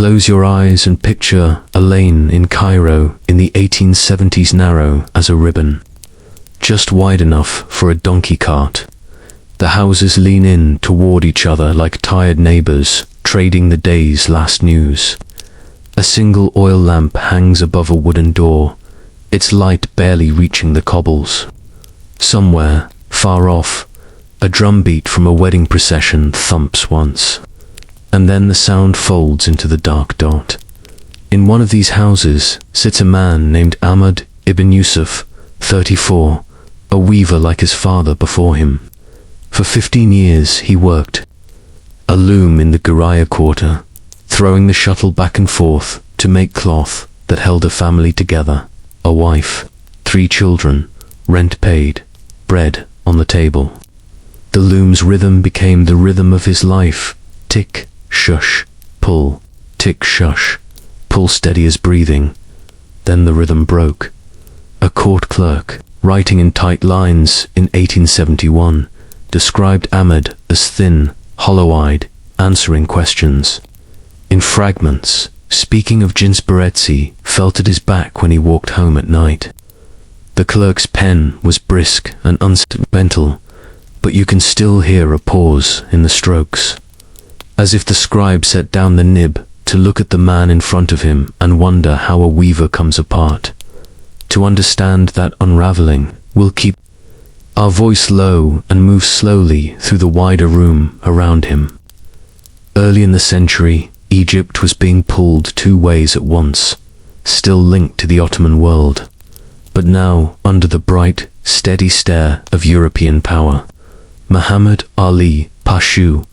Close your eyes and picture a lane in Cairo in the 1870s, narrow as a ribbon, just wide enough for a donkey cart. The houses lean in toward each other like tired neighbors, trading the day's last news. A single oil lamp hangs above a wooden door, its light barely reaching the cobbles. Somewhere, far off, a drumbeat from a wedding procession thumps once, and then the sound folds into the dark dot. In one of these houses sits a man named Ahmad ibn Yusuf, 34, a weaver like his father before him. For 15 years he worked a loom in the Guraya quarter, throwing the shuttle back and forth to make cloth that held a family together, a wife, 3 children, rent paid, bread on the table. The loom's rhythm became the rhythm of his life. Tick, shush, pull, tick, shush, pull, steady as breathing. Then the rhythm broke. A court clerk, writing in tight lines in 1871, described Ahmed as thin, hollow-eyed, answering questions. In fragments, speaking of Ginsberezzi, felt at his back when he walked home at night. The clerk's pen was brisk and unsentimental, but you can still hear a pause in the strokes, as if the scribe set down the nib to look at the man in front of him and wonder how a weaver comes apart. To understand that unraveling, we'll keep our voice low and move slowly through the wider room around him. Early in the century, Egypt was being pulled 2 ways at once, still linked to the Ottoman world, but now under the bright, steady stare of European power. Muhammad Ali Pasha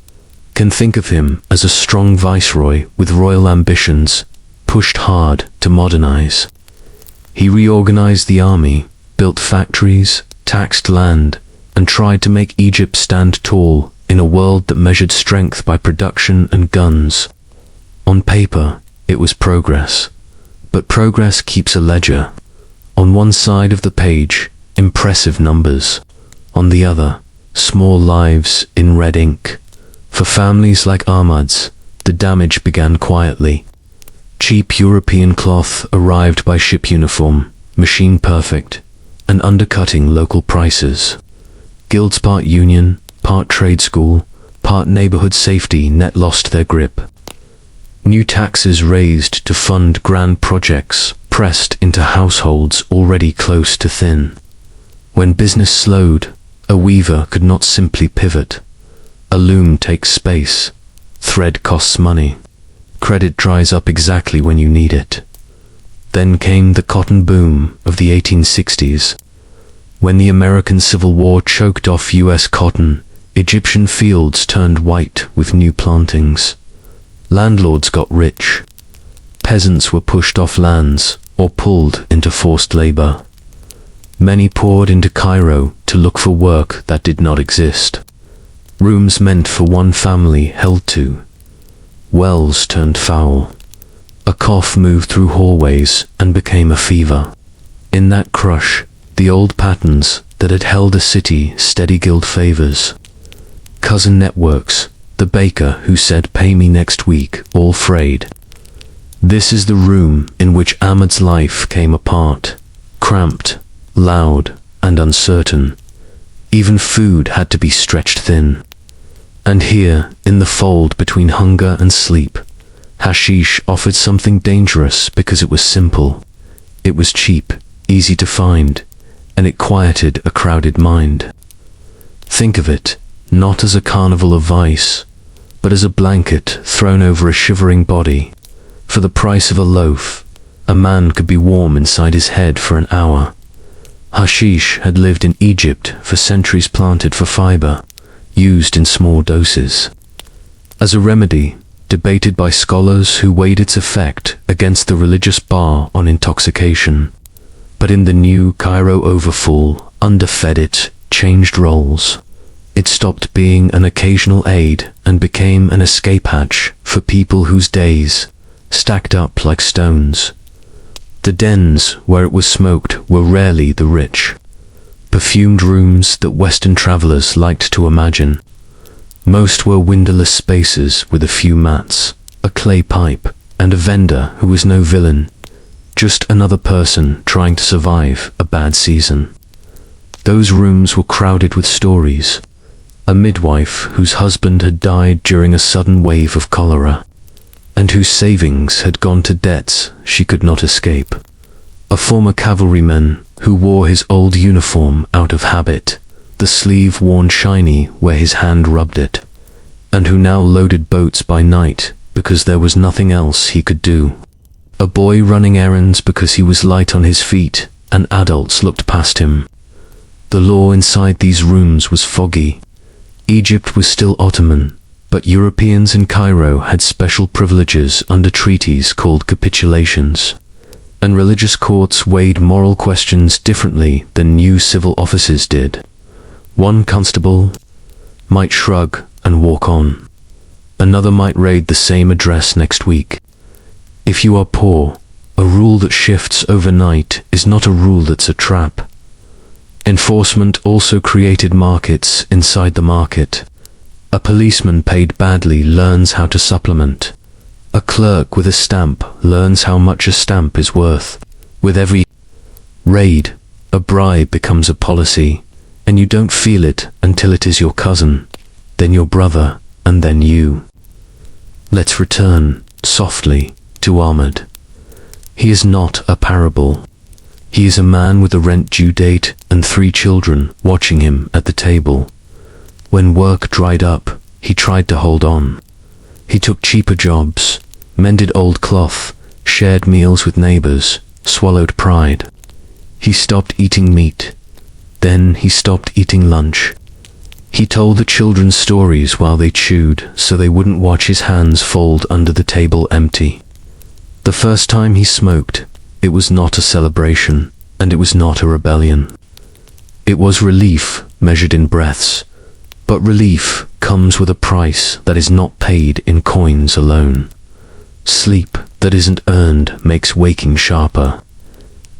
can think of him as a strong viceroy with royal ambitions, pushed hard to modernize. He reorganized the army, built factories, taxed land, and tried to make Egypt stand tall in a world that measured strength by production and guns. On paper, it was progress, but progress keeps a ledger. On one side of the page, impressive numbers. On the other, small lives in red ink. For families like Ahmad's, the damage began quietly. Cheap European cloth arrived by ship uniform, machine perfect, and undercutting local prices. Guilds part union, part trade school, part neighborhood safety net lost their grip. New taxes raised to fund grand projects pressed into households already close to thin. When business slowed, a weaver could not simply pivot. A loom takes space, thread costs money, credit dries up exactly when you need it. Then came the cotton boom of the 1860s. When the American Civil War choked off US cotton, Egyptian fields turned white with new plantings. Landlords got rich. Peasants were pushed off lands or pulled into forced labor. Many poured into Cairo to look for work that did not exist. Rooms meant for one family held 2. Wells turned foul. A cough moved through hallways and became a fever. In that crush, the old patterns that had held a city steady guild favors. Cousin networks, the baker who said pay me next week, all frayed. This is the room in which Ahmad's life came apart, cramped, loud, and uncertain. Even food had to be stretched thin. And here, in the fold between hunger and sleep, hashish offered something dangerous because it was simple. It was cheap, easy to find, and it quieted a crowded mind. Think of it, not as a carnival of vice, but as a blanket thrown over a shivering body. For the price of a loaf, a man could be warm inside his head for an hour. Hashish had lived in Egypt for centuries, planted for fiber, used in small doses. As a remedy, debated by scholars who weighed its effect against the religious bar on intoxication. But in the new Cairo overfull, underfed it, changed roles. It stopped being an occasional aid and became an escape hatch for people whose days stacked up like stones. The dens where it was smoked were rarely the rich, perfumed rooms that Western travelers liked to imagine. Most were windowless spaces with a few mats, a clay pipe, and a vendor who was no villain, just another person trying to survive a bad season. Those rooms were crowded with stories. A midwife whose husband had died during a sudden wave of cholera, and whose savings had gone to debts she could not escape. A former cavalryman who wore his old uniform out of habit, the sleeve worn shiny where his hand rubbed it, and who now loaded boats by night because there was nothing else he could do. A boy running errands because he was light on his feet, and adults looked past him. The law inside these rooms was foggy. Egypt was still Ottoman, but Europeans in Cairo had special privileges under treaties called capitulations, and religious courts weighed moral questions differently than new civil offices did. One constable might shrug and walk on. Another might raid the same address next week. If you are poor, a rule that shifts overnight is not a rule, that's a trap. Enforcement also created markets inside the market. A policeman paid badly learns how to supplement. A clerk with a stamp learns how much a stamp is worth. With every raid, a bribe becomes a policy, and you don't feel it until it is your cousin, then your brother, and then you. Let's return, softly, to Ahmed. He is not a parable. He is a man with a rent due date and 3 children watching him at the table. When work dried up, he tried to hold on. He took cheaper jobs, mended old cloth, shared meals with neighbors, swallowed pride. He stopped eating meat. Then he stopped eating lunch. He told the children stories while they chewed so they wouldn't watch his hands fold under the table empty. The first time he smoked, it was not a celebration, and it was not a rebellion. It was relief measured in breaths, but relief comes with a price that is not paid in coins alone. Sleep that isn't earned makes waking sharper.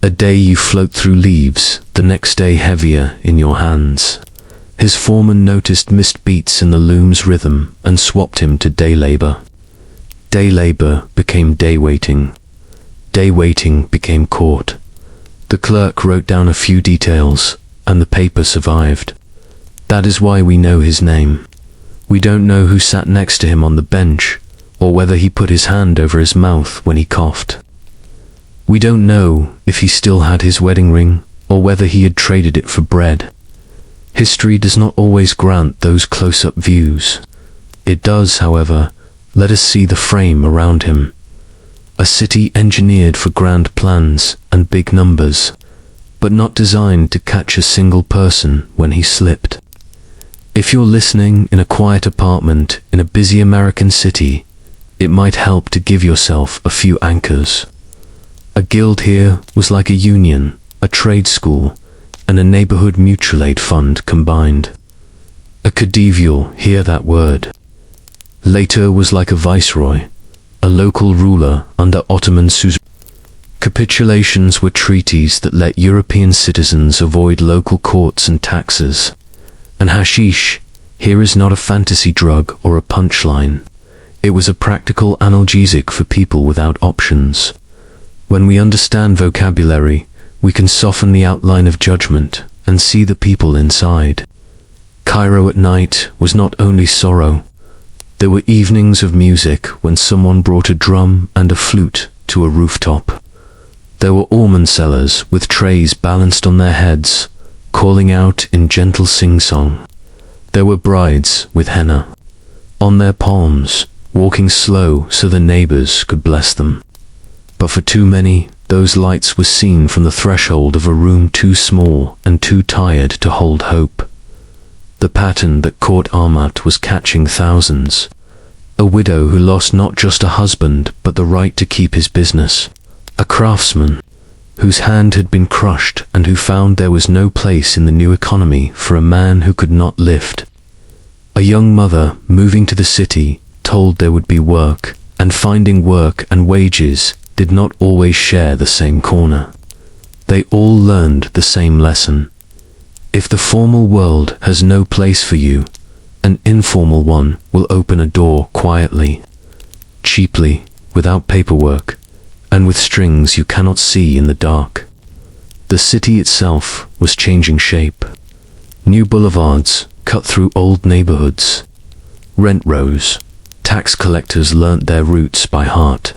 A day you float through leaves, the next day heavier in your hands. His foreman noticed missed beats in the loom's rhythm and swapped him to day labor. Day labor became day waiting. Day waiting became court. The clerk wrote down a few details, and the paper survived. That is why we know his name. We don't know who sat next to him on the bench, or whether he put his hand over his mouth when he coughed. We don't know if he still had his wedding ring, or whether he had traded it for bread. History does not always grant those close-up views. It does, however, let us see the frame around him. A city engineered for grand plans and big numbers, but not designed to catch a single person when he slipped. If you're listening in a quiet apartment in a busy American city, it might help to give yourself a few anchors. A guild here was like a union, a trade school, and a neighborhood mutual aid fund combined. A khedivial, hear that word, later was like a viceroy, a local ruler under Ottoman suzerainty. Capitulations were treaties that let European citizens avoid local courts and taxes. And hashish, here is not a fantasy drug or a punchline. It was a practical analgesic for people without options. When we understand vocabulary, we can soften the outline of judgment and see the people inside. Cairo at night was not only sorrow. There were evenings of music when someone brought a drum and a flute to a rooftop. There were almond sellers with trays balanced on their heads, calling out in gentle sing-song. There were brides with henna on their palms, walking slow so the neighbors could bless them. But for too many, those lights were seen from the threshold of a room too small and too tired to hold hope. The pattern that caught Ahmed was catching thousands. A widow who lost not just a husband but the right to keep his business. A craftsman whose hand had been crushed and who found there was no place in the new economy for a man who could not lift. A young mother moving to the city, told there would be work, and finding work and wages did not always share the same corner. They all learned the same lesson. If the formal world has no place for you, an informal one will open a door quietly, cheaply, without paperwork, and with strings you cannot see in the dark. The city itself was changing shape. New boulevards cut through old neighborhoods. Rent rose. Tax collectors learnt their routes by heart.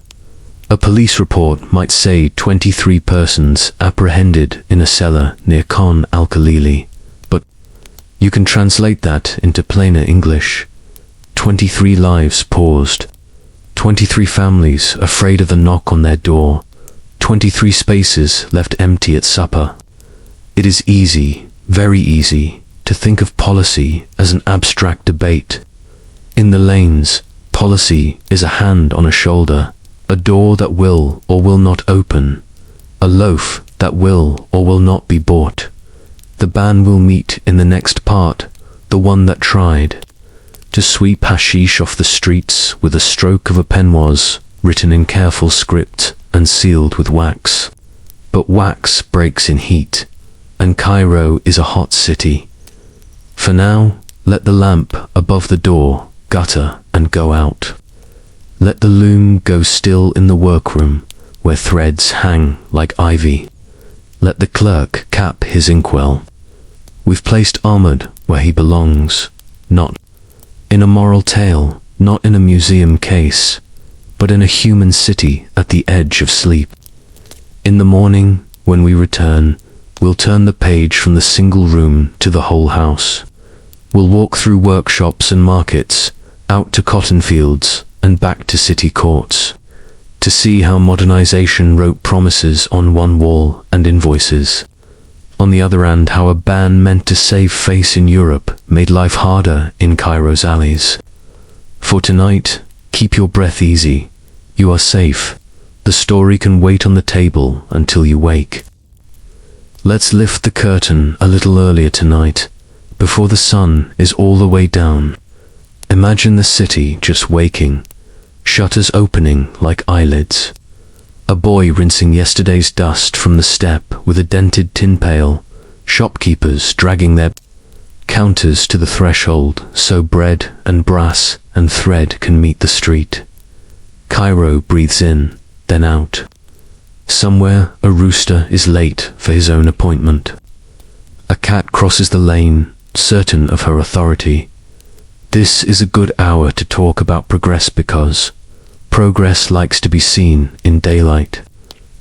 A police report might say 23 persons apprehended in a cellar near Con Al-Khalili, but you can translate that into plainer English. 23 lives paused. 23 families afraid of the knock on their door. 23 spaces left empty at supper. It is easy, very easy, to think of policy as an abstract debate. In the lanes, policy is a hand on a shoulder, a door that will or will not open, a loaf that will or will not be bought. The ban will meet in the next part, the one that tried to sweep hashish off the streets with a stroke of a pen was written in careful script and sealed with wax. But wax breaks in heat, and Cairo is a hot city. For now, let the lamp above the door gutter and go out. Let the loom go still in the workroom, where threads hang like ivy. Let the clerk cap his inkwell. We've placed Ahmed where he belongs, not in a moral tale, not in a museum case, but in a human city at the edge of sleep. In the morning, when we return, we'll turn the page from the single room to the whole house. We'll walk through workshops and markets, out to cotton fields and back to city courts, to see how modernization wrote promises on one wall and invoices. On the other hand, how a ban meant to save face in Europe made life harder in Cairo's alleys. For tonight, keep your breath easy. You are safe. The story can wait on the table until you wake. Let's lift the curtain a little earlier tonight, before the sun is all the way down. Imagine the city just waking, shutters opening like eyelids. A boy rinsing yesterday's dust from the step with a dented tin pail, shopkeepers dragging their counters to the threshold so bread and brass and thread can meet the street. Cairo breathes in, then out. Somewhere a rooster is late for his own appointment. A cat crosses the lane, certain of her authority. This is a good hour to talk about progress because progress likes to be seen in daylight.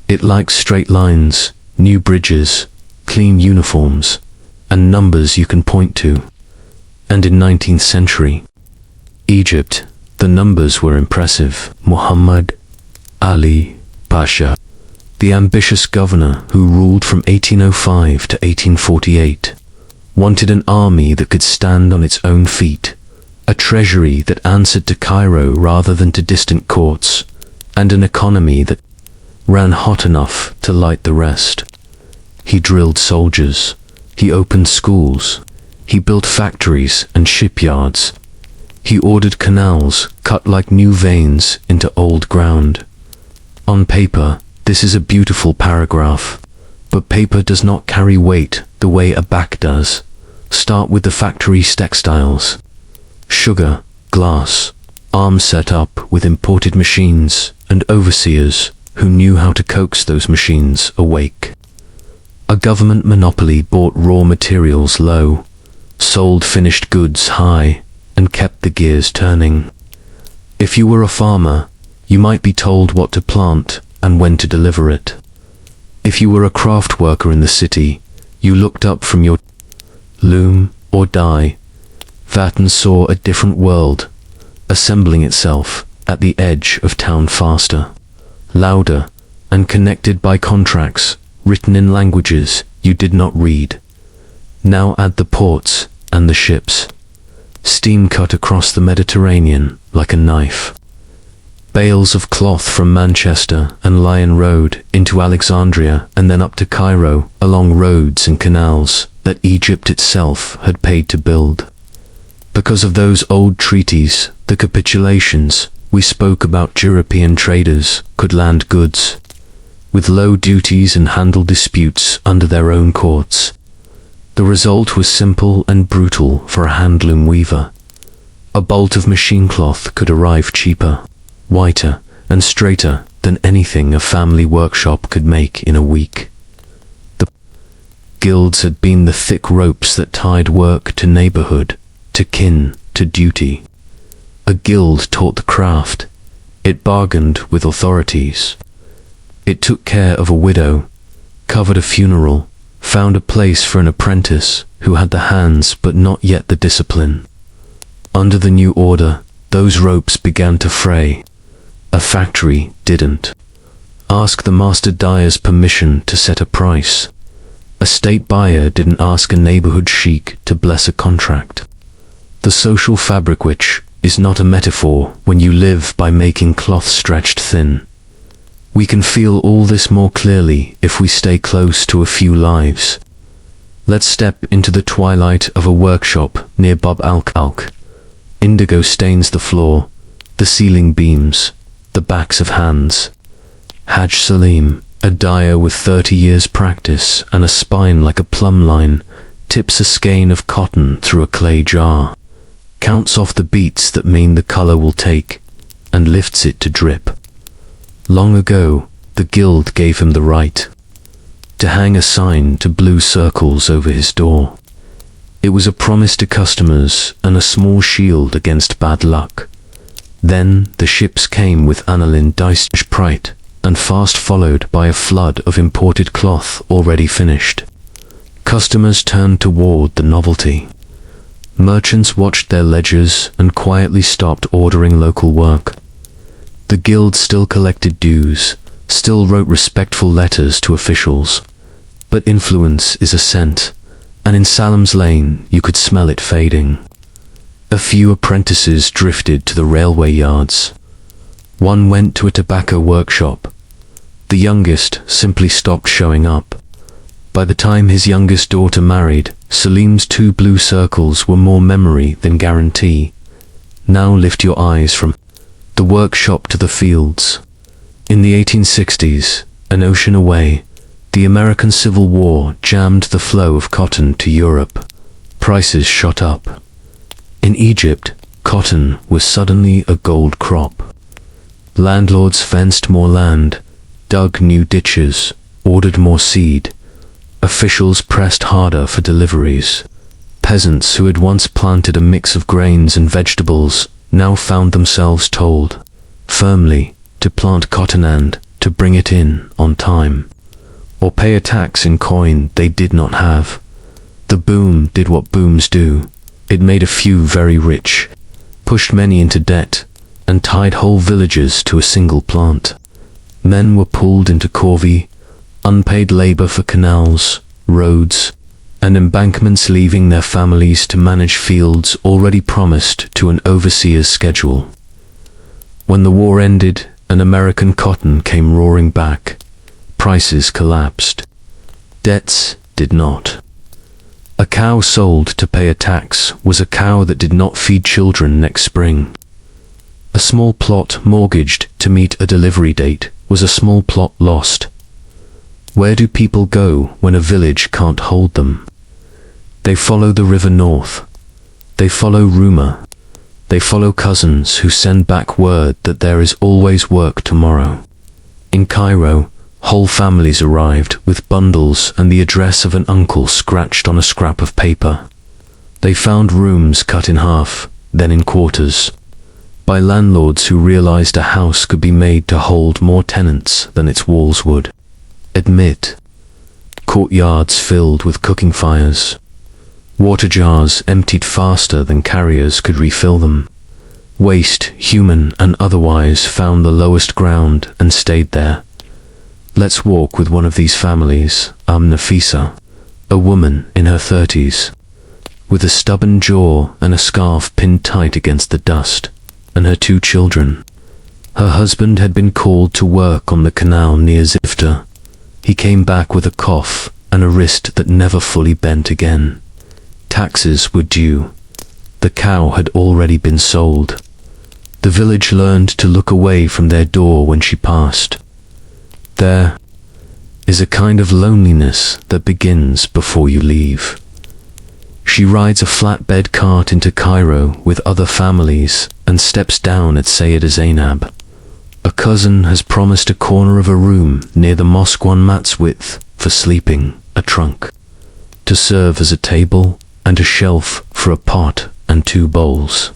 It likes straight lines, new bridges, clean uniforms, and numbers you can point to. And in 19th century Egypt, the numbers were impressive. Muhammad Ali Pasha, the ambitious governor who ruled from 1805 to 1848, wanted an army that could stand on its own feet, a treasury that answered to Cairo rather than to distant courts, and an economy that ran hot enough to light the rest. He drilled soldiers, he opened schools, he built factories and shipyards, he ordered canals cut like new veins into old ground. On paper, this is a beautiful paragraph, but paper does not carry weight the way a back does. Start with the factory's textiles. Sugar, glass, arms set up with imported machines and overseers who knew how to coax those machines awake. A government monopoly bought raw materials low, sold finished goods high, and kept the gears turning. If you were a farmer, you might be told what to plant and when to deliver it. If you were a craft worker in the city, you looked up from your loom or die, that and saw a different world, assembling itself at the edge of town faster, louder, and connected by contracts written in languages you did not read. Now add the ports and the ships. Steam cut across the Mediterranean like a knife. Bales of cloth from Manchester and Lyon Road into Alexandria and then up to Cairo along roads and canals that Egypt itself had paid to build. Because of those old treaties, the capitulations, we spoke about European traders could land goods with low duties and handle disputes under their own courts. The result was simple and brutal for a handloom weaver. A bolt of machine cloth could arrive cheaper, whiter, and straighter than anything a family workshop could make in a week. The guilds had been the thick ropes that tied work to neighborhood, to kin, to duty. A guild taught the craft. It bargained with authorities. It took care of a widow, covered a funeral, found a place for an apprentice who had the hands but not yet the discipline. Under the new order, those ropes began to fray. A factory didn't ask the master dyer's permission to set a price. A state buyer didn't ask a neighborhood sheik to bless a contract. The social fabric, which is not a metaphor when you live by making cloth stretched thin. We can feel all this more clearly if we stay close to a few lives. Let's step into the twilight of a workshop near Bab al-Alk. Indigo stains the floor, the ceiling beams, the backs of hands. Haj Salim, a dyer with 30 years practice and a spine like a plumb line, tips a skein of cotton through a clay jar, counts off the beats that mean the color will take, and lifts it to drip. Long ago, the guild gave him the right to hang a sign to blue circles over his door. It was a promise to customers and a small shield against bad luck. Then the ships came with aniline diced sprite, and fast followed by a flood of imported cloth already finished. Customers turned toward the novelty. Merchants watched their ledgers and quietly stopped ordering local work. The guild still collected dues, still wrote respectful letters to officials. But influence is a scent, and in Salem's Lane you could smell it fading. A few apprentices drifted to the railway yards. One went to a tobacco workshop. The youngest simply stopped showing up. By the time his youngest daughter married, Salim's 2 blue circles were more memory than guarantee. Now lift your eyes from the workshop to the fields. In the 1860s, an ocean away, the American Civil War jammed the flow of cotton to Europe. Prices shot up. In Egypt, cotton was suddenly a gold crop. Landlords fenced more land, dug new ditches, ordered more seed. Officials pressed harder for deliveries. Peasants who had once planted a mix of grains and vegetables now found themselves told, firmly, to plant cotton and to bring it in on time, or pay a tax in coin they did not have. The boom did what booms do. It made a few very rich, pushed many into debt, and tied whole villages to a single plant. Men were pulled into corvée, unpaid labor for canals, roads, and embankments, leaving their families to manage fields already promised to an overseer's schedule. When the war ended and American cotton came roaring back, prices collapsed. Debts did not. A cow sold to pay a tax was a cow that did not feed children next spring. A small plot mortgaged to meet a delivery date was a small plot lost. Where do people go when a village can't hold them? They follow the river north. They follow rumor. They follow cousins who send back word that there is always work tomorrow. In Cairo, whole families arrived with bundles and the address of an uncle scratched on a scrap of paper. They found rooms cut in half, then in quarters, by landlords who realized a house could be made to hold more tenants than its walls would admit. Courtyards filled with cooking fires. Water jars emptied faster than carriers could refill them. Waste, human and otherwise, found the lowest ground and stayed there. Let's walk with one of these families, Nafisa, a woman in her 30s, with a stubborn jaw and a scarf pinned tight against the dust, and her 2 children. Her husband had been called to work on the canal near Zifta. He came back with a cough and a wrist that never fully bent again. Taxes were due. The cow had already been sold. The village learned to look away from their door when she passed. There is a kind of loneliness that begins before you leave. She rides a flatbed cart into Cairo with other families and steps down at Sayyida Zainab. A cousin has promised a corner of a room near the mosque 1 mat's width for sleeping, a trunk to serve as a table, and a shelf for a pot and 2 bowls.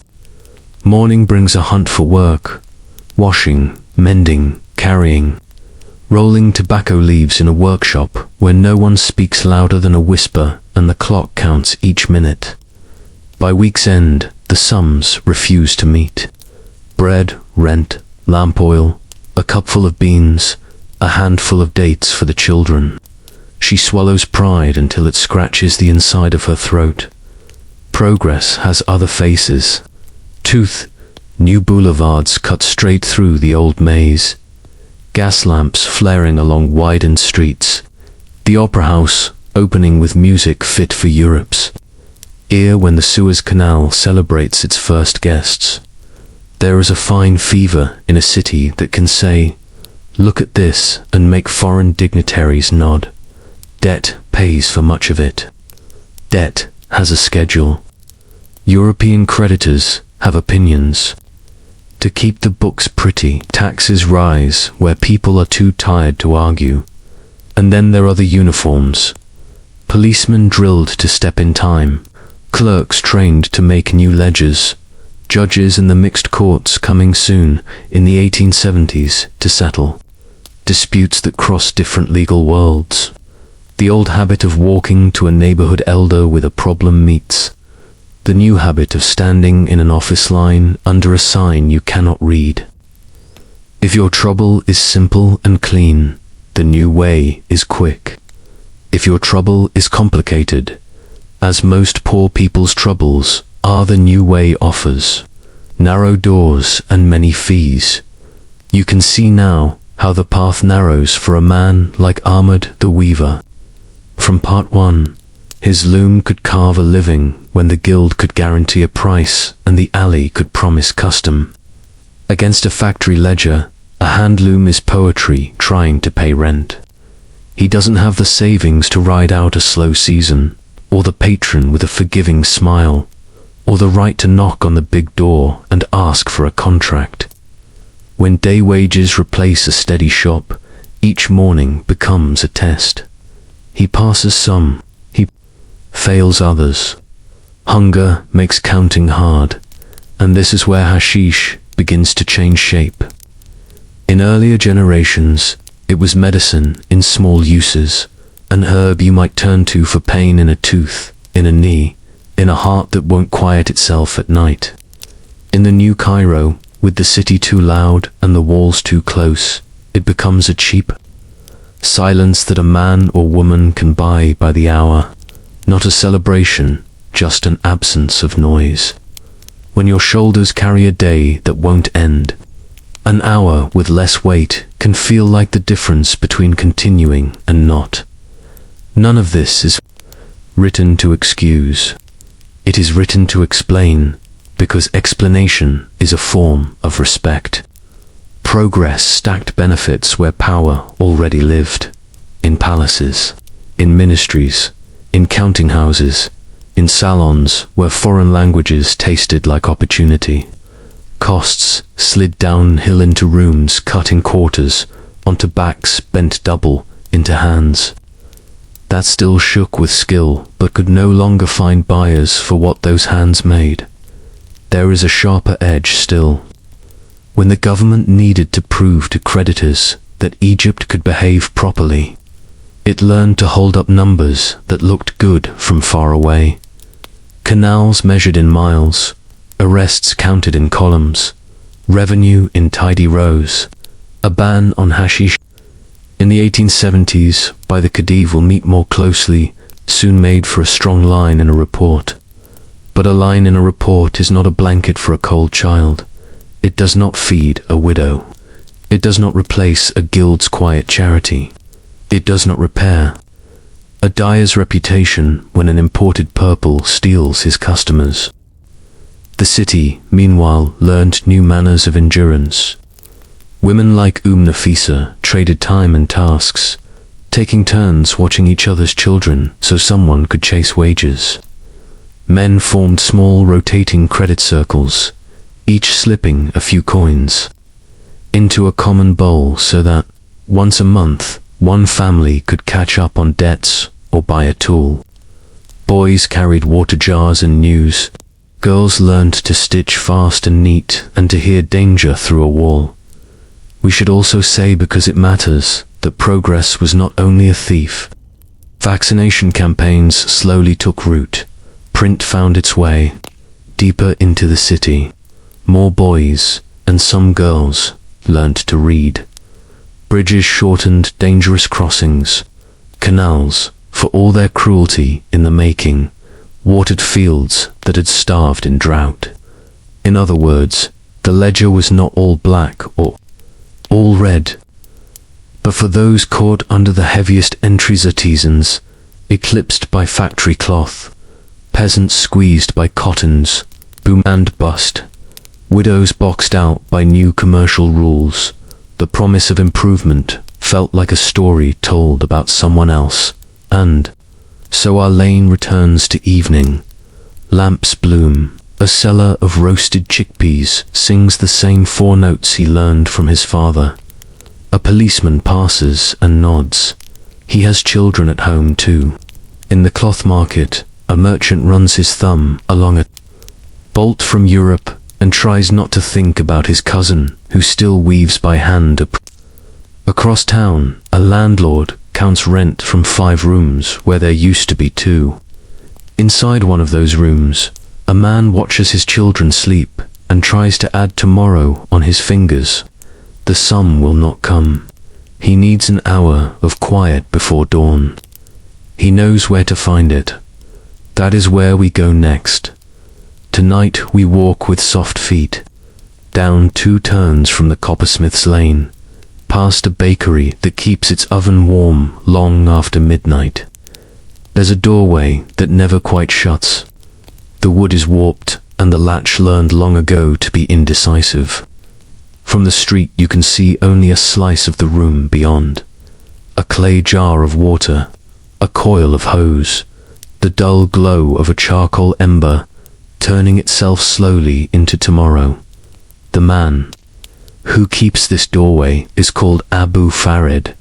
Morning brings a hunt for work, washing, mending, carrying, rolling tobacco leaves in a workshop where no one speaks louder than a whisper and the clock counts each minute. By week's end, the sums refuse to meet. Bread, rent, lamp oil, a cupful of beans, a handful of dates for the children. She swallows pride until it scratches the inside of her throat. Progress has other faces. Tooth, new boulevards cut straight through the old maze. Gas lamps flaring along widened streets. The opera house opening with music fit for Europe's ear when the Suez Canal celebrates its first guests. There is a fine fever in a city that can say, "Look at this," and make foreign dignitaries nod. Debt pays for much of it. Debt has a schedule. European creditors have opinions. To keep the books pretty, taxes rise where people are too tired to argue. And then there are the uniforms. Policemen drilled to step in time. Clerks trained to make new ledgers. Judges in the mixed courts coming soon in the 1870s to settle disputes that cross different legal worlds. The old habit of walking to a neighborhood elder with a problem meets the new habit of standing in an office line under a sign you cannot read. If your trouble is simple and clean, the new way is quick. If your trouble is complicated, as most poor people's troubles are, the new way offers narrow doors and many fees. You can see now how the path narrows for a man like Ahmed the Weaver. From part 1, his loom could carve a living when the guild could guarantee a price and the alley could promise custom. Against a factory ledger, a handloom is poetry trying to pay rent. He doesn't have the savings to ride out a slow season, or the patron with a forgiving smile, or the right to knock on the big door and ask for a contract. When day wages replace a steady shop, each morning becomes a test. He passes some, he fails others. Hunger makes counting hard, and this is where hashish begins to change shape. In earlier generations, it was medicine in small uses, an herb you might turn to for pain in a tooth, in a knee, in a heart that won't quiet itself at night. In the new Cairo, with the city too loud and the walls too close, it becomes a cheap silence that a man or woman can buy by the hour. Not a celebration, just an absence of noise. When your shoulders carry a day that won't end, an hour with less weight can feel like the difference between continuing and not. None of this is written to excuse. It is written to explain, because explanation is a form of respect. Progress stacked benefits where power already lived. In palaces, in ministries, in counting houses, in salons where foreign languages tasted like opportunity. Costs slid downhill into rooms cut in quarters, onto backs bent double, into hands that still shook with skill but could no longer find buyers for what those hands made. There is a sharper edge still. When the government needed to prove to creditors that Egypt could behave properly, it learned to hold up numbers that looked good from far away. Canals measured in miles, arrests counted in columns, revenue in tidy rows, a ban on hashish. In the 1870s, by the Khedive will meet more closely, soon made for a strong line in a report. But a line in a report is not a blanket for a cold child. It does not feed a widow. It does not replace a guild's quiet charity. It does not repair a dyer's reputation when an imported purple steals his customers. The city, meanwhile, learned new manners of endurance. Women like Nafisa traded time and tasks, taking turns watching each other's children so someone could chase wages. Men formed small rotating credit circles, each slipping a few coins. into a common bowl so that, once a month, one family could catch up on debts or buy a tool. Boys carried water jars and news. Girls learned to stitch fast and neat and to hear danger through a wall. We should also say, because it matters, that progress was not only a thief. Vaccination campaigns slowly took root. Print found its way deeper into the city. More boys, and some girls, learned to read. Bridges shortened dangerous crossings. Canals, for all their cruelty in the making, watered fields that had starved in drought. In other words, the ledger was not all black or all red. But for those caught under the heaviest entries, artisans, eclipsed by factory cloth, peasants squeezed by cottons, boom and bust, widows boxed out by new commercial rules, the promise of improvement felt like a story told about someone else. And so our lane returns to evening. Lamps bloom. A seller of roasted chickpeas sings the same 4 notes he learned from his father. A policeman passes and nods. He has children at home too. In the cloth market, a merchant runs his thumb along a bolt from Europe and tries not to think about his cousin who still weaves by hand. Across town, a landlord counts rent from 5 rooms where there used to be 2. Inside one of those rooms, a man watches his children sleep and tries to add tomorrow on his fingers. The sum will not come. He needs an hour of quiet before dawn. He knows where to find it. That is where we go next. Tonight we walk with soft feet, down 2 turns from the coppersmith's lane, past a bakery that keeps its oven warm long after midnight. There's a doorway that never quite shuts. The wood is warped, and the latch learned long ago to be indecisive. From the street you can see only a slice of the room beyond. A clay jar of water, a coil of hose, the dull glow of a charcoal ember, turning itself slowly into tomorrow. The man who keeps this doorway is called Abu Farid.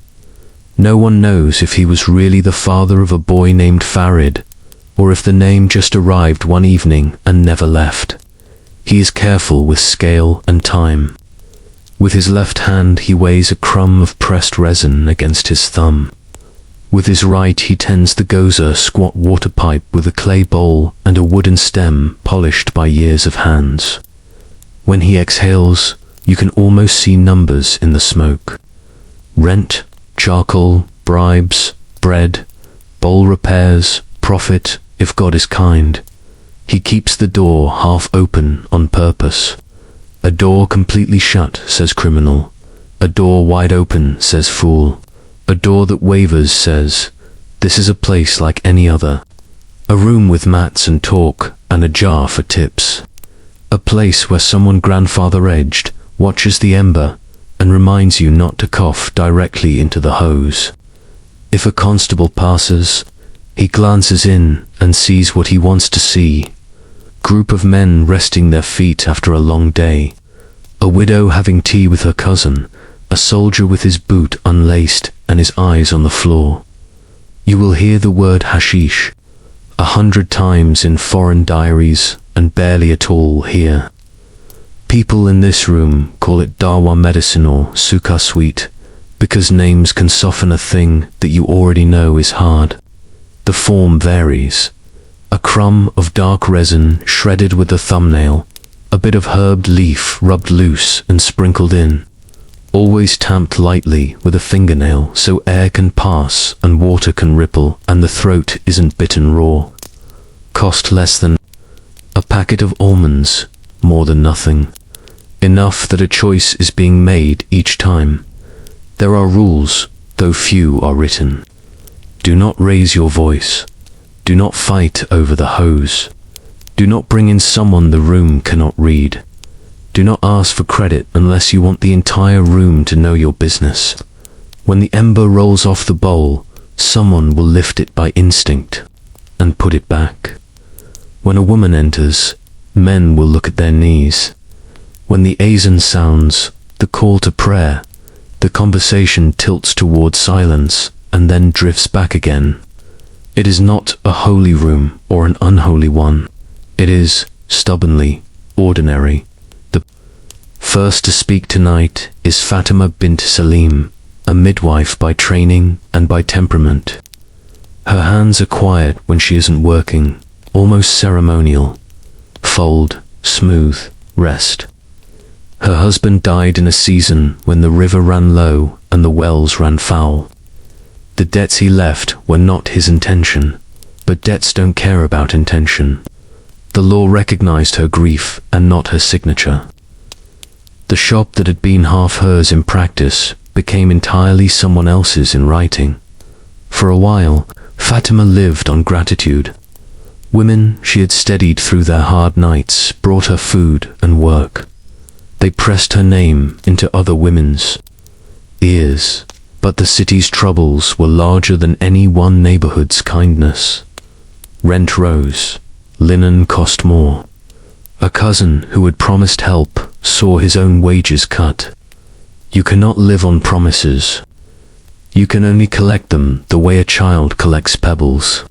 No one knows if he was really the father of a boy named Farid, or if the name just arrived one evening and never left. He is careful with scale and time. With his left hand he weighs a crumb of pressed resin against his thumb. With his right he tends the goza squat water pipe with a clay bowl and a wooden stem polished by years of hands. When he exhales, you can almost see numbers in the smoke. Rent, charcoal, bribes, bread, bowl repairs, profit, if God is kind. He keeps the door half open on purpose. A door completely shut, says criminal. A door wide open, says fool. A door that wavers says, this is a place like any other. A room with mats and talk, and a jar for tips. A place where someone grandfather-aged watches the ember and reminds you not to cough directly into the hose. If a constable passes, he glances in and sees what he wants to see. Group of men resting their feet after a long day. A widow having tea with her cousin. A soldier with his boot unlaced and his eyes on the floor. You will hear the word hashish 100 times in foreign diaries and barely at all here. People in this room call it dawa medicine or sukkah sweet, because names can soften a thing that you already know is hard. The form varies. A crumb of dark resin shredded with a thumbnail, a bit of herbed leaf rubbed loose and sprinkled in, always tamped lightly with a fingernail so air can pass and water can ripple and the throat isn't bitten raw. Cost less than a packet of almonds, more than nothing. Enough that a choice is being made each time. There are rules, though few are written. Do not raise your voice. Do not fight over the hose. Do not bring in someone the room cannot read. Do not ask for credit unless you want the entire room to know your business. When the ember rolls off the bowl, someone will lift it by instinct and put it back. When a woman enters, men will look at their knees. When the azan sounds, the call to prayer. The conversation tilts toward silence and then drifts back again. It is not a holy room or an unholy one. It is, stubbornly, ordinary. The first to speak tonight is Fatima bint Salim, a midwife by training and by temperament. Her hands are quiet when she isn't working, almost ceremonial. Fold, smooth, rest. Her husband died in a season when the river ran low and the wells ran foul. The debts he left were not his intention, but debts don't care about intention. The law recognized her grief and not her signature. The shop that had been half hers in practice became entirely someone else's in writing. For a while, Fatima lived on gratitude. Women she had steadied through their hard nights brought her food and work. They pressed her name into other women's ears, but the city's troubles were larger than any one neighborhood's kindness. Rent rose. Linen cost more. A cousin who had promised help saw his own wages cut. You cannot live on promises. You can only collect them the way a child collects pebbles.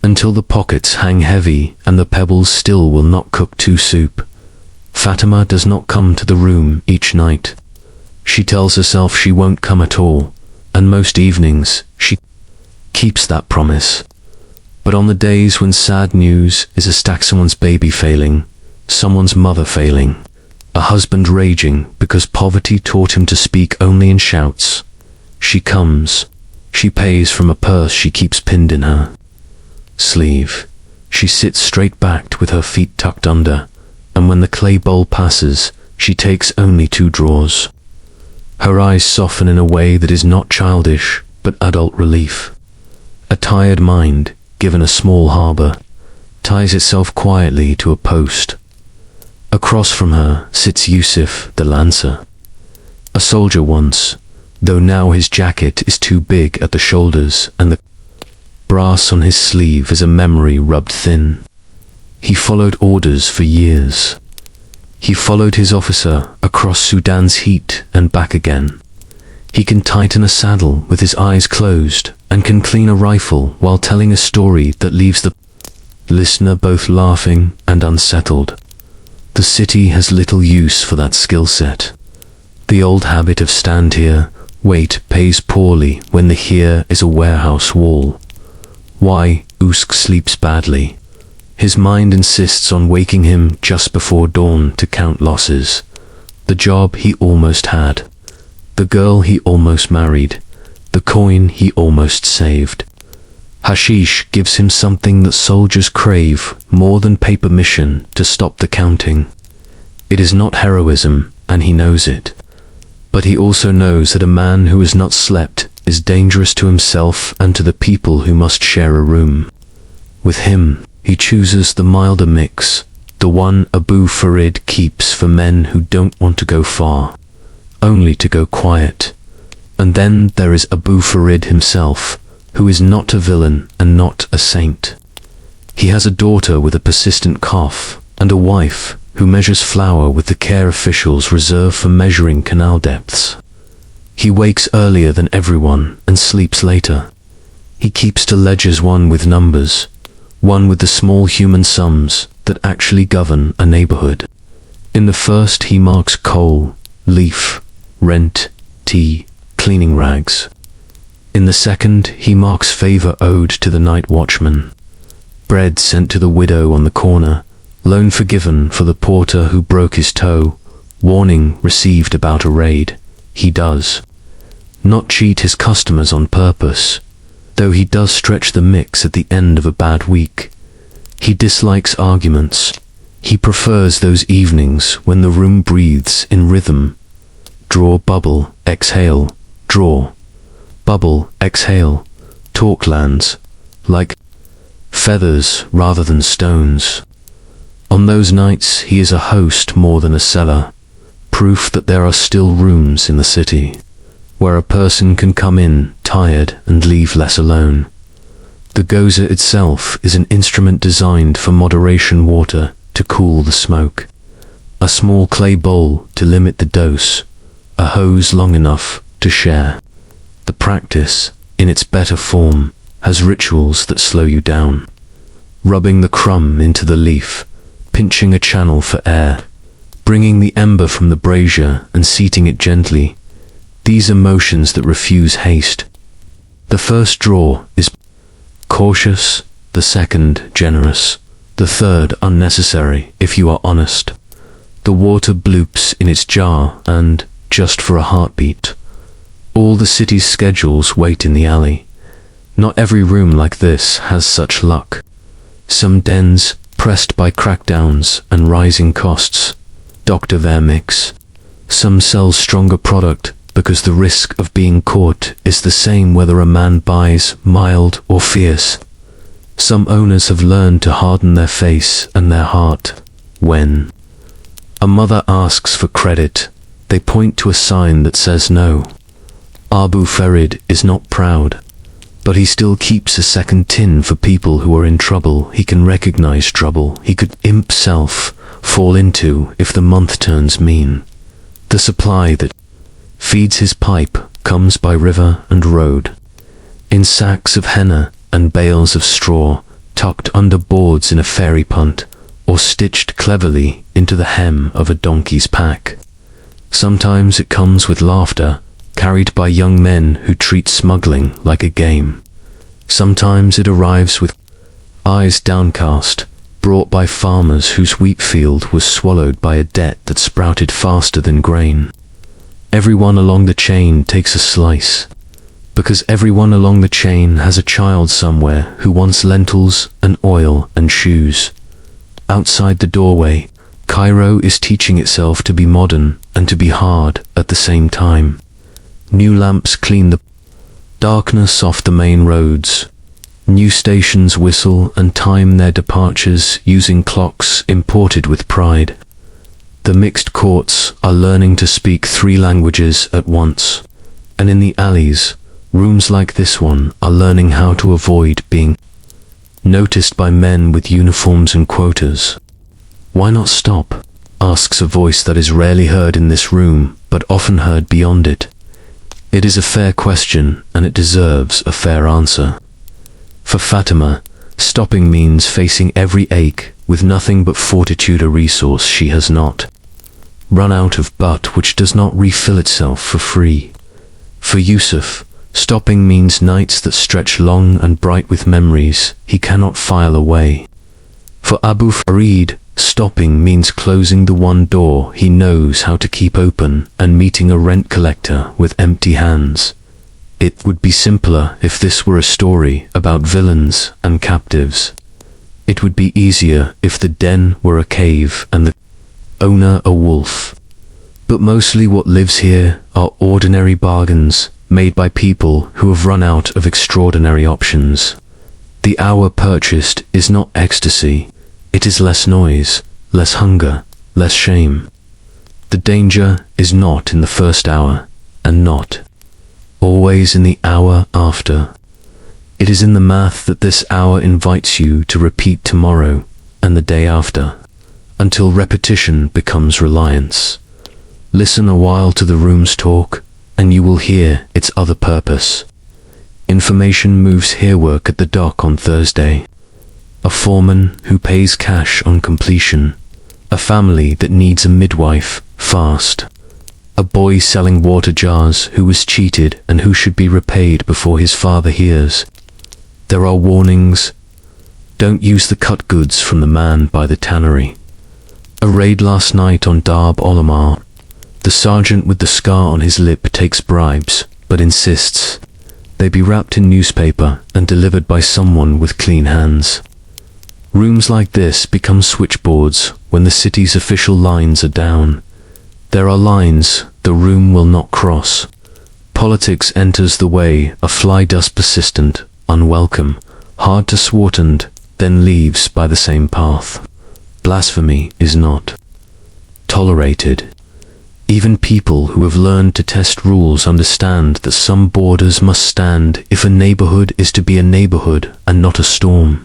Until the pockets hang heavy and the pebbles still will not cook two soup. Fatima does not come to the room each night. She tells herself she won't come at all, and most evenings she keeps that promise. But on the days when sad news is a stack, someone's baby failing, someone's mother failing, a husband raging because poverty taught him to speak only in shouts, she comes. She pays from a purse she keeps pinned in her sleeve. She sits straight-backed with her feet tucked under, and when the clay bowl passes, she takes only 2 draws. Her eyes soften in a way that is not childish, but adult relief. A tired mind, given a small harbor, ties itself quietly to a post. Across from her sits Yusuf the lancer. A soldier once, though now his jacket is too big at the shoulders and the brass on his sleeve is a memory rubbed thin. He followed orders for years. He followed his officer across Sudan's heat and back again. He can tighten a saddle with his eyes closed and can clean a rifle while telling a story that leaves the listener both laughing and unsettled. The city has little use for that skill set. The old habit of stand here, wait pays poorly when the here is a warehouse wall. Why Usk sleeps badly. His mind insists on waking him just before dawn to count losses. The job he almost had. The girl he almost married. The coin he almost saved. Hashish gives him something that soldiers crave more than paper mission to stop the counting. It is not heroism, and he knows it. But he also knows that a man who has not slept is dangerous to himself and to the people who must share a room. With him, he chooses the milder mix, the one Abu Farid keeps for men who don't want to go far, only to go quiet. And then there is Abu Farid himself, who is not a villain and not a saint. He has a daughter with a persistent cough, and a wife who measures flour with the care officials reserve for measuring canal depths. He wakes earlier than everyone and sleeps later. He keeps to ledgers one with numbers, one with the small human sums that actually govern a neighborhood. In the first he marks coal, leaf, rent, tea, cleaning rags. In the second he marks favor owed to the night watchman, bread sent to the widow on the corner, loan forgiven for the porter who broke his toe, warning received about a raid. He does not cheat his customers on purpose, though he does stretch the mix at the end of a bad week. He dislikes arguments. He prefers those evenings when the room breathes in rhythm. Draw, bubble, exhale, draw, bubble, exhale. Talk lands like feathers rather than stones. On those nights he is a host more than a seller, proof that there are still rooms in the city where a person can come in tired and leave less alone. The goza itself is an instrument designed for moderation water to cool the smoke, a small clay bowl to limit the dose, a hose long enough to share. The practice, in its better form, has rituals that slow you down. Rubbing the crumb into the leaf, pinching a channel for air, bringing the ember from the brazier and seating it gently. These are motions that refuse haste. The first draw is cautious, the second generous, the third unnecessary if you are honest. The water bloops in its jar and, just for a heartbeat, all the city's schedules wait in the alley. Not every room like this has such luck. Some dens, pressed by crackdowns and rising costs, doctor their mix. Some sell stronger product because the risk of being caught is the same whether a man buys mild or fierce. Some owners have learned to harden their face and their heart. When a mother asks for credit, they point to a sign that says no. Abu Farid is not proud, but he still keeps a second tin for people who are in trouble. He can recognize trouble he could himself fall into if the month turns mean. The supply that feeds his pipe comes by river and road, in sacks of henna and bales of straw, tucked under boards in a fairy punt, or stitched cleverly into the hem of a donkey's pack. Sometimes it comes with laughter, carried by young men who treat smuggling like a game. Sometimes it arrives with eyes downcast, brought by farmers whose wheat field was swallowed by a debt that sprouted faster than grain. Everyone along the chain takes a slice, because everyone along the chain has a child somewhere who wants lentils and oil and shoes. Outside the doorway, Cairo is teaching itself to be modern and to be hard at the same time. New lamps clean the darkness off the main roads. New stations whistle and time their departures using clocks imported with pride. The mixed courts are learning to speak 3 languages at once, and in the alleys, rooms like this one are learning how to avoid being noticed by men with uniforms and quotas. Why not stop? Asks a voice that is rarely heard in this room, but often heard beyond it. It is a fair question, and it deserves a fair answer. For Fatima, stopping means facing every ache with nothing but fortitude, a resource she has not run out of, but which does not refill itself for free. For Yusuf, stopping means nights that stretch long and bright with memories he cannot file away. For Abu Farid, stopping means closing the one door he knows how to keep open and meeting a rent collector with empty hands. It would be simpler if this were a story about villains and captives. It would be easier if the den were a cave and the owner a wolf. But mostly what lives here are ordinary bargains made by people who have run out of extraordinary options. The hour purchased is not ecstasy. It is less noise, less hunger, less shame. The danger is not in the first hour, and not always in the hour after. It is in the math that this hour invites you to repeat tomorrow and the day after, until repetition becomes reliance. Listen a while to the room's talk, and you will hear its other purpose. Information moves here. Work at the dock on Thursday. A foreman who pays cash on completion. A family that needs a midwife fast. A boy selling water jars who was cheated and who should be repaid before his father hears. There are warnings. Don't use the cut goods from the man by the tannery. A raid last night on Darb Olamar. The sergeant with the scar on his lip takes bribes, but insists they be wrapped in newspaper and delivered by someone with clean hands. Rooms like this become switchboards when the city's official lines are down. There are lines the room will not cross. Politics enters the way, a fly dust persistent, unwelcome, hard to thwart, and then leaves by the same path. Blasphemy is not tolerated. Even people who have learned to test rules understand that some borders must stand if a neighborhood is to be a neighborhood and not a storm.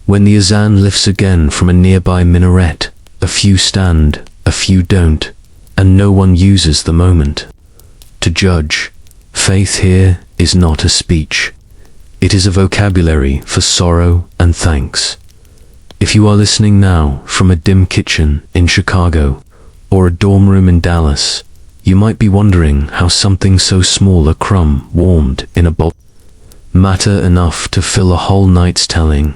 When the azan lifts again from a nearby minaret, a few stand, a few don't. and no one uses the moment to judge. Faith here is not a speech. It is a vocabulary for sorrow and thanks. If you are listening now from a dim kitchen in Chicago or a dorm room in Dallas, you might be wondering how something so small, a crumb warmed in a bowl, matter enough to fill a whole night's telling.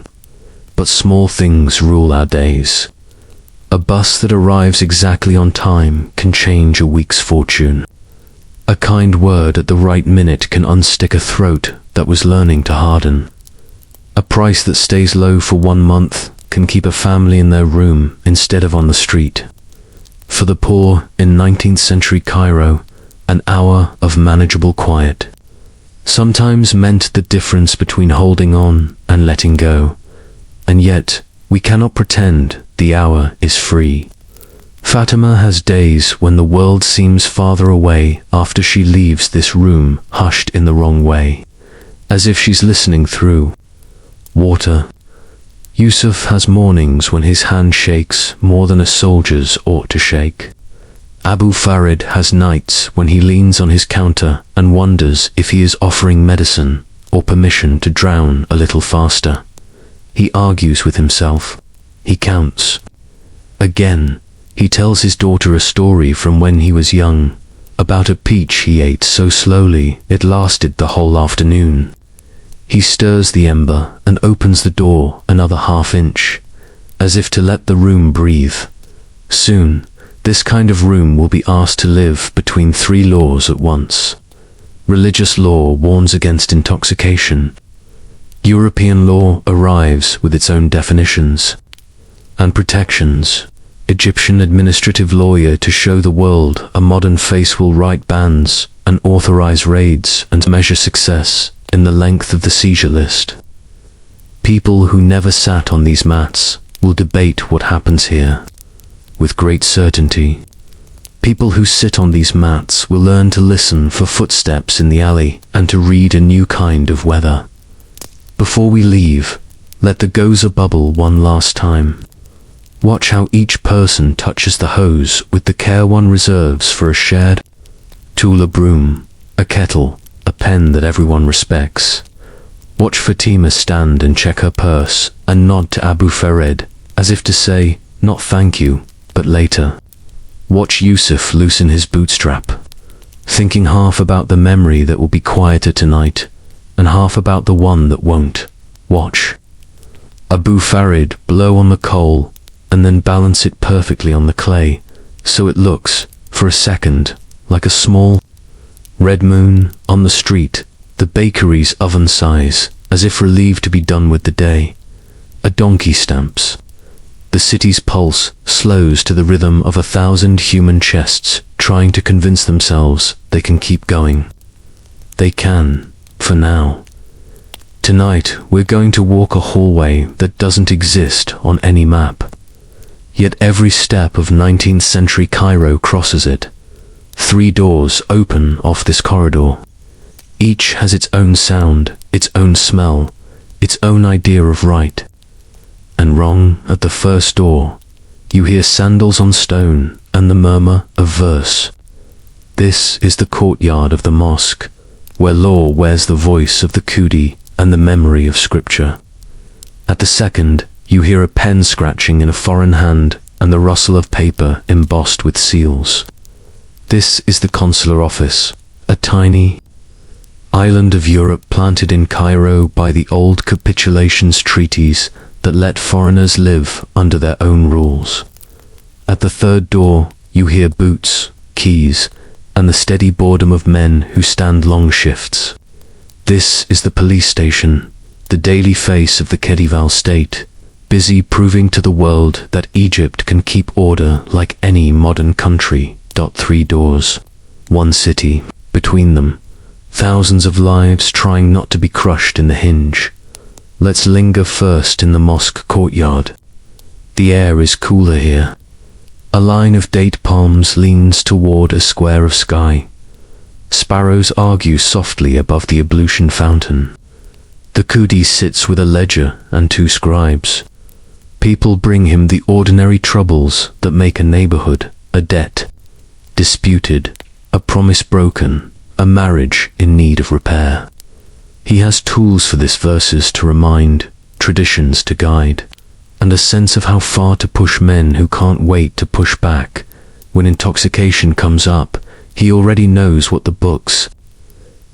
But small things rule our days. A bus that arrives exactly on time can change a week's fortune. A kind word at the right minute can unstick a throat that was learning to harden. A price that stays low for 1 month can keep a family in their room instead of on the street. For the poor in 19th century Cairo, an hour of manageable quiet sometimes meant the difference between holding on and letting go. And yet, we cannot pretend the hour is free. Fatima has days when the world seems farther away after she leaves this room, hushed in the wrong way, as if she's listening through water. Yusuf has mornings when his hand shakes more than a soldier's ought to shake. Abu Farid has nights when he leans on his counter and wonders if he is offering medicine or permission to drown a little faster. He argues with himself. He counts. Again, he tells his daughter a story from when he was young, about a peach he ate so slowly it lasted the whole afternoon. He stirs the ember and opens the door another half-inch, as if to let the room breathe. Soon, this kind of room will be asked to live between 3 laws at once. Religious law warns against intoxication. European law arrives with its own definitions and protections. Egyptian administrative lawyer to show the world a modern face will write bans and authorize raids and measure success in the length of the seizure list. People who never sat on these mats will debate what happens here with great certainty. People who sit on these mats will learn to listen for footsteps in the alley and to read a new kind of weather. Before we leave, let the goza bubble one last time. Watch how each person touches the hose with the care one reserves for a shared tool, a broom, a kettle, a pen that everyone respects. Watch Fatima stand and check her purse and nod to Abu Farid, as if to say, not thank you, but later. Watch Yusuf loosen his bootstrap, thinking half about the memory that will be quieter tonight, and half about the one that won't. Watch Abu Farid blow on the coal, and then balance it perfectly on the clay, so it looks, for a second, like a small red moon on the street, the bakery's oven size, as if relieved to be done with the day. A donkey stamps. The city's pulse slows to the rhythm of 1,000 human chests trying to convince themselves they can keep going. They can, for now. Tonight, we're going to walk a hallway that doesn't exist on any map. Yet every step of 19th century Cairo crosses it. 3 doors open off this corridor. Each has its own sound, its own smell, its own idea of right and wrong. At the first door, you hear sandals on stone and the murmur of verse. This is the courtyard of the mosque, where law wears the voice of the Qudi and the memory of scripture. At the second, you hear a pen scratching in a foreign hand and the rustle of paper embossed with seals. This is the consular office, a tiny island of Europe planted in Cairo by the old capitulations treaties that let foreigners live under their own rules. At the third door, you hear boots, keys, and the steady boredom of men who stand long shifts. This is the police station, the daily face of the Khedival state, busy proving to the world that Egypt can keep order like any modern country. 3 doors, 1 city, between them, thousands of lives trying not to be crushed in the hinge. Let's linger first in the mosque courtyard. The air is cooler here. A line of date palms leans toward a square of sky. Sparrows argue softly above the ablution fountain. The Qudi sits with a ledger and 2 scribes. People bring him the ordinary troubles that make a neighborhood a debt. disputed, a promise broken, a marriage in need of repair. He has tools for this: verses to remind, traditions to guide, and a sense of how far to push men who can't wait to push back. When intoxication comes up, he already knows what the books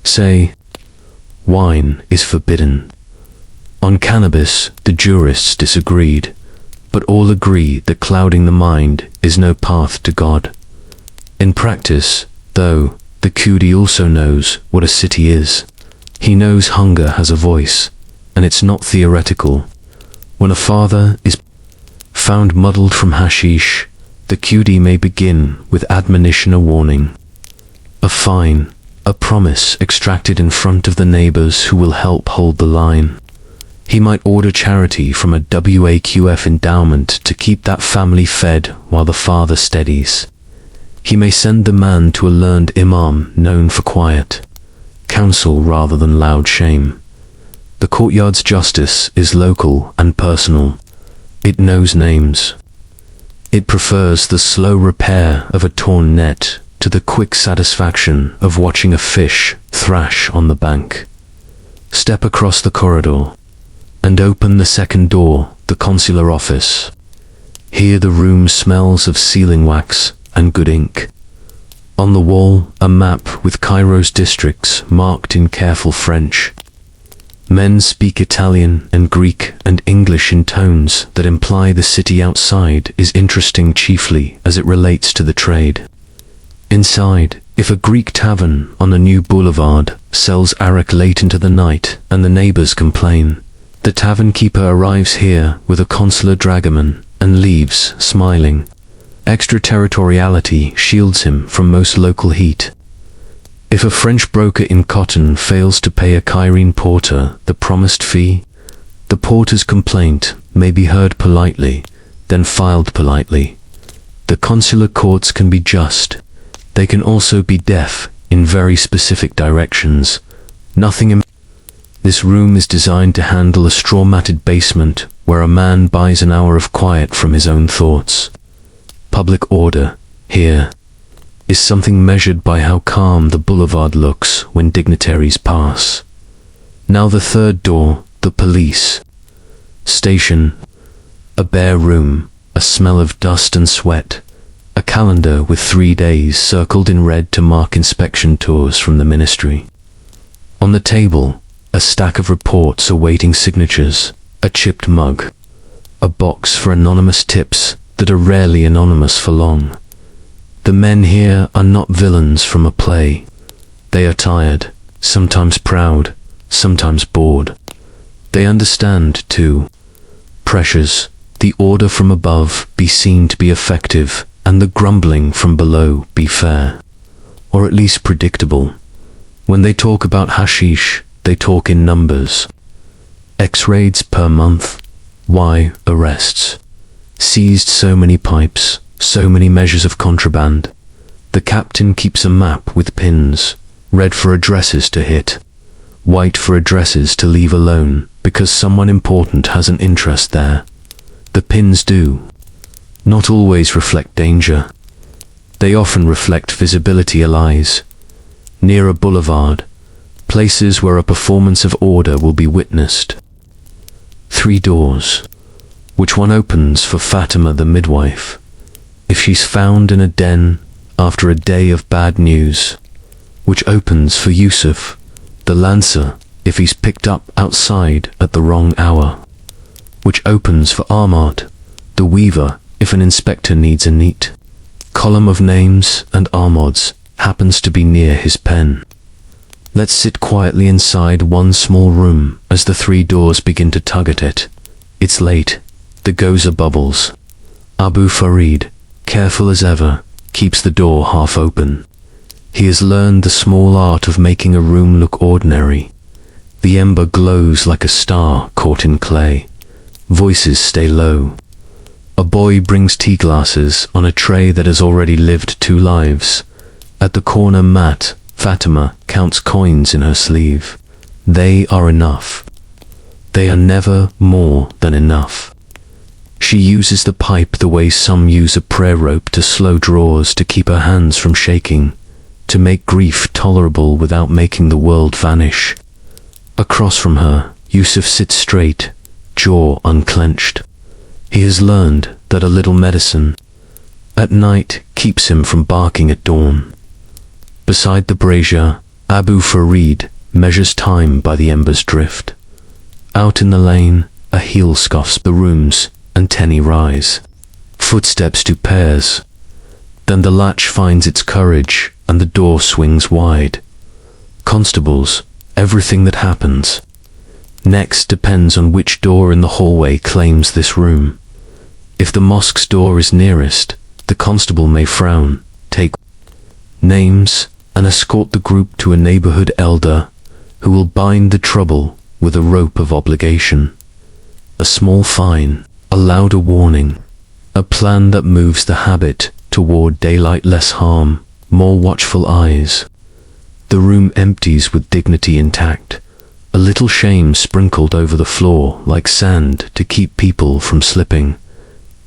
say. Wine is forbidden. On cannabis, the jurists disagreed, but all agree that clouding the mind is no path to God. In practice, though, the Kudi also knows what a city is. He knows hunger has a voice, and it's not theoretical. When a father is found muddled from hashish, the Kudi may begin with admonition, a warning, a fine, a promise extracted in front of the neighbors who will help hold the line. He might order charity from a WAQF endowment to keep that family fed while the father steadies. He may send the man to a learned imam known for quiet counsel rather than loud shame. The courtyard's justice is local and personal. It knows names. It prefers the slow repair of a torn net to the quick satisfaction of watching a fish thrash on the bank. Step across the corridor and open the second door, the consular office. Here the room smells of sealing wax and good ink. On the wall, a map with Cairo's districts marked in careful French. Men speak Italian and Greek and English in tones that imply the city outside is interesting chiefly as it relates to the trade. Inside, if a Greek tavern on a new boulevard sells arak late into the night and the neighbors complain, the tavern keeper arrives here with a consular dragoman and leaves smiling. Extraterritoriality shields him from most local heat. If a French broker in cotton fails to pay a Cairene porter the promised fee, the porter's complaint may be heard politely, then filed politely. The consular courts can be just. They can also be deaf in very specific directions. This room is designed to handle a straw-matted basement where a man buys an hour of quiet from his own thoughts. Public order, here, is something measured by how calm the boulevard looks when dignitaries pass. Now the third door, the police station. A bare room, a smell of dust and sweat, a calendar with 3 days circled in red to mark inspection tours from the ministry. On the table, a stack of reports awaiting signatures, a chipped mug, a box for anonymous tips that are rarely anonymous for long. The men here are not villains from a play. They are tired, sometimes proud, sometimes bored. They understand, too, pressures, the order from above be seen to be effective, and the grumbling from below be fair, or at least predictable. When they talk about hashish, they talk in numbers. X raids per month, Y arrests. Seized so many pipes, so many measures of contraband. The captain keeps a map with pins, red for addresses to hit, white for addresses to leave alone because someone important has an interest there. The pins do not always reflect danger. They often reflect visibility allies. Near a boulevard, places where a performance of order will be witnessed. 3 doors. Which one opens for Fatima the midwife, if she's found in a den after a day of bad news? Which opens for Yusuf, the lancer, if he's picked up outside at the wrong hour? Which opens for Ahmad, the weaver, if an inspector needs a neat column of names and Ahmad's happens to be near his pen? Let's sit quietly inside one small room as the 3 doors begin to tug at it. It's late. The Goza bubbles. Abu Farid, careful as ever, keeps the door half open. He has learned the small art of making a room look ordinary. The ember glows like a star caught in clay. Voices stay low. A boy brings tea glasses on a tray that has already lived 2 lives. At the corner mat, Fatima counts coins in her sleeve. They are enough. They are never more than enough. She uses the pipe the way some use a prayer rope to slow draws to keep her hands from shaking, to make grief tolerable without making the world vanish. Across from her, Yusuf sits straight, jaw unclenched. He has learned that a little medicine at night keeps him from barking at dawn. Beside the brazier, Abu Farid measures time by the ember's drift. Out in the lane, a heel scuffs the rooms, and Tenny rise. Footsteps do pairs. Then the latch finds its courage, and the door swings wide. Constables, everything that happens next depends on which door in the hallway claims this room. If the mosque's door is nearest, the constable may frown, take names, and escort the group to a neighborhood elder who will bind the trouble with a rope of obligation. A small fine, a louder warning, a plan that moves the habit toward daylight, less harm, more watchful eyes. The room empties with dignity intact, a little shame sprinkled over the floor like sand to keep people from slipping.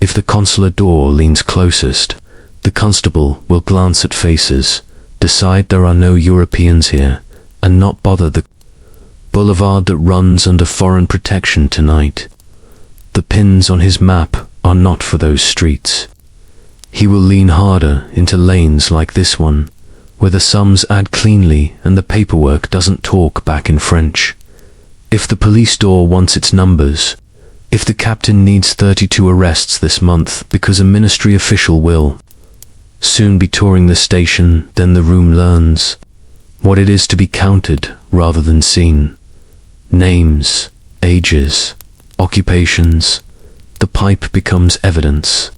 If the consular door leans closest, the constable will glance at faces, decide there are no Europeans here, and not bother the boulevard that runs under foreign protection tonight. The pins on his map are not for those streets. He will lean harder into lanes like this one, where the sums add cleanly and the paperwork doesn't talk back in French. If the police door wants its numbers, if the captain needs 32 arrests this month because a ministry official will soon be touring the station, then the room learns what it is to be counted rather than seen. Names, ages, occupations. The pipe becomes evidence.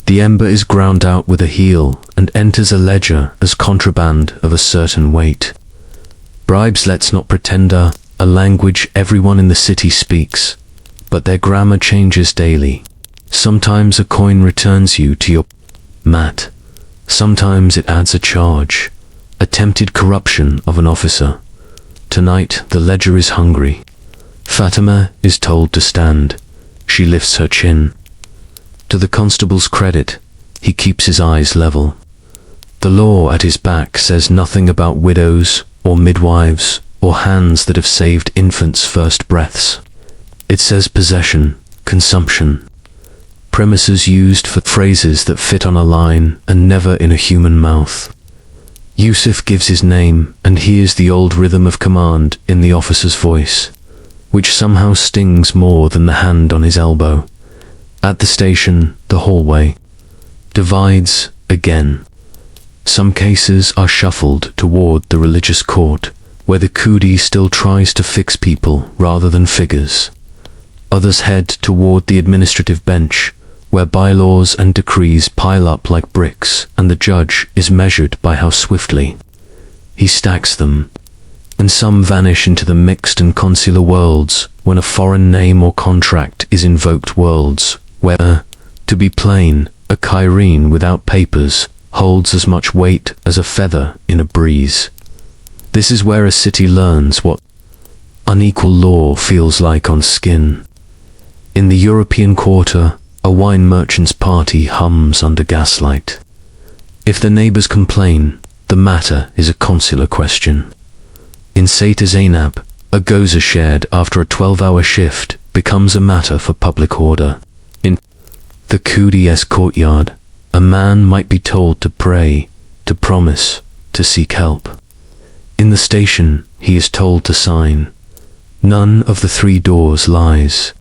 The ember is ground out with a heel and enters a ledger as contraband of a certain weight. Bribes, let's not pretend, are a language everyone in the city speaks, but their grammar changes daily. Sometimes a coin returns you to your mat. Sometimes it adds a charge, attempted corruption of an officer. Tonight the ledger is hungry. Fatima is told to stand. She lifts her chin. To the constable's credit, he keeps his eyes level. The law at his back says nothing about widows or midwives or hands that have saved infants' first breaths. It says possession, consumption, premises used for phrases that fit on a line and never in a human mouth. Yusuf gives his name and hears the old rhythm of command in the officer's voice, which somehow stings more than the hand on his elbow. At the station, the hallway divides again. Some cases are shuffled toward the religious court, where the Kudi still tries to fix people rather than figures. Others head toward the administrative bench, where bylaws and decrees pile up like bricks, and the judge is measured by how swiftly he stacks them. And some vanish into the mixed and consular worlds when a foreign name or contract is invoked, worlds where, to be plain, a Cairene without papers holds as much weight as a feather in a breeze. This is where a city learns what unequal law feels like on skin. In the European Quarter, a wine merchant's party hums under gaslight. If the neighbors complain, the matter is a consular question. In Seyte Zainab, a goza shared after a 12-hour shift becomes a matter for public order. In the Kudi's courtyard, a man might be told to pray, to promise, to seek help. In the station, he is told to sign. None of the three doors lies.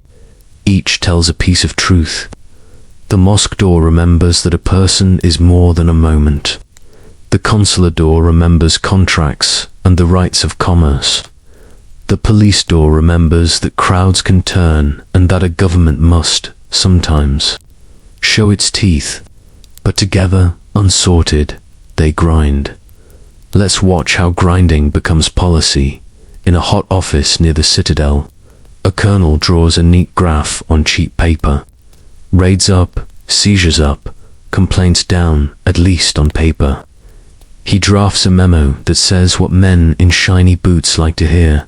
Each tells a piece of truth. The mosque door remembers that a person is more than a moment. The consular door remembers contracts and the rights of commerce. The police door remembers that crowds can turn and that a government must, sometimes, show its teeth, but together, unsorted, they grind. Let's watch how grinding becomes policy. In a hot office near the Citadel, a colonel draws a neat graph on cheap paper. Raids up, seizures up, complaints down, at least on paper. He drafts a memo that says what men in shiny boots like to hear,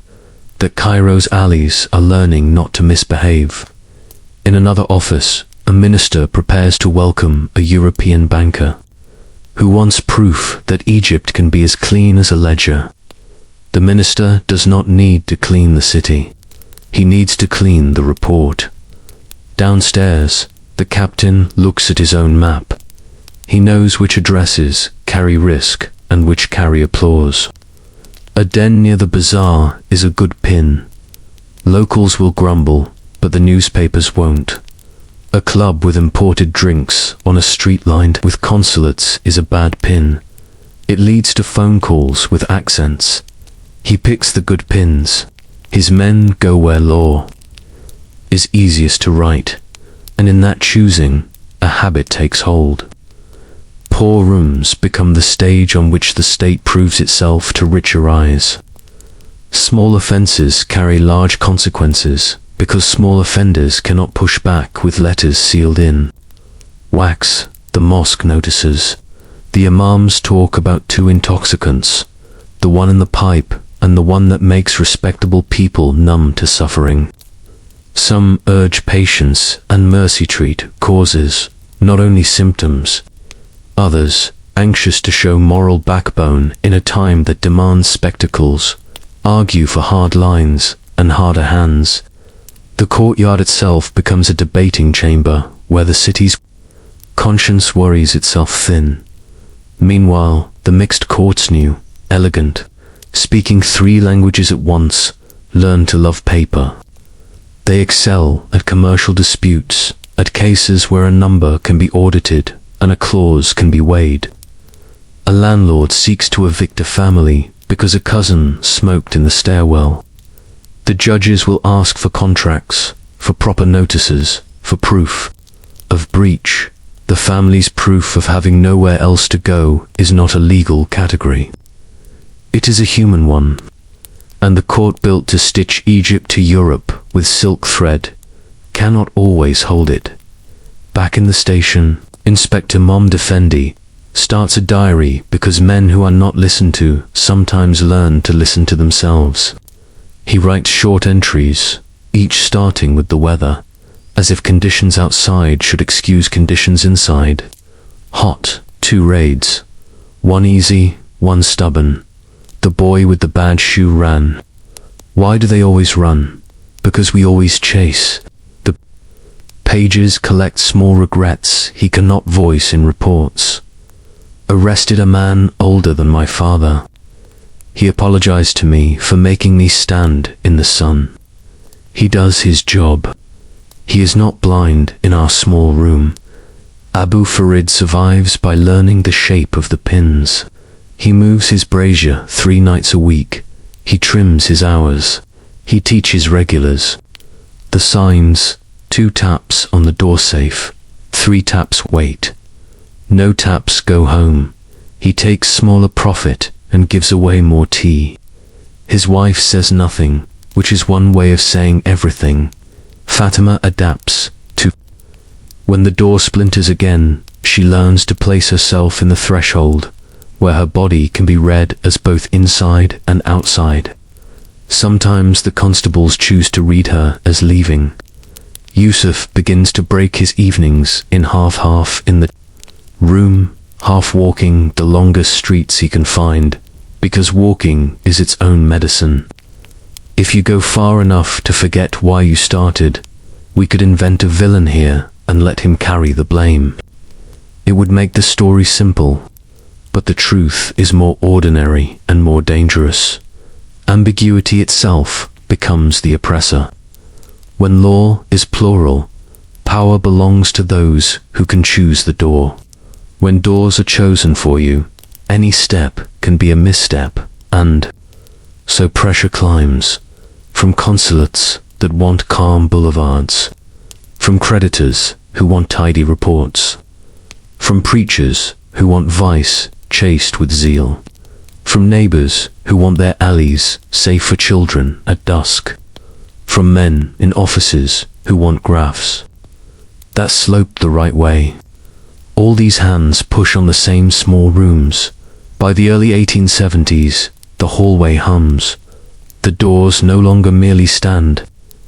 that Cairo's alleys are learning not to misbehave. In another office, a minister prepares to welcome a European banker who wants proof that Egypt can be as clean as a ledger. The minister does not need to clean the city. He needs to clean the report. Downstairs, the captain looks at his own map. He knows which addresses carry risk and which carry applause. A den near the bazaar is a good pin. Locals will grumble, but the newspapers won't. A club with imported drinks on a street lined with consulates is a bad pin. It leads to phone calls with accents. He picks the good pins. His men go where law is easiest to write, and in that choosing, a habit takes hold. Poor rooms become the stage on which the state proves itself to richer eyes. Small offences carry large consequences, because small offenders cannot push back with letters sealed in wax. The mosque notices. The imams talk about two intoxicants, the one in the pipe and the one that makes respectable people numb to suffering. Some urge patience and mercy treat causes, not only symptoms. Others, anxious to show moral backbone in a time that demands spectacles, argue for hard lines and harder hands. The courtyard itself becomes a debating chamber where the city's conscience worries itself thin. Meanwhile, the mixed courts new, elegant, speaking 3 languages at once, learn to love paper. They excel at commercial disputes, at cases where a number can be audited and a clause can be weighed. A landlord seeks to evict a family because a cousin smoked in the stairwell. The judges will ask for contracts, for proper notices, for proof of breach. The family's proof of having nowhere else to go is not a legal category. It is a human one. And the court built to stitch Egypt to Europe with silk thread cannot always hold it. Back in the station, Inspector Mom Defendi starts a diary because men who are not listened to sometimes learn to listen to themselves. He writes short entries, each starting with the weather, as if conditions outside should excuse conditions inside. Hot, 2 raids. 1 easy, 1 stubborn. The boy with the bad shoe ran. Why do they always run? Because we always chase. The pages collect small regrets he cannot voice in reports. Arrested a man older than my father. He apologized to me for making me stand in the sun. He does his job. He is not blind in our small room. Abu Farid survives by learning the shape of the pins. He moves his brazier 3 nights a week. He trims his hours. He teaches regulars. The signs, 2 taps on the door safe, 3 taps wait. No taps go home. He takes smaller profit and gives away more tea. His wife says nothing, which is one way of saying everything. Fatima adapts to. When the door splinters again, she learns to place herself in the threshold, where her body can be read as both inside and outside. Sometimes the constables choose to read her as leaving. Yusuf begins to break his evenings in half in the room, half walking the longest streets he can find, because walking is its own medicine. If you go far enough to forget why you started, we could invent a villain here and let him carry the blame. It would make the story simple, but the truth is more ordinary and more dangerous. Ambiguity itself becomes the oppressor. When law is plural, power belongs to those who can choose the door. When doors are chosen for you, any step can be a misstep, and so pressure climbs, from consulates that want calm boulevards, from creditors who want tidy reports, from preachers who want vice chased with zeal, from neighbors who want their alleys safe for children at dusk, from men in offices who want graphs that slope the right way. All these hands push on the same small rooms. By the early 1870s, the hallway hums. The doors no longer merely stand,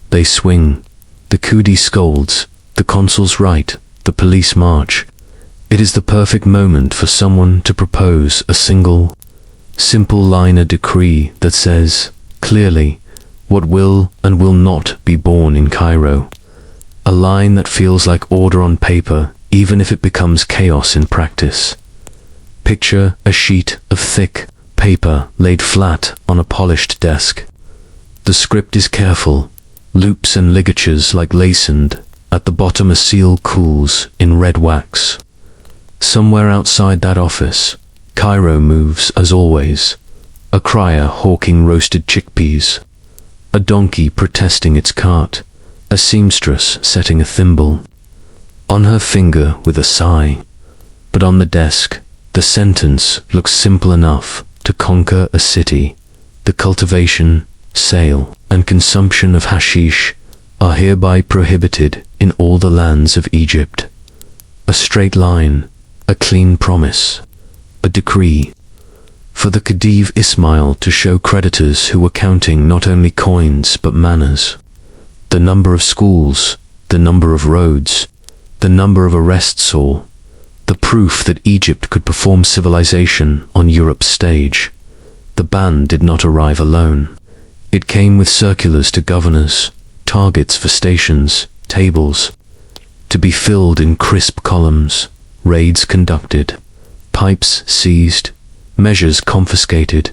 they swing. The coolie scolds, the consuls write, the police march. It is the perfect moment for someone to propose a single, simple line, a decree that says, clearly, what will and will not be born in Cairo. A line that feels like order on paper, even if it becomes chaos in practice. Picture a sheet of thick paper laid flat on a polished desk. The script is careful, loops and ligatures like laced. At the bottom a seal cools in red wax. Somewhere outside that office, Cairo moves as always. A crier hawking roasted chickpeas. A donkey protesting its cart. A seamstress setting a thimble. On her finger with a sigh. But on the desk, the sentence looks simple enough to conquer a city. The cultivation, sale, and consumption of hashish are hereby prohibited in all the lands of Egypt. A straight line, a clean promise, a decree. For the Khedive Ismail to show creditors who were counting not only coins but manners. The number of schools, the number of roads, the number of arrests, all. The proof that Egypt could perform civilization on Europe's stage. The ban did not arrive alone. It came with circulars to governors, targets for stations, tables, to be filled in crisp columns, raids conducted, pipes seized, measures confiscated,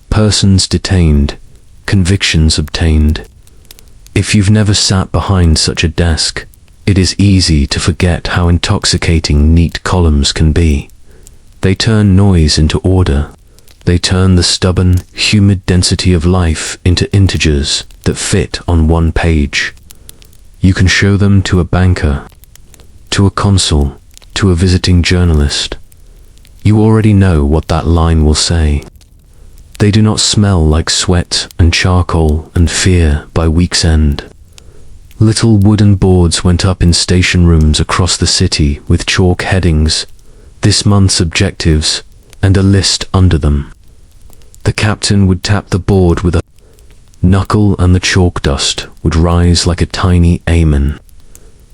persons detained, convictions obtained. If you've never sat behind such a desk, it is easy to forget how intoxicating neat columns can be. They turn noise into order. They turn the stubborn, humid density of life into integers that fit on one page. You can show them to a banker, to a consul, to a visiting journalist. You already know what that line will say. They do not smell like sweat and charcoal and fear by week's end. Little wooden boards went up in station rooms across the city with chalk headings, this month's objectives, and a list under them. The captain would tap the board with a knuckle and the chalk dust would rise like a tiny amen.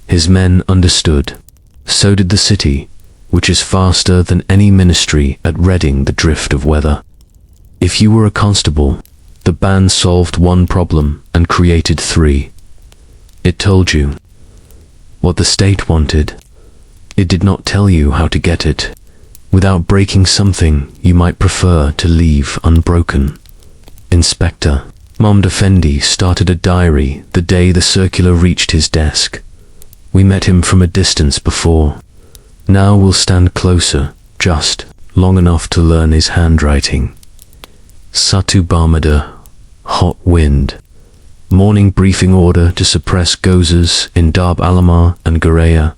His men understood. So did the city, which is faster than any ministry at reading the drift of weather. If you were a constable, the ban solved one problem and created three. It told you what the state wanted. It did not tell you how to get it, without breaking something you might prefer to leave unbroken. Inspector Mahmoud Effendi started a diary the day the circular reached his desk. We met him from a distance before. Now we'll stand closer, just long enough to learn his handwriting. Satu Barmada, hot wind. Morning briefing order to suppress Gozas in Darb Alamar and Gareya.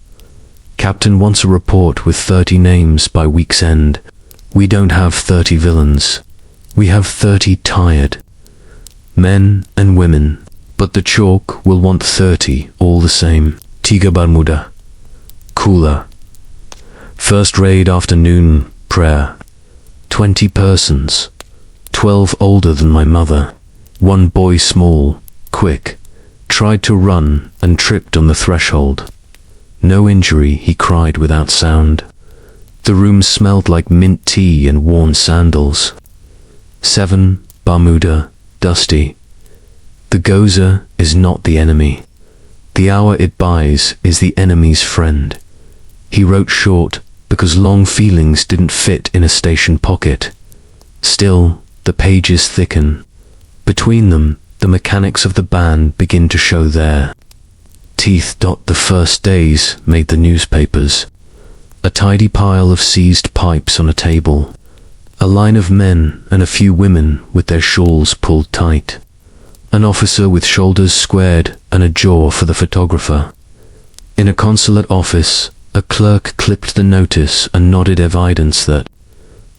Captain wants a report with 30 names by week's end. We don't have 30 villains. We have 30 tired men and women, but the chalk will want 30 all the same. Tiga Bermuda. Cooler. First raid afternoon prayer. 20 persons. 12 older than my mother. One boy small, quick, tried to run and tripped on the threshold. No injury, he cried without sound. The room smelled like mint tea and worn sandals. 7, Bermuda, dusty. The Goza is not the enemy. The hour it buys is the enemy's friend. He wrote short because long feelings didn't fit in a station pocket. Still, the pages thicken. Between them, the mechanics of the ban begin to show their teeth. The first days made the newspapers. A tidy pile of seized pipes on a table. A line of men and a few women with their shawls pulled tight. An officer with shoulders squared and a jaw for the photographer. In a consulate office, a clerk clipped the notice and nodded evidence that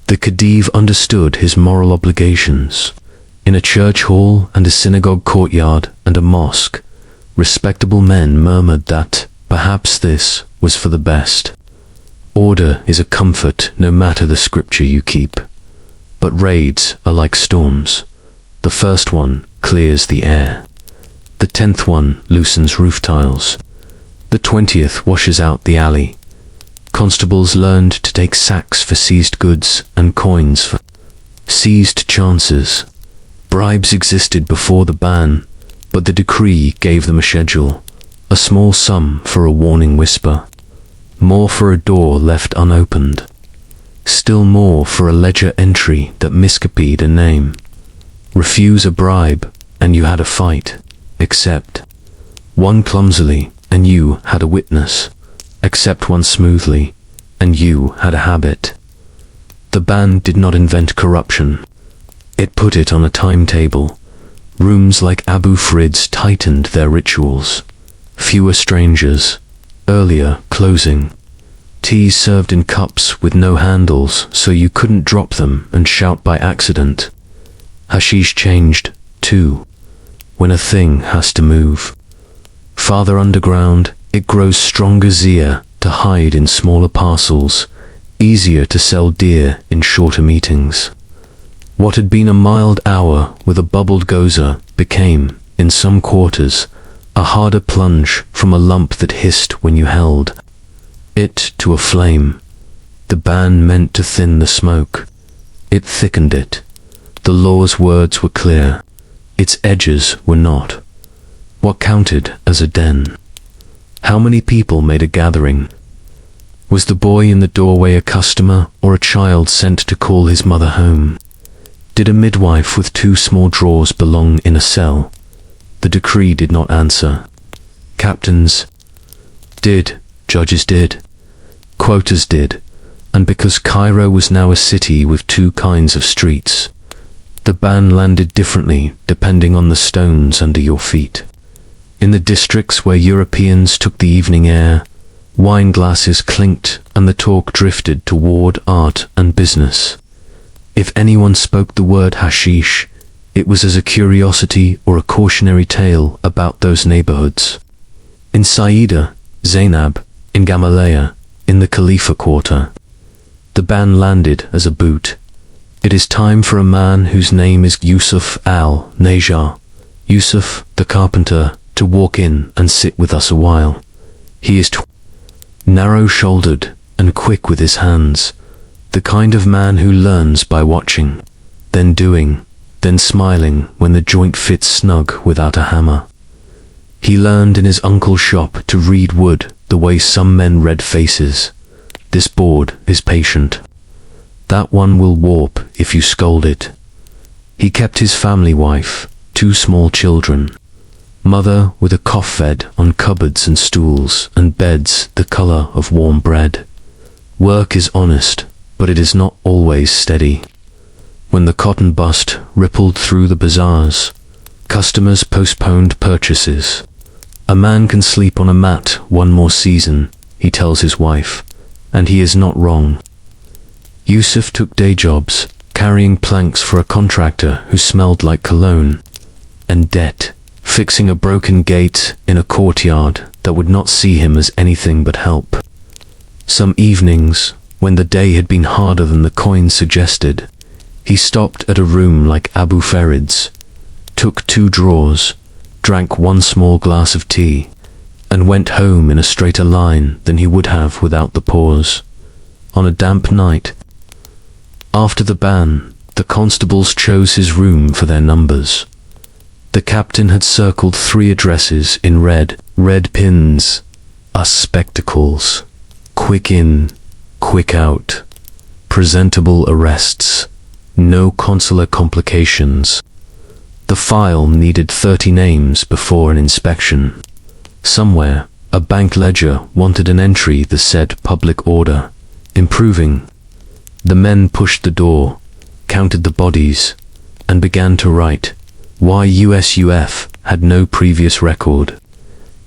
the Khedive understood his moral obligations. In a church hall and a synagogue courtyard and a mosque, respectable men murmured that perhaps this was for the best. Order is a comfort no matter the scripture you keep. But raids are like storms. The first one clears the air. The 10th one loosens roof tiles. The 20th washes out the alley. Constables learned to take sacks for seized goods and coins for seized chances. Bribes existed before the ban, but the decree gave them a schedule. A small sum for a warning whisper. More for a door left unopened. Still more for a ledger entry that miscopied a name. Refuse a bribe, and you had a fight. Accept one clumsily, and you had a witness. Accept one smoothly, and you had a habit. The ban did not invent corruption. It put it on a timetable. Rooms like Abu Frid's tightened their rituals. Fewer strangers. Earlier closing. Teas served in cups with no handles so you couldn't drop them and shout by accident. Hashish changed, too. When a thing has to move. Farther underground, it grows stronger zia to hide in smaller parcels, easier to sell dear in shorter meetings. What had been a mild hour with a bubbled goza became, in some quarters, a harder plunge from a lump that hissed when you held it to a flame. The ban meant to thin the smoke. It thickened it. The law's words were clear. Its edges were not. What counted as a den? How many people made a gathering? Was the boy in the doorway a customer or a child sent to call his mother home? Did a midwife with 2 small drawers belong in a cell? The decree did not answer. Captains did, judges did, quotas did, and because Cairo was now a city with 2 kinds of streets, the ban landed differently depending on the stones under your feet. In the districts where Europeans took the evening air, wine glasses clinked and the talk drifted toward art and business. If anyone spoke the word hashish, it was as a curiosity or a cautionary tale about those neighborhoods. In Saida, Zainab, in Gamaleya, in the Khalifa quarter, the ban landed as a boot. It is time for a man whose name is Yusuf al-Najjar, Yusuf the carpenter, to walk in and sit with us a while. He is narrow-shouldered and quick with his hands, the kind of man who learns by watching, then doing, then smiling when the joint fits snug without a hammer. He learned in his uncle's shop to read wood the way some men read faces. This board is patient. That one will warp if you scold it. He kept his family wife, 2 small children. Mother with a cough fed on cupboards and stools and beds the color of warm bread. Work is honest, but it is not always steady. When the cotton bust rippled through the bazaars, customers postponed purchases. A man can sleep on a mat 1 more season, he tells his wife, and he is not wrong. Yusuf took day jobs, carrying planks for a contractor who smelled like cologne, and debt, fixing a broken gate in a courtyard that would not see him as anything but help. Some evenings, when the day had been harder than the coin suggested, he stopped at a room like Abu Farid's, took 2 drawers, drank 1 small glass of tea, and went home in a straighter line than he would have without the pause. On a damp night, after the ban, the constables chose his room for their numbers. The captain had circled 3 addresses in red pins. Us spectacles. Quick in, quick out. Presentable arrests. No consular complications. The file needed 30 names before an inspection. Somewhere, a bank ledger wanted an entry that said public order, improving. The men pushed the door, counted the bodies, and began to write why USUF had no previous record.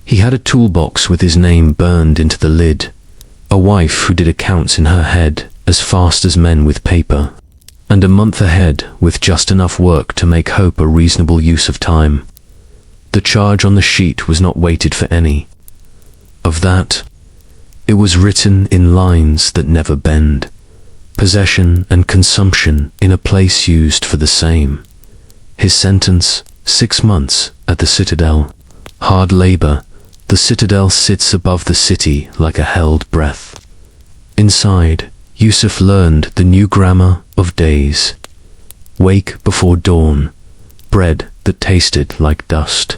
He had a toolbox with his name burned into the lid, a wife who did accounts in her head as fast as men with paper, and a month ahead with just enough work to make hope a reasonable use of time. The charge on the sheet was not weighted for any of that. It was written in lines that never bend. Possession and consumption in a place used for the same. His sentence, 6 months at the Citadel. Hard labor, The citadel sits above the city like a held breath. Inside, Yusuf learned the new grammar of days. Wake before dawn, bread that tasted like dust.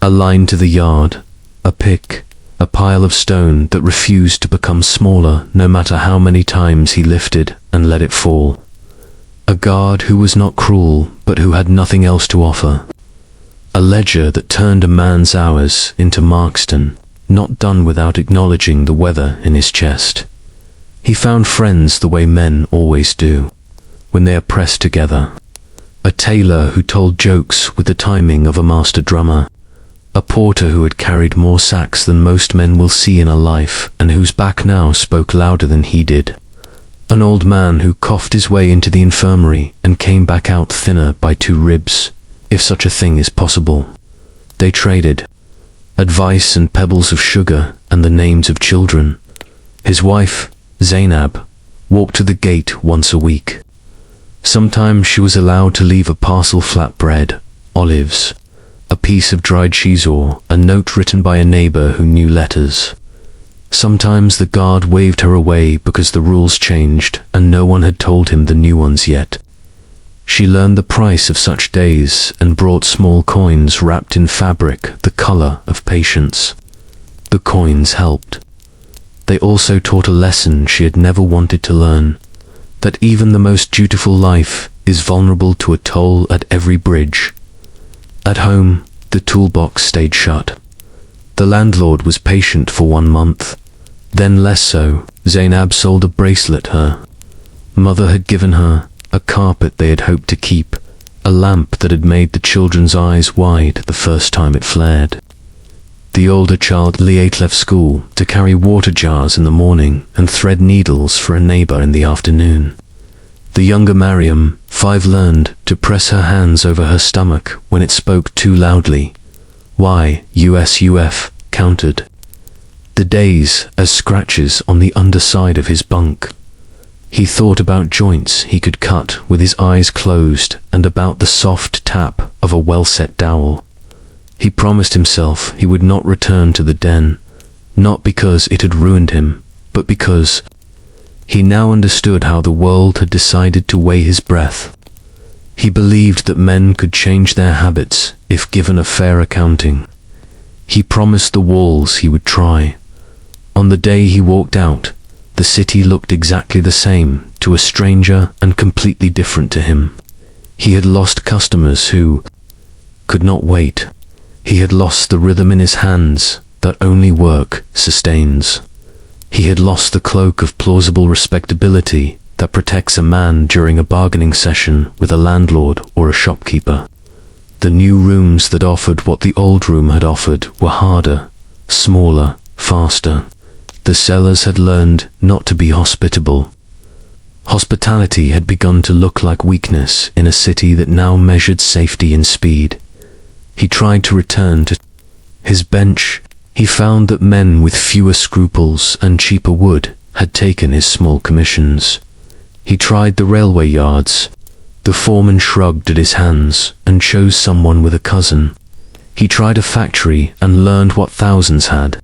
A line to the yard, a pick, a pile of stone that refused to become smaller no matter how many times he lifted and let it fall. A guard who was not cruel but who had nothing else to offer. A ledger that turned a man's hours into markston, not done without acknowledging the weather in his chest. He found friends the way men always do, when they are pressed together. A tailor who told jokes with the timing of a master drummer. A porter who had carried more sacks than most men will see in a life and whose back now spoke louder than he did. An old man who coughed his way into the infirmary and came back out thinner by 2 ribs, if such a thing is possible. They traded advice and pebbles of sugar and the names of children. His wife, Zainab, walked to the gate once a week. Sometimes she was allowed to leave a parcel flatbread, olives, a piece of dried cheese or a note written by a neighbor who knew letters. Sometimes the guard waved her away because the rules changed and no one had told him the new ones yet. She learned the price of such days and brought small coins wrapped in fabric the color of patience. The coins helped. They also taught a lesson she had never wanted to learn, that even the most dutiful life is vulnerable to a toll at every bridge. At home, the toolbox stayed shut. The landlord was patient for 1 month, then less so. Zainab sold a bracelet her mother had given her, a carpet they had hoped to keep, a lamp that had made the children's eyes wide the first time it flared. The older child Liat left school to carry water jars in the morning and thread needles for a neighbor in the afternoon. The younger Mariam, 5, learned to press her hands over her stomach when it spoke too loudly. YUSUF counted the days as scratches on the underside of his bunk. He thought about joints he could cut with his eyes closed and about the soft tap of a well-set dowel. He promised himself he would not return to the den, not because it had ruined him, but because he now understood how the world had decided to weigh his breath. He believed that men could change their habits if given a fair accounting. He promised the walls he would try. On the day he walked out, the city looked exactly the same to a stranger and completely different to him. He had lost customers who could not wait. He had lost the rhythm in his hands that only work sustains. He had lost the cloak of plausible respectability that protects a man during a bargaining session with a landlord or a shopkeeper. The new rooms that offered what the old room had offered were harder, smaller, faster. The sellers had learned not to be hospitable. Hospitality had begun to look like weakness in a city that now measured safety in speed. He tried to return to his bench. He found that men with fewer scruples and cheaper wood had taken his small commissions. He tried the railway yards. The foreman shrugged at his hands and chose someone with a cousin. He tried a factory and learned what thousands had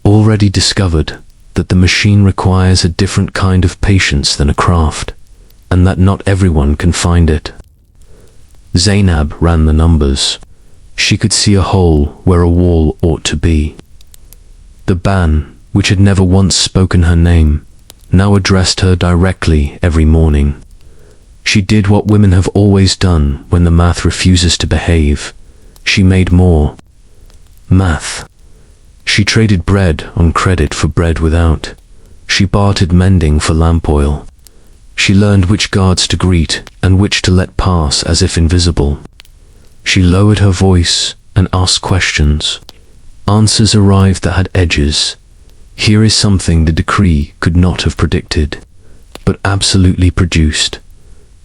already discovered, that the machine requires a different kind of patience than a craft, and that not everyone can find it. Zainab ran the numbers. She could see a hole where a wall ought to be. The ban, which had never once spoken her name, now addressed her directly every morning. She did what women have always done when the math refuses to behave. She made more math. She traded bread on credit for bread without. She bartered mending for lamp oil. She learned which guards to greet and which to let pass as if invisible. She lowered her voice and asked questions. Answers arrived that had edges. Here is something the decree could not have predicted, but absolutely produced.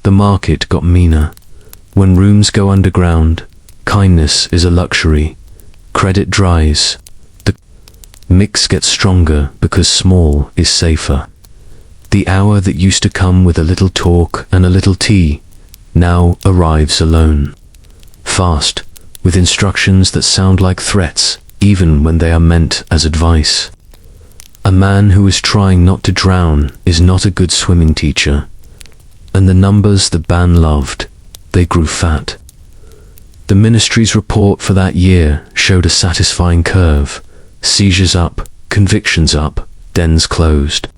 The market got meaner. When rooms go underground, kindness is a luxury. Credit dries. The mix gets stronger because small is safer. The hour that used to come with a little talk and a little tea now arrives alone. Fast, with instructions that sound like threats even when they are meant as advice. A man who is trying not to drown is not a good swimming teacher. And the numbers the band loved, they grew fat. The ministry's report for that year showed a satisfying curve. Seizures up, convictions up, dens closed.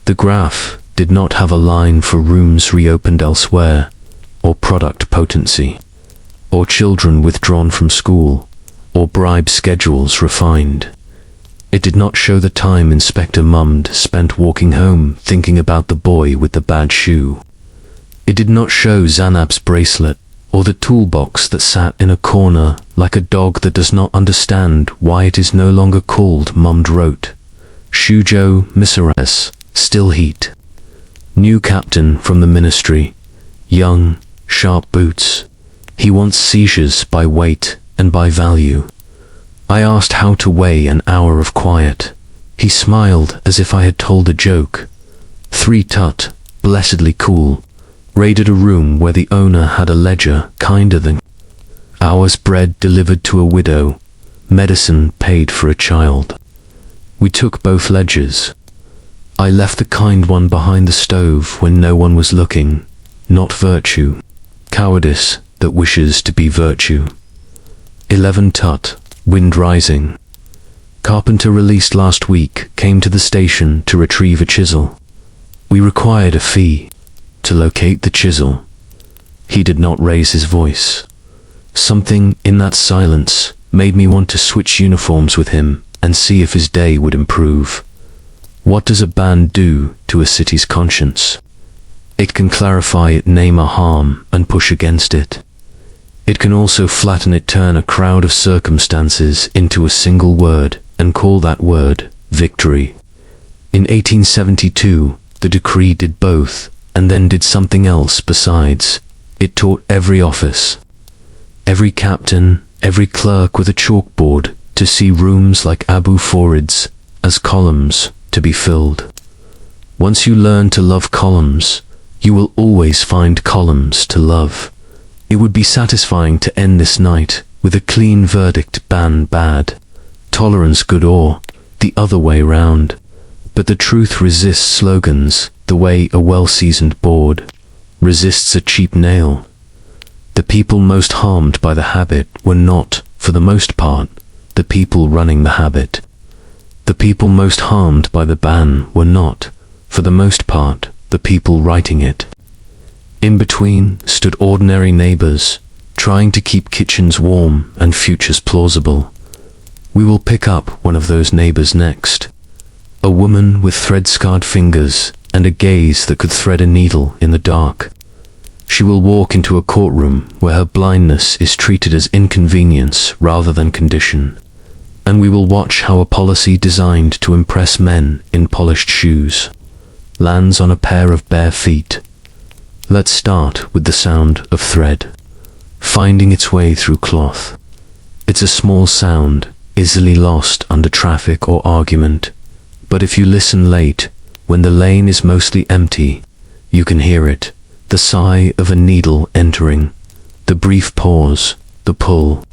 The graph did not have a line for rooms reopened elsewhere, or product potency, or children withdrawn from school, or bribe schedules refined. It did not show the time Inspector Mummed spent walking home thinking about the boy with the bad shoe. It did not show Zanab's bracelet, or the toolbox that sat in a corner like a dog that does not understand why it is no longer called Mummed Rote. Shujo Miseres, still heat. New captain from the ministry, young, sharp boots. He wants seizures by weight and by value. I asked how to weigh an hour of quiet. He smiled as if I had told a joke. 3 tut, blessedly cool. Raided a room where the owner had a ledger kinder than hours bread delivered to a widow, medicine paid for a child. We took both ledgers. I left the kind one behind the stove when no one was looking. Not virtue. Cowardice that wishes to be virtue. 11 tut, wind rising. Carpenter released last week came to the station to retrieve a chisel. We required a fee to locate the chisel. He did not raise his voice. Something in that silence made me want to switch uniforms with him and see if his day would improve. What does a ban do to a city's conscience? It can clarify it, name a harm, and push against it. It can also flatten it, turn a crowd of circumstances into a single word, and call that word victory. In 1872, the decree did both, and then did something else besides. It taught every office, every captain, every clerk with a chalkboard to see rooms like Abu Forid's as columns to be filled. Once you learn to love columns, you will always find columns to love. It would be satisfying to end this night with a clean verdict, ban bad, tolerance good, or the other way round. But the truth resists slogans the way a well-seasoned board resists a cheap nail. The people most harmed by the habit were not, for the most part, the people running the habit. The people most harmed by the ban were not, for the most part, the people writing it. In between stood ordinary neighbors, trying to keep kitchens warm and futures plausible. We will pick up one of those neighbors next. A woman with thread-scarred fingers and a gaze that could thread a needle in the dark. She will walk into a courtroom where her blindness is treated as inconvenience rather than condition. And we will watch how a policy designed to impress men in polished shoes lands on a pair of bare feet. Let's start with the sound of thread, finding its way through cloth. It's a small sound, easily lost under traffic or argument, but if you listen late, when the lane is mostly empty, you can hear it, the sigh of a needle entering, the brief pause, the pull.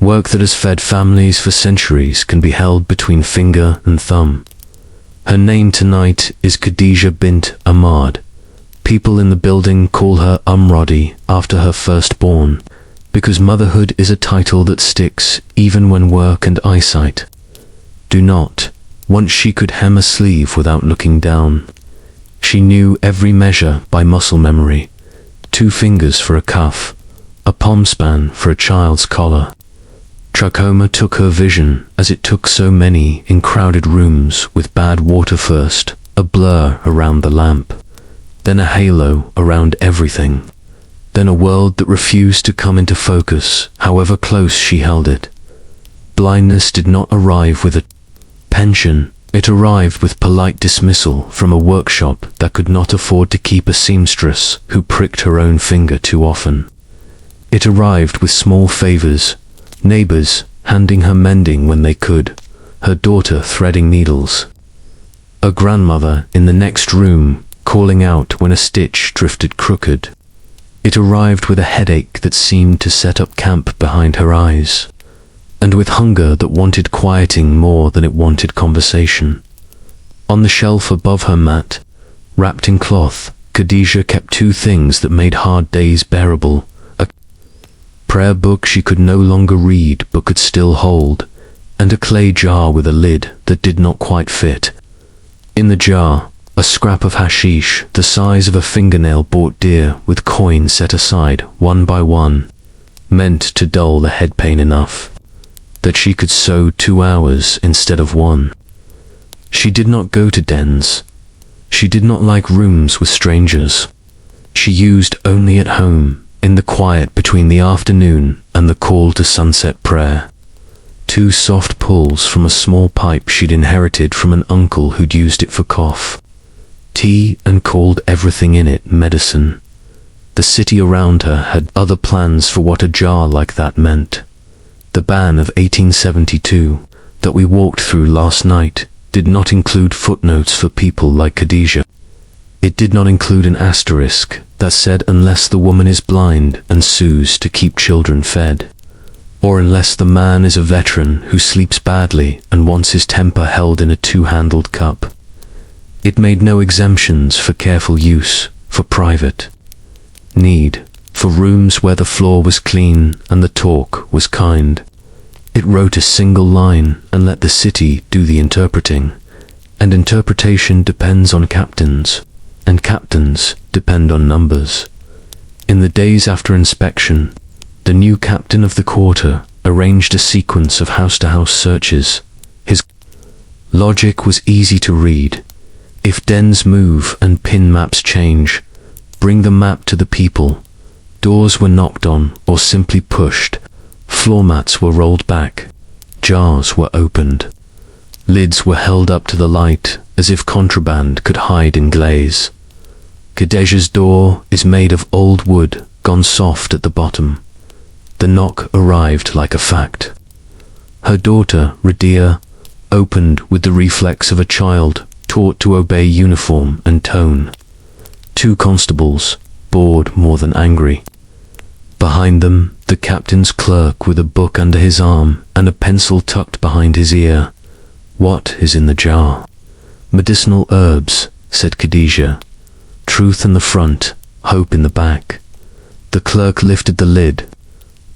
Work that has fed families for centuries can be held between finger and thumb. Her name tonight is Khadija bint Ahmad. People in the building call her Rodi after her firstborn, because motherhood is a title that sticks even when work and eyesight do not. Once she could hem a sleeve without looking down. She knew every measure by muscle memory. 2 fingers for a cuff, a palm span for a child's collar. Trachoma took her vision as it took so many in crowded rooms with bad water first, a blur around the lamp, then a halo around everything, then a world that refused to come into focus, however close she held it. Blindness did not arrive with a pension, it arrived with polite dismissal from a workshop that could not afford to keep a seamstress who pricked her own finger too often. It arrived with small favors, neighbors handing her mending when they could, her daughter threading needles, a grandmother in the next room calling out when a stitch drifted crooked. It arrived with a headache that seemed to set up camp behind her eyes. and with hunger that wanted quieting more than it wanted conversation. On the shelf above her mat, wrapped in cloth, Khadija kept two things that made hard days bearable: a prayer book she could no longer read but could still hold, and a clay jar with a lid that did not quite fit. In the jar, a scrap of hashish the size of a fingernail bought dear, with coins set aside one by one, meant to dull the head pain enough that she could sew 2 hours instead of 1. She did not go to dens. She did not like rooms with strangers. She used only at home, in the quiet between the afternoon and the call to sunset prayer. 2 soft pulls from a small pipe she'd inherited from an uncle who'd used it for cough. Tea, and called everything in it medicine. The city around her had other plans for what a jar like that meant. The ban of 1872 that we walked through last night did not include footnotes for people like Khadija. It did not include an asterisk that said unless the woman is blind and sues to keep children fed, or unless the man is a veteran who sleeps badly and wants his temper held in a 2-handled cup. It made no exemptions for careful use, for private need, for rooms where the floor was clean and the talk was kind. It wrote a single line and let the city do the interpreting. And interpretation depends on captains, and captains depend on numbers. In the days after inspection, the new captain of the quarter arranged a sequence of house-to-house searches. His logic was easy to read. If dens move and pin maps change, bring the map to the people. Doors were knocked on or simply pushed. Floor mats were rolled back. Jars were opened. Lids were held up to the light as if contraband could hide in glaze. Khadija's door is made of old wood, gone soft at the bottom. The knock arrived like a fact. Her daughter, Radia, opened with the reflex of a child taught to obey uniform and tone. 2 constables, bored more than angry. Behind them, the captain's clerk with a book under his arm and a pencil tucked behind his ear. What is in the jar? Medicinal herbs, said Khadija. Truth in the front, hope in the back. The clerk lifted the lid.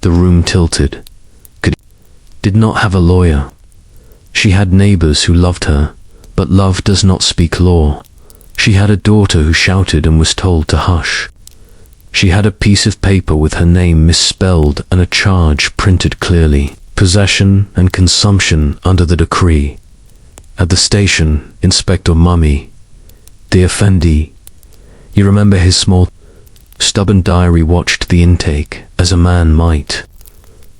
The room tilted. Khadija did not have a lawyer. She had neighbors who loved her, but love does not speak law. She had a daughter who shouted and was told to hush. She had a piece of paper with her name misspelled and a charge printed clearly: possession and consumption under the decree. At the station, Inspector Mummy, the Effendi, you remember his small, stubborn diary, watched the intake as a man might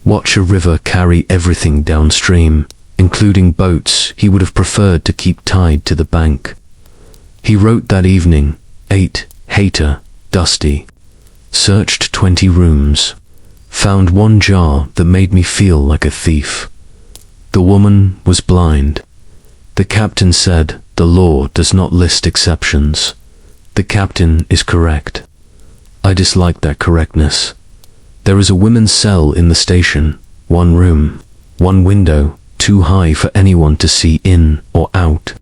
watch a river carry everything downstream, including boats he would have preferred to keep tied to the bank. He wrote that evening, ate, hater, dusty, searched 20 rooms, found 1 jar that made me feel like a thief. The woman was blind. The captain said the law does not list exceptions. The captain is correct. I dislike that correctness. There is a women's cell in the station, 1 room, 1 window, too high for anyone to see in or out.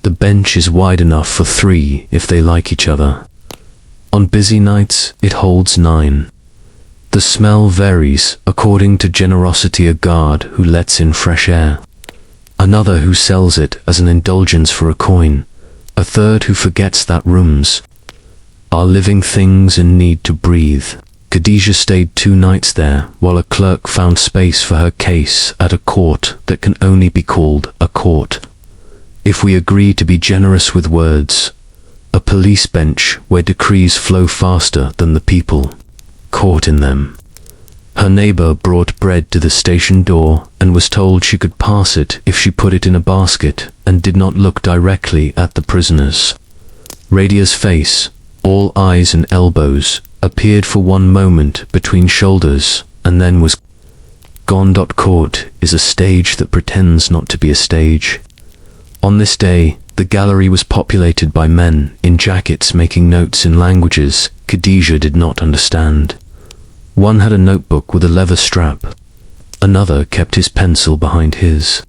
The bench is wide enough for 3 if they like each other. On busy nights, it holds 9. The smell varies according to generosity: a guard who lets in fresh air, another who sells it as an indulgence for a coin, a third who forgets that rooms are living things and need to breathe. Khadija stayed 2 nights there while a clerk found space for her case at a court that can only be called a court if we agree to be generous with words. A police bench where decrees flow faster than the people caught in them. Her neighbor brought bread to the station door and was told she could pass it if she put it in a basket and did not look directly at the prisoners. Radia's face, all eyes and elbows, appeared for 1 moment between shoulders and then was gone. Court is a stage that pretends not to be a stage. On this day, the gallery was populated by men in jackets making notes in languages Khadija did not understand. One had a notebook with a leather strap, Another kept his pencil behind his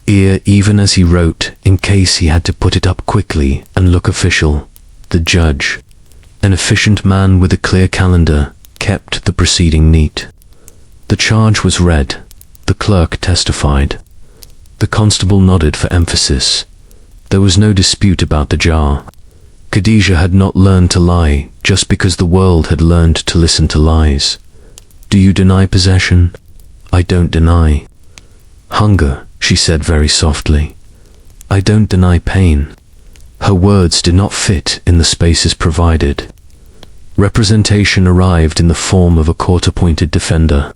ear even as he wrote, in case he had to put it up quickly and look official. The judge, an efficient man with a clear calendar, kept the proceeding neat. The charge was read. The clerk testified. The constable nodded for emphasis. There was no dispute about the jar. Khadija had not learned to lie just because the world had learned to listen to lies. Do you deny possession? I don't deny hunger, she said very softly. I don't deny pain. Her words did not fit in the spaces provided. Representation arrived in the form of a court-appointed defender,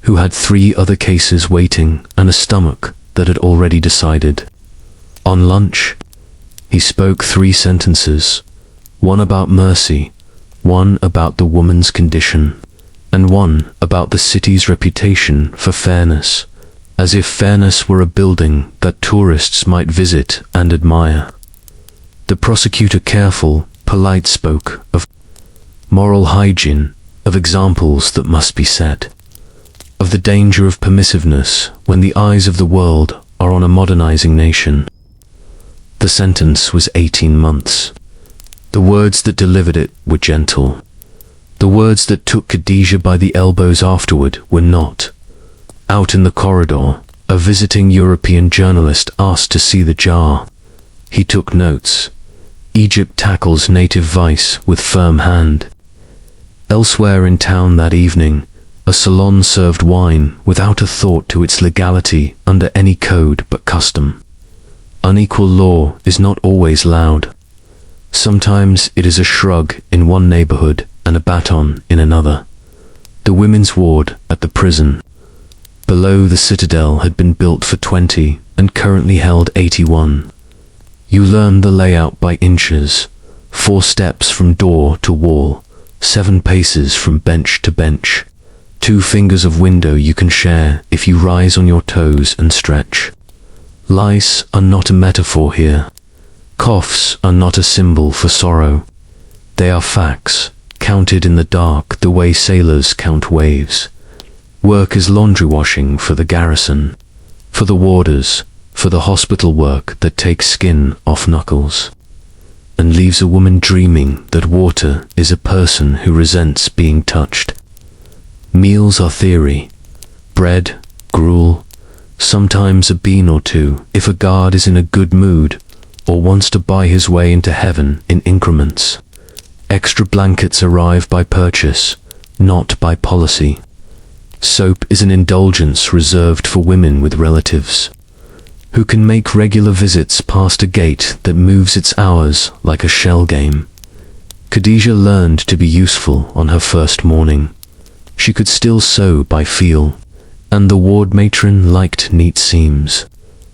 who had 3 other cases waiting and a stomach that had already decided. On lunch, he spoke 3 sentences, one about mercy, one about the woman's condition, and one about the city's reputation for fairness, as if fairness were a building that tourists might visit and admire. The prosecutor, careful, polite, spoke of moral hygiene, of examples that must be set, of the danger of permissiveness when the eyes of the world are on a modernizing nation. The sentence was 18 months. The words that delivered it were gentle. The words that took Khadija by the elbows afterward were not. Out in the corridor, a visiting European journalist asked to see the jar. He took notes. Egypt tackles native vice with firm hand. Elsewhere in town that evening, a salon served wine without a thought to its legality under any code but custom. Unequal law is not always loud. Sometimes it is a shrug in one neighborhood and a baton in another. The women's ward at the prison below the citadel had been built for 20 and currently held 81. You learn the layout by inches, 4 steps from door to wall, 7 paces from bench to bench, 2 fingers of window you can share if you rise on your toes and stretch. Lice are not a metaphor here. Coughs are not a symbol for sorrow. They are facts, counted in the dark the way sailors count waves. Work is laundry washing for the garrison, for the warders, for the hospital work that takes skin off knuckles, and leaves a woman dreaming that water is a person who resents being touched. Meals are theory. Bread, gruel, sometimes a bean or 2 if a guard is in a good mood or wants to buy his way into heaven in increments. Extra blankets arrive by purchase, not by policy. Soap is an indulgence reserved for women with relatives, who can make regular visits past a gate that moves its hours like a shell game. Khadija learned to be useful on her first morning. She could still sew by feel, and the ward matron liked neat seams.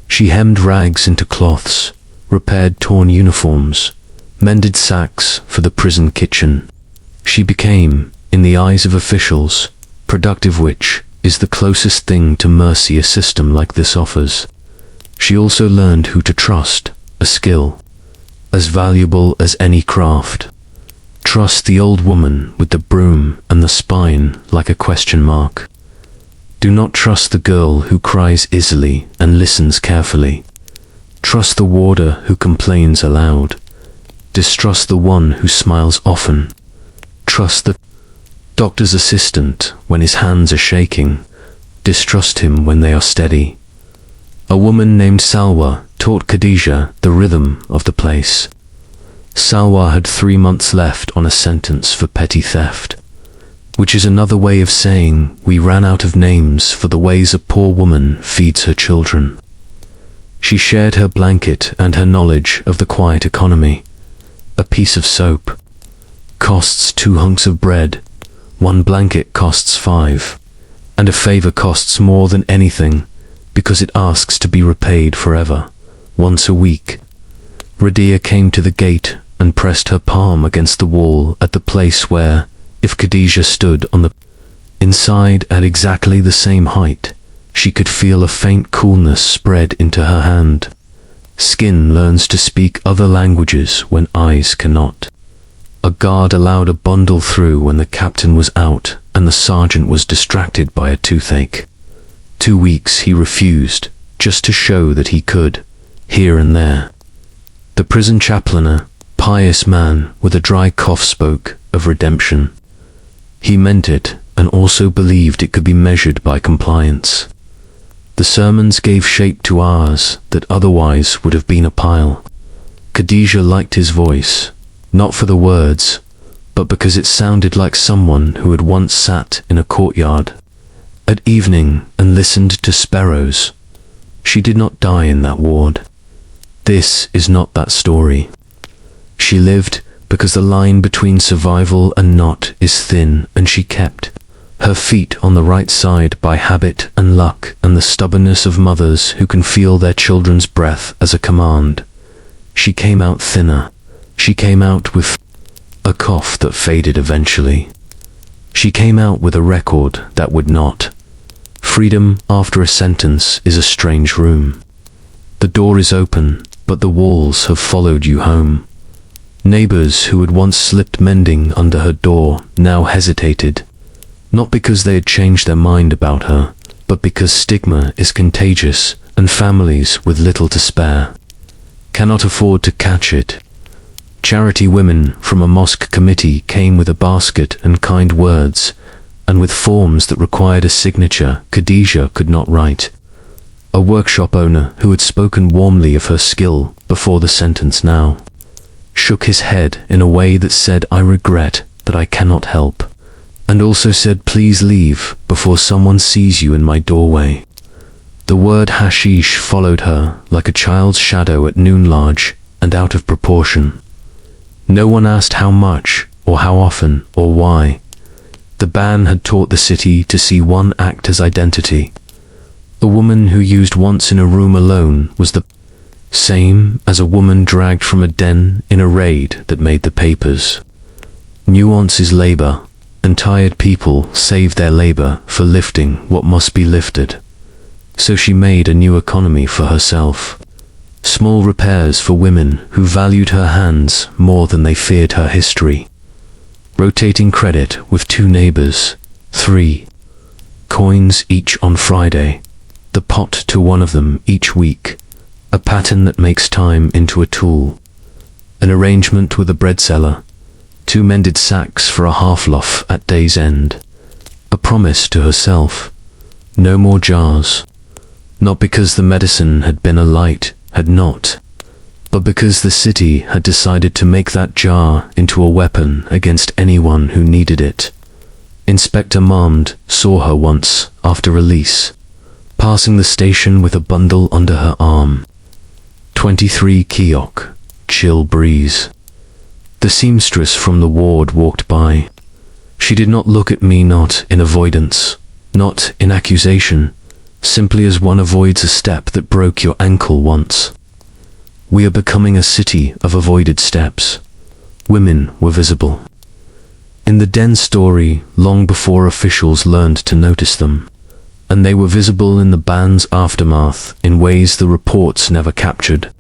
She hemmed rags into cloths, repaired torn uniforms, mended sacks for the prison kitchen. She became, in the eyes of officials, productive, which is the closest thing to mercy a system like this offers. She also learned who to trust, a skill as valuable as any craft. Trust the old woman with the broom and the spine like a question mark. Do not trust the girl who cries easily and listens carefully. Trust the warder who complains aloud. Distrust the one who smiles often. Trust the doctor's assistant when his hands are shaking. Distrust him when they are steady. A woman named Salwa taught Khadija the rhythm of the place. Salwa had 3 months left on a sentence for petty theft, which is another way of saying we ran out of names for the ways a poor woman feeds her children. She shared her blanket and her knowledge of the quiet economy. A piece of soap costs 2 hunks of bread, 1 blanket costs 5, and a favor costs more than anything because it asks to be repaid forever, once a week. Radia came to the gate and pressed her palm against the wall at the place where, if Khadija stood on the inside at exactly the same height, she could feel a faint coolness spread into her hand. Skin learns to speak other languages when eyes cannot. A guard allowed a bundle through when the captain was out and the sergeant was distracted by a toothache. 2 weeks he refused, just to show that he could, here and there. The prison chaplain, a pious man with a dry cough, spoke of redemption. He meant it, and also believed it could be measured by compliance. The sermons gave shape to ours that otherwise would have been a pile. Khadija liked his voice, not for the words, but because it sounded like someone who had once sat in a courtyard at evening and listened to sparrows. She did not die in that ward. This is not that story. She lived because the line between survival and not is thin, and she kept her feet on the right side by habit and luck and the stubbornness of mothers who can feel their children's breath as a command. She came out thinner. She came out with a cough that faded eventually. She came out with a record that would not. Freedom after a sentence is a strange room. The door is open, but the walls have followed you home. Neighbors who had once slipped mending under her door now hesitated, not because they had changed their mind about her, but because stigma is contagious and families with little to spare cannot afford to catch it. Charity women from a mosque committee came with a basket and kind words, and with forms that required a signature Khadija could not write. A workshop owner who had spoken warmly of her skill before the sentence now shook his head in a way that said, "I regret that I cannot help," and also said, "Please leave before someone sees you in my doorway." The word hashish followed her like a child's shadow at noon, large and out of proportion. No one asked how much, or how often, or why. The ban had taught the city to see one act as identity. A woman who used once in a room alone was the same as a woman dragged from a den in a raid that made the papers. Nuance is labor, and tired people save their labor for lifting what must be lifted. So she made a new economy for herself. Small repairs for women who valued her hands more than they feared her history. Rotating credit with 2 neighbors, 3 coins each on Friday, the pot to one of them each week, a pattern that makes time into a tool, an arrangement with a bread seller, 2 mended sacks for a half-loaf at day's end, a promise to herself, no more jars, not because the medicine had been a light, had not, but because the city had decided to make that jar into a weapon against anyone who needed it. Inspector Mahmud saw her once after release, passing the station with a bundle under her arm. 23 Keok, chill breeze. The seamstress from the ward walked by. She did not look at me, not in avoidance, not in accusation, simply as one avoids a step that broke your ankle once. We are becoming a city of avoided steps. Women were visible in the den story long before officials learned to notice them, and they were visible in the ban's aftermath in ways the reports never captured.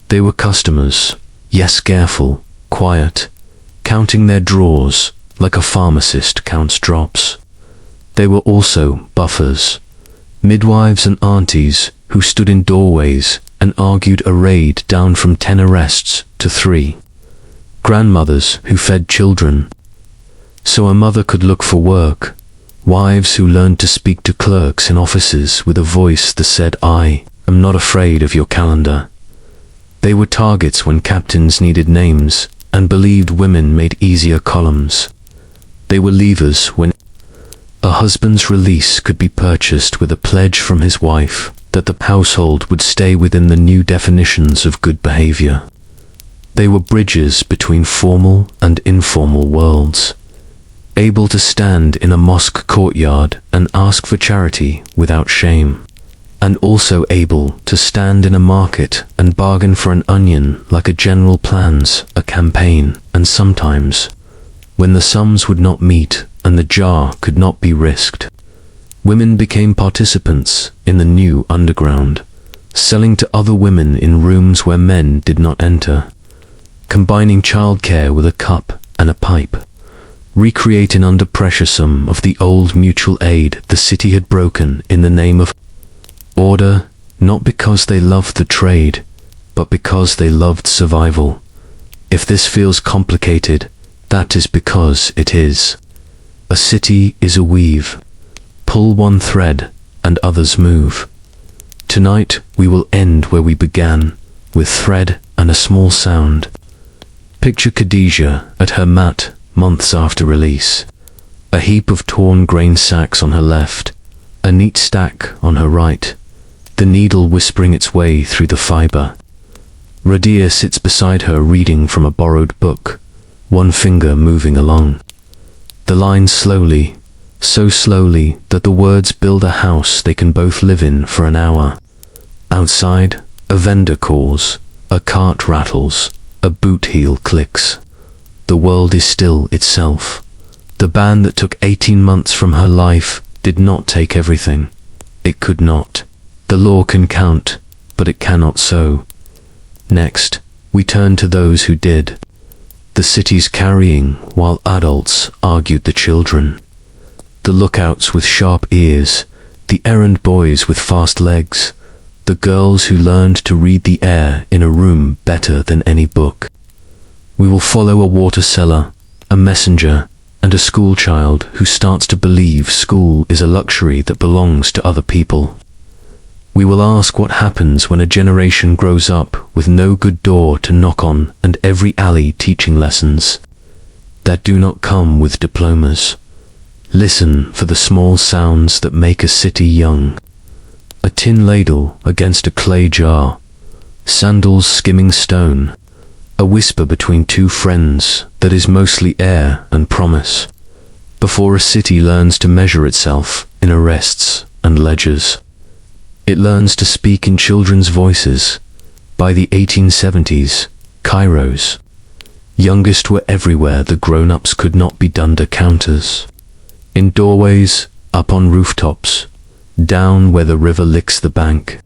They were customers, yes, careful, quiet, counting their drawers like a pharmacist counts drops. They were also buffers, midwives and aunties who stood in doorways and argued a raid down from 10 arrests to 3. Grandmothers who fed children so a mother could look for work. Wives who learned to speak to clerks in offices with a voice that said, "I am not afraid of your calendar." They were targets when captains needed names and believed women made easier columns. They were levers when a husband's release could be purchased with a pledge from his wife that the household would stay within the new definitions of good behavior. They were bridges between formal and informal worlds, able to stand in a mosque courtyard and ask for charity without shame, and also able to stand in a market and bargain for an onion like a general plans a campaign, and sometimes, when the sums would not meet and the jar could not be risked, women became participants in the new underground, selling to other women in rooms where men did not enter, combining childcare with a cup and a pipe, recreating under pressure some of the old mutual aid the city had broken in the name of order, not because they loved the trade, but because they loved survival. If this feels complicated, that is because it is. A city is a weave. Pull one thread, and others move. Tonight we will end where we began, with thread and a small sound. Picture Khadija at her mat months after release. A heap of torn grain sacks on her left, a neat stack on her right, the needle whispering its way through the fiber. Radia sits beside her reading from a borrowed book, one finger moving along. The lines slowly, so slowly that the words build a house they can both live in for an hour. Outside, a vendor calls, a cart rattles, a boot heel clicks. The world is still itself. The ban that took 18 months from her life did not take everything. It could not. The law can count, but it cannot sew. Next, we turn to those who did. The cities carrying while adults argued the children. The lookouts with sharp ears, the errand boys with fast legs, the girls who learned to read the air in a room better than any book. We will follow a water seller, a messenger, and a schoolchild who starts to believe school is a luxury that belongs to other people. We will ask what happens when a generation grows up with no good door to knock on and every alley teaching lessons that do not come with diplomas. Listen for the small sounds that make a city young. A tin ladle against a clay jar, sandals skimming stone, a whisper between two friends that is mostly air and promise, before a city learns to measure itself in arrests and ledgers. It learns to speak in children's voices. By the 1870s, Cairo's youngest were everywhere the grown-ups could not be dunder counters. In doorways, up on rooftops, down where the river licks the bank.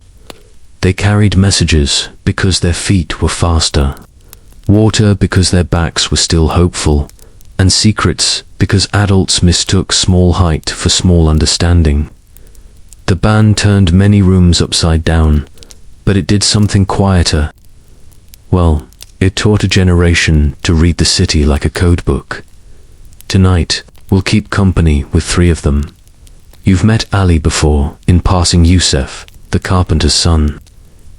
They carried messages because their feet were faster, water because their backs were still hopeful, and secrets because adults mistook small height for small understanding. The ban turned many rooms upside down, but it did something quieter. Well, it taught a generation to read the city like a codebook. Tonight, we'll keep company with three of them. You've met Ali before, in passing Youssef, the carpenter's son.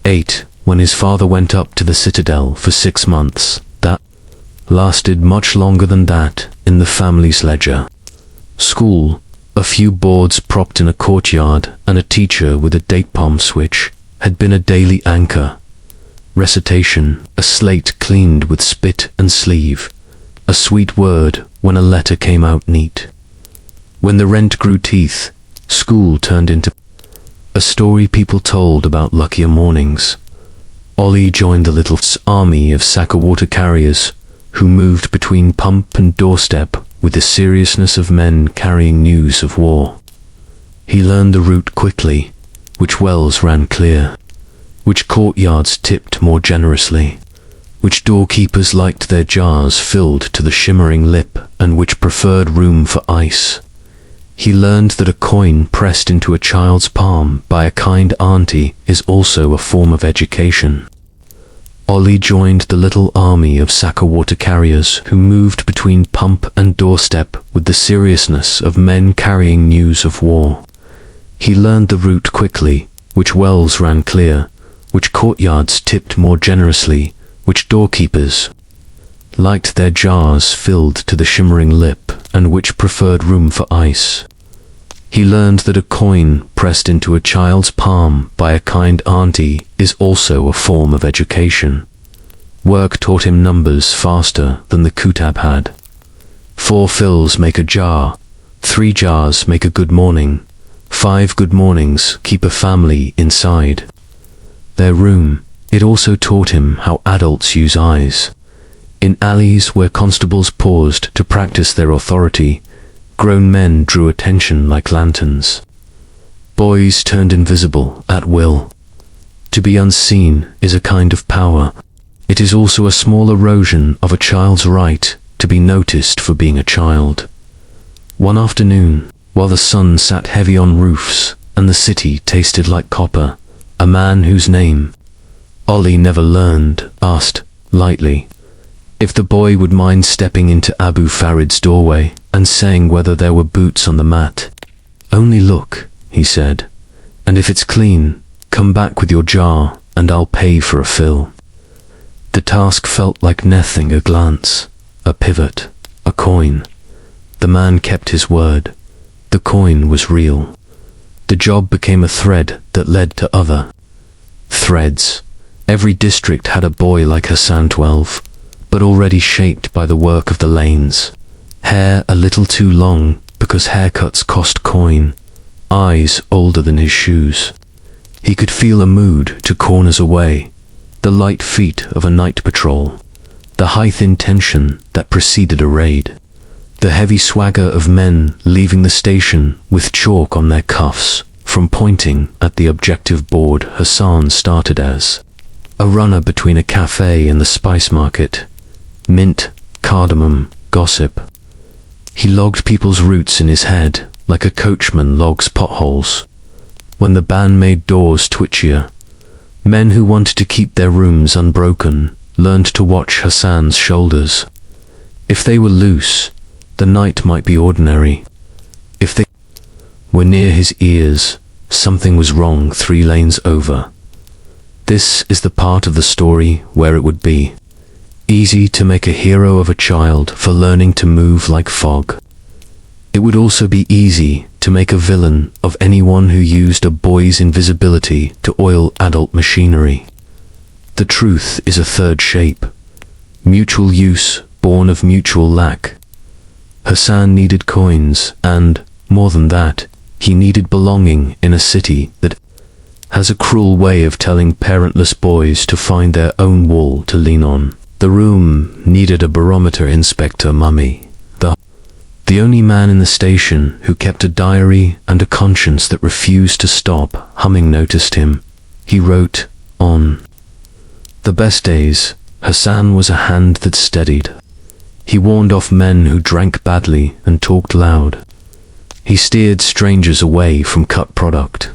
8, when his father went up to the citadel for 6 months. That lasted much longer than that in the family's ledger. School, a few boards propped in a courtyard and a teacher with a date palm switch, had been a daily anchor. Recitation, a slate cleaned with spit and sleeve, a sweet word when a letter came out neat. When the rent grew teeth, school turned into a story people told about luckier mornings. Ollie joined the little army of Saka water carriers who moved between pump and doorstep with the seriousness of men carrying news of war. He learned the route quickly, which wells ran clear, which courtyards tipped more generously, which doorkeepers liked their jars filled to the shimmering lip, and which preferred room for ice. He learned that a coin pressed into a child's palm by a kind auntie is also a form of education. Ollie joined the little army of Saka water carriers who moved between pump and doorstep with the seriousness of men carrying news of war. He learned the route quickly, which wells ran clear, which courtyards tipped more generously, which doorkeepers liked their jars filled to the shimmering lip, and which preferred room for ice. He learned that a coin pressed into a child's palm by a kind auntie is also a form of education. Work taught him numbers faster than the kutab had. 4 fills make a jar, 3 jars make a good morning, 5 good mornings keep a family inside their room. It also taught him how adults use eyes. In alleys where constables paused to practice their authority, grown men drew attention like lanterns. Boys turned invisible at will. To be unseen is a kind of power. It is also a small erosion of a child's right to be noticed for being a child. One afternoon, while the sun sat heavy on roofs and the city tasted like copper, a man whose name Ollie never learned asked, lightly, if the boy would mind stepping into Abu Farid's doorway and saying whether there were boots on the mat. "Only look," he said, "and if it's clean, come back with your jar and I'll pay for a fill." The task felt like nothing, a glance, a pivot, a coin. The man kept his word. The coin was real. The job became a thread that led to other threads. Every district had a boy like Hassan 12, but already shaped by the work of the lanes. Hair a little too long because haircuts cost coin. Eyes older than his shoes. He could feel a mood 2 corners away, the light feet of a night patrol, the high thin tension that preceded a raid, the heavy swagger of men leaving the station with chalk on their cuffs from pointing at the objective board. Hassan started as a runner between a cafe and the spice market. Mint, cardamom, gossip. He logged people's routes in his head like a coachman logs potholes. When the ban made doors twitchier, men who wanted to keep their rooms unbroken learned to watch Hassan's shoulders. If they were loose, the night might be ordinary. If they were near his ears, something was wrong 3 lanes over. This is the part of the story where it would be easy to make a hero of a child for learning to move like fog. It would also be easy to make a villain of anyone who used a boy's invisibility to oil adult machinery. The truth is a third shape. Mutual use born of mutual lack. Hassan needed coins and, more than that, he needed belonging in a city that has a cruel way of telling parentless boys to find their own wall to lean on. The room needed a barometer inspector. Mummy, the only man in the station who kept a diary and a conscience that refused to stop humming, noticed him. He wrote on. The best days, Hassan was a hand that steadied. He warned off men who drank badly and talked loud. He steered strangers away from cut product.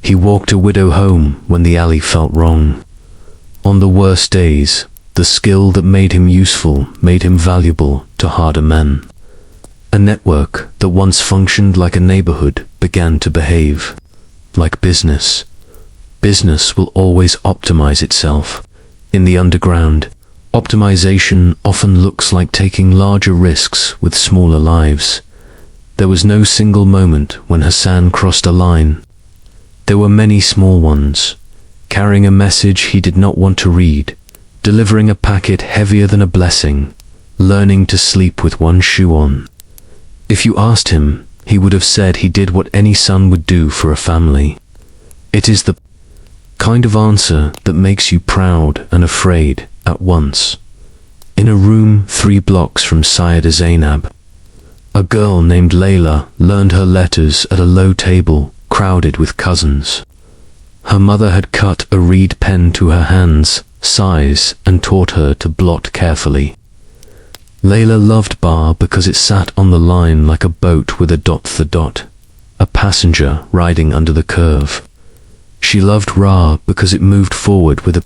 He walked a widow home when the alley felt wrong. On the worst days, the skill that made him useful made him valuable to harder men. A network that once functioned like a neighborhood began to behave like business. Business will always optimize itself. In the underground, optimization often looks like taking larger risks with smaller lives. There was no single moment when Hassan crossed a line. There were many small ones, carrying a message he did not want to read, delivering a packet heavier than a blessing, learning to sleep with one shoe on. If you asked him, he would have said he did what any son would do for a family. It is the kind of answer that makes you proud and afraid at once. In a room 3 blocks from Sayyidah Zainab, a girl named Layla learned her letters at a low table crowded with cousins. Her mother had cut a reed pen to her hand's size and taught her to blot carefully. Layla loved Bar because it sat on the line like a boat with a dot, a passenger riding under the curve. She loved Ra because it moved forward with a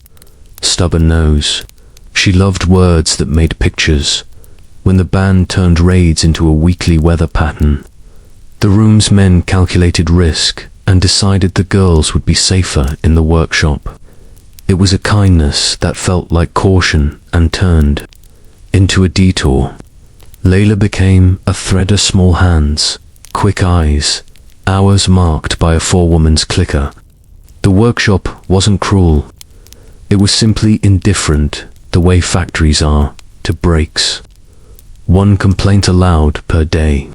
stubborn nose. She loved words that made pictures. When the band turned raids into a weekly weather pattern, the room's men calculated risk and decided the girls would be safer in the workshop. It was a kindness that felt like caution and turned into a detour. Layla became a thread of small hands, quick eyes, hours marked by a 4-woman's clicker. The workshop wasn't cruel. It was simply indifferent, the way factories are to breaks. 1 complaint allowed per day.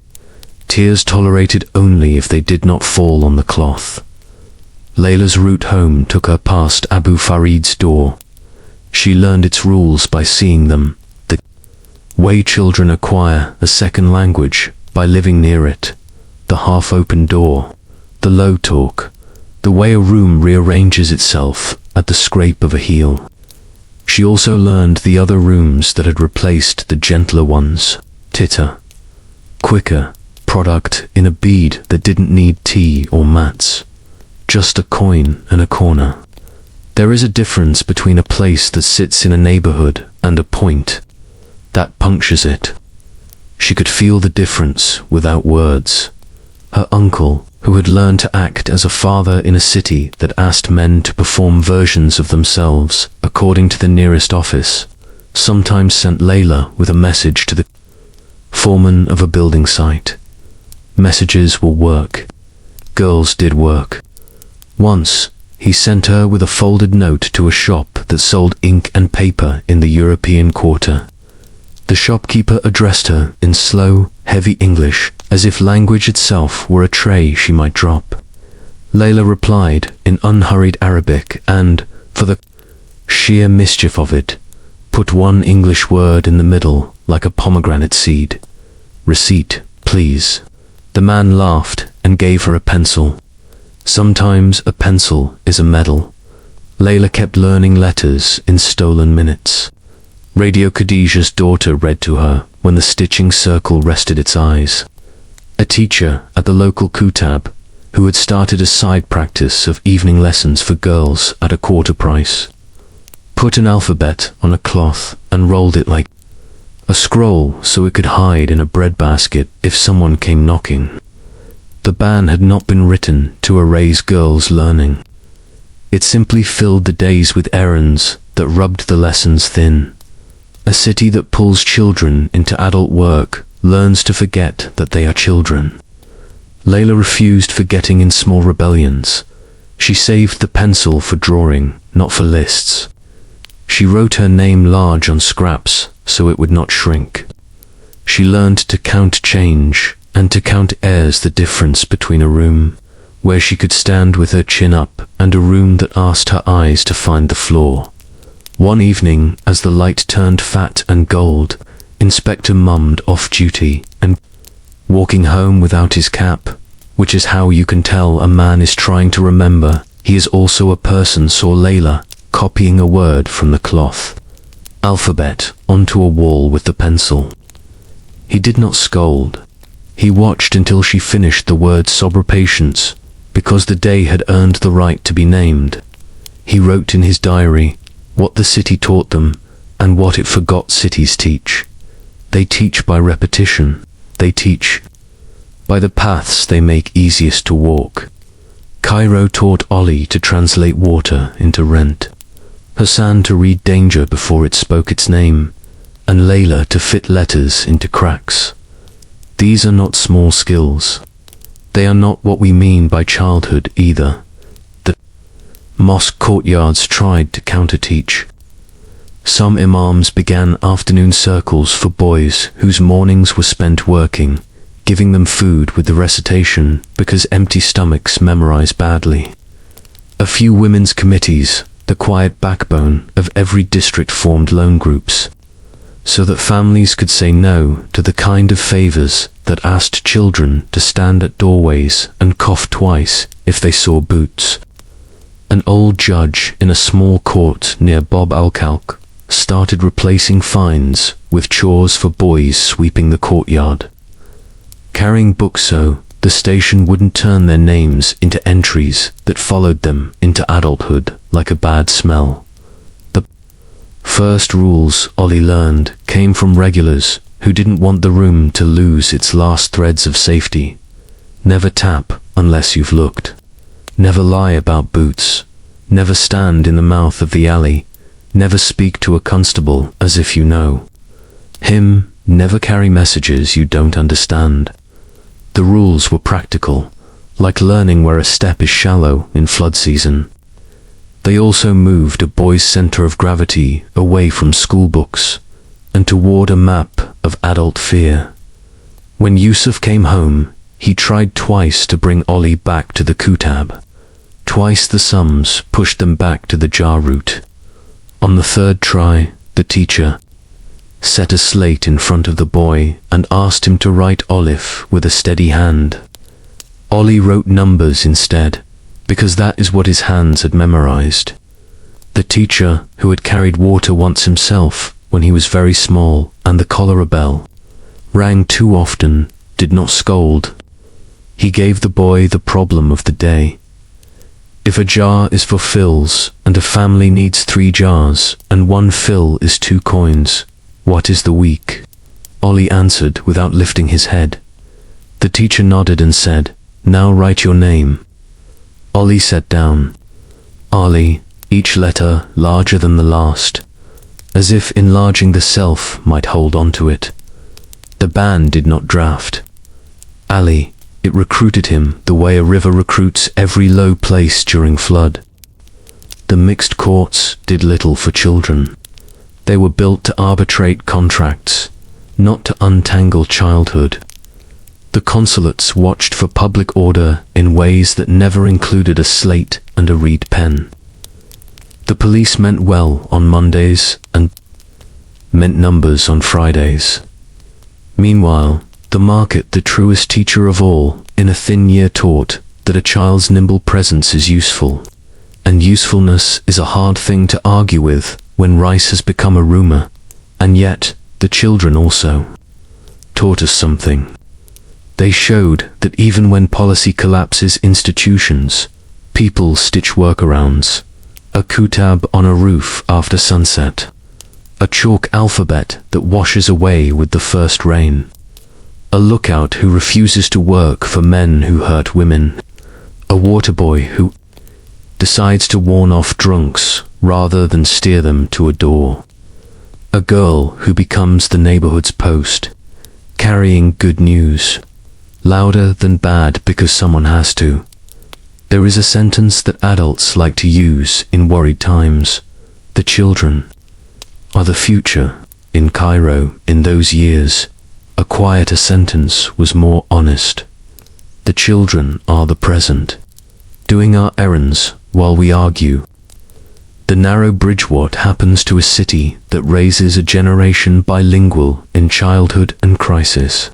Tears tolerated only if they did not fall on the cloth. Layla's route home took her past Abu Farid's door. She learned its rules by seeing them, the way children acquire a second language by living near it, the half-open door, the low talk, the way a room rearranges itself at the scrape of a heel. She also learned the other rooms that had replaced the gentler ones. Titter, quicker, product in a bead that didn't need tea or mats. Just a coin and a corner. There is a difference between a place that sits in a neighborhood and a point that punctures it. She could feel the difference without words. Her uncle, who had learned to act as a father in a city that asked men to perform versions of themselves according to the nearest office, sometimes sent Layla with a message to the foreman of a building site. Messages will work. Girls did work. Once, he sent her with a folded note to a shop that sold ink and paper in the European Quarter. The shopkeeper addressed her in slow, heavy English, as if language itself were a tray she might drop. Layla replied in unhurried Arabic and, for the sheer mischief of it, put one English word in the middle like a pomegranate seed. Receipt, please. The man laughed and gave her a pencil. Sometimes a pencil is a medal. Layla kept learning letters in stolen minutes. Radio Khadijah's daughter read to her when the stitching circle rested its eyes. A teacher at the local kutab, who had started a side practice of evening lessons for girls at a quarter price, put an alphabet on a cloth and rolled it like a scroll so it could hide in a breadbasket if someone came knocking. The ban had not been written to erase girls' learning. It simply filled the days with errands that rubbed the lessons thin. A city that pulls children into adult work learns to forget that they are children. Layla refused forgetting in small rebellions. She saved the pencil for drawing, not for lists. She wrote her name large on scraps so it would not shrink. She learned to count change and to count airs, the difference between a room where she could stand with her chin up and a room that asked her eyes to find the floor. One evening, as the light turned fat and gold, Inspector mummed off duty and walking home without his cap, which is how you can tell a man is trying to remember he is also a person, saw Layla copying a word from the cloth alphabet onto a wall with the pencil. He did not scold. He watched until she finished the word sober patience, because the day had earned the right to be named. He wrote in his diary what the city taught them and what it forgot cities teach. They teach by repetition. They teach by the paths they make easiest to walk. Cairo taught Ollie to translate water into rent, Hassan to read danger before it spoke its name, and Layla to fit letters into cracks. These are not small skills. They are not what we mean by childhood either. The mosque courtyards tried to counter-teach. Some imams began afternoon circles for boys whose mornings were spent working, giving them food with the recitation because empty stomachs memorize badly. A few women's committees, the quiet backbone of every district, formed loan groups, so that families could say no to the kind of favors that asked children to stand at doorways and cough twice if they saw boots. An old judge in a small court near Bob al-Kalk started replacing fines with chores for boys sweeping the courtyard. Carrying books so the station wouldn't turn their names into entries that followed them into adulthood like a bad smell. The first rules Ollie learned came from regulars who didn't want the room to lose its last threads of safety. Never tap unless you've looked. Never lie about boots. Never stand in the mouth of the alley. Never speak to a constable as if you know him. Never carry messages you don't understand. The rules were practical, like learning where a step is shallow in flood season. They also moved a boy's center of gravity away from school books and toward a map of adult fear. When Yusuf came home, he tried twice to bring Ollie back to the kutab. Twice the sums pushed them back to the jar route. On the third try, the teacher set a slate in front of the boy and asked him to write Olive with a steady hand. Ollie wrote numbers instead, because that is what his hands had memorized. The teacher, who had carried water once himself when he was very small, and the cholera bell rang too often, did not scold. He gave the boy the problem of the day. If a jar is for fills, and a family needs 3 jars, and 1 fill is 2 coins, what is the week? Ollie answered without lifting his head. The teacher nodded and said, "Now write your name." Ollie sat down. Ali, each letter larger than the last, as if enlarging the self might hold on to it. The band did not draft Ali. It recruited him the way a river recruits every low place during flood. The mixed courts did little for children. They were built to arbitrate contracts, not to untangle childhood. The consulates watched for public order in ways that never included a slate and a reed pen. The police meant well on Mondays and meant numbers on Fridays. Meanwhile, the market, the truest teacher of all, in a thin year taught that a child's nimble presence is useful, and usefulness is a hard thing to argue with when rice has become a rumor, and yet the children also taught us something. They showed that even when policy collapses institutions, people stitch workarounds. A kutab on a roof after sunset. A chalk alphabet that washes away with the first rain. A lookout who refuses to work for men who hurt women. A water boy who decides to warn off drunks rather than steer them to a door. A girl who becomes the neighborhood's post, carrying good news, louder than bad because someone has to. There is a sentence that adults like to use in worried times. The children are the future. In Cairo, in those years, a quieter sentence was more honest. The children are the present, doing our errands while we argue. The narrow bridge. What happens to a city that raises a generation bilingual in childhood and crisis?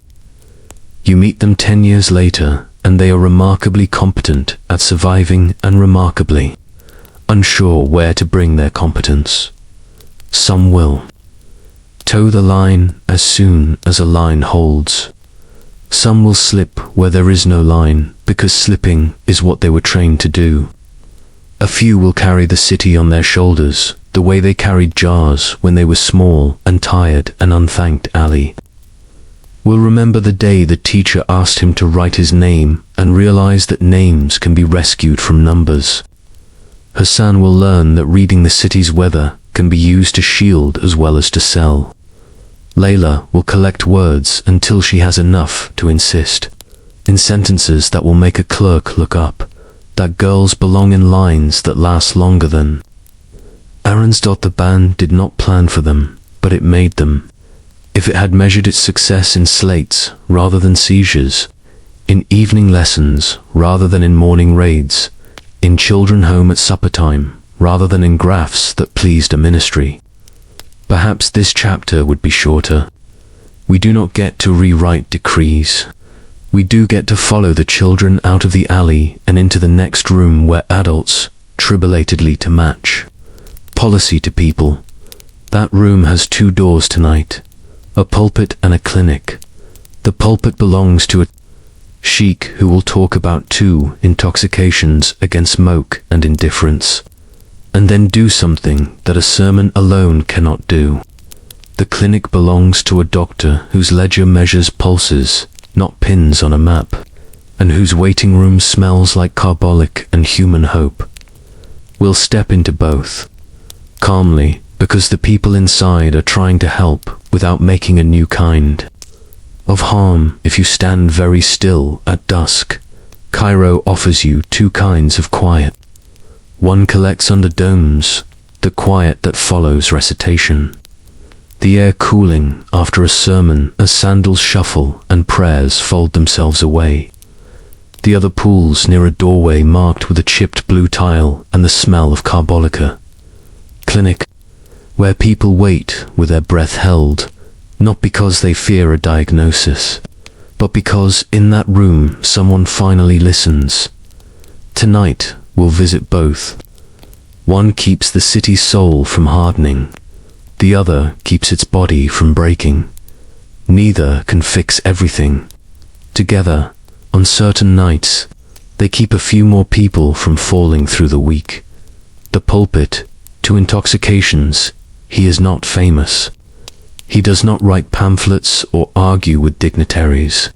You meet them 10 years later, and they are remarkably competent at surviving and remarkably unsure where to bring their competence. Some will toe the line as soon as a line holds. Some will slip where there is no line, because slipping is what they were trained to do. A few will carry the city on their shoulders, the way they carried jars when they were small and tired and unthanked. Ali will remember the day the teacher asked him to write his name and realize that names can be rescued from numbers. Hassan will learn that reading the city's weather can be used to shield as well as to sell. Layla will collect words until she has enough to insist, in sentences that will make a clerk look up, that girls belong in lines that last longer than. Aaron's. The band did not plan for them, but it made them. If it had measured its success in slates rather than seizures, in evening lessons rather than in morning raids, in children home at supper time rather than in graphs that pleased a ministry, perhaps this chapter would be shorter. We do not get to rewrite decrees. We do get to follow the children out of the alley and into the next room where adults, tribulatedly to match policy to people. That room has 2 doors tonight, a pulpit and a clinic. The pulpit belongs to a sheik who will talk about 2 intoxications against smoke and indifference, and then do something that a sermon alone cannot do. The clinic belongs to a doctor whose ledger measures pulses, not pins on a map, and whose waiting room smells like carbolic and human hope. We'll step into both, calmly, because the people inside are trying to help without making a new kind of harm. If you stand very still at dusk, Cairo offers you 2 kinds of quiet. One collects under domes, the quiet that follows recitation, the air cooling after a sermon as sandals shuffle and prayers fold themselves away. The other pools near a doorway marked with a chipped blue tile and the smell of carbolica. Clinic, where people wait with their breath held, not because they fear a diagnosis, but because in that room someone finally listens. Tonight we'll visit both. One keeps the city's soul from hardening. The other keeps its body from breaking. Neither can fix everything. Together, on certain nights, they keep a few more people from falling through the week. The pulpit, to intoxications, he is not famous. He does not write pamphlets or argue with dignitaries.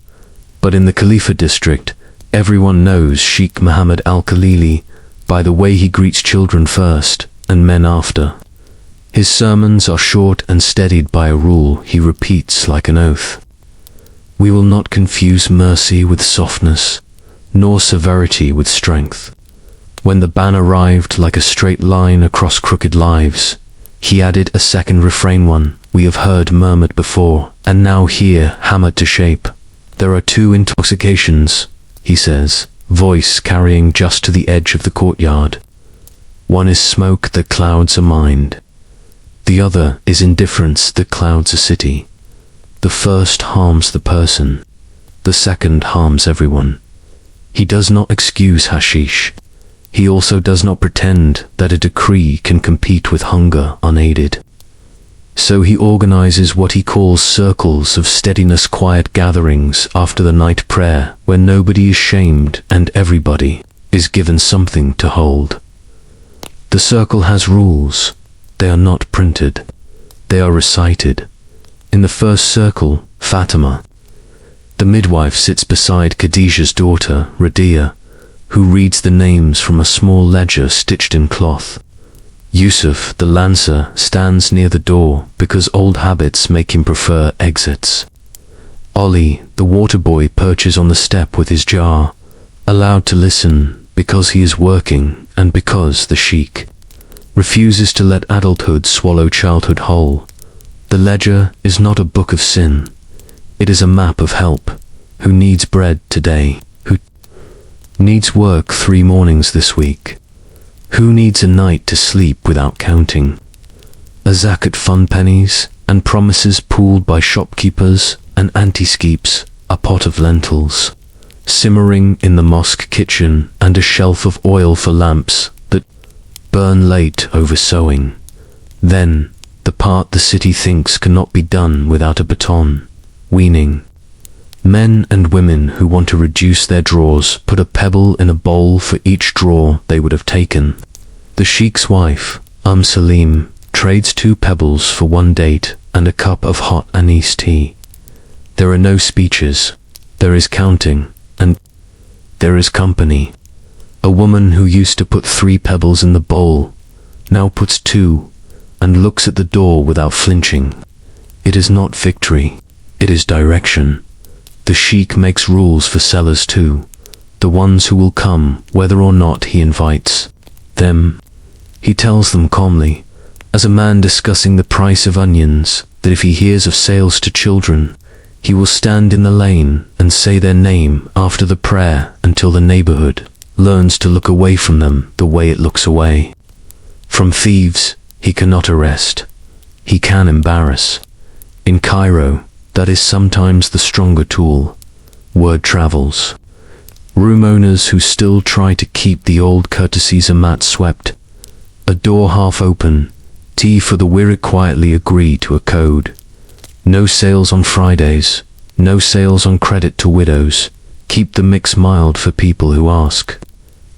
But in the Khalifa district, everyone knows Sheikh Mohammed Al-Khalili by the way he greets children first and men after. His sermons are short and steadied by a rule he repeats like an oath. We will not confuse mercy with softness, nor severity with strength. When the ban arrived like a straight line across crooked lives, he added a second refrain, one we have heard murmured before, and now hear hammered to shape. There are two intoxications, he says, voice carrying just to the edge of the courtyard. One is smoke that clouds a mind. The other is indifference that clouds a city. The first harms the person. The second harms everyone. He does not excuse hashish. He also does not pretend that a decree can compete with hunger unaided. So he organizes what he calls circles of steadiness, quiet gatherings after the night prayer, where nobody is shamed and everybody is given something to hold. The circle has rules. They are not printed. They are recited. In the first circle, Fatima, the midwife, sits beside Khadijah's daughter, Radia, who reads the names from a small ledger stitched in cloth. Yusuf, the lancer, stands near the door because old habits make him prefer exits. Ali, the water boy, perches on the step with his jar, allowed to listen because he is working and because the sheikh refuses to let adulthood swallow childhood whole. The ledger is not a book of sin. It is a map of help. Who needs bread today? Who needs work 3 mornings this week? Who needs a night to sleep without counting? A zakat fund pennies and promises pooled by shopkeepers and anti-skeeps, a pot of lentils simmering in the mosque kitchen, and a shelf of oil for lamps that burn late over sewing. Then, the part the city thinks cannot be done without a baton, weaning. Men and women who want to reduce their drawers put a pebble in a bowl for each drawer they would have taken. The sheikh's wife, Salim, trades 2 pebbles for 1 date and a cup of hot anise tea. There are no speeches. There is counting, and there is company. A woman who used to put 3 pebbles in the bowl now puts 2 and looks at the door without flinching. It is not victory. It is direction. The sheikh makes rules for sellers too, the ones who will come whether or not he invites them. He tells them calmly, as a man discussing the price of onions, that if he hears of sales to children, he will stand in the lane and say their name after the prayer until the neighborhood learns to look away from them the way it looks away. From thieves, he cannot arrest. He can embarrass. In Cairo, that is sometimes the stronger tool. Word travels. Room owners who still try to keep the old courtesies, a mat swept, a door half open, tea for the weary, quietly agree to a code. No sales on Fridays, no sales on credit to widows. Keep the mix mild for people who ask.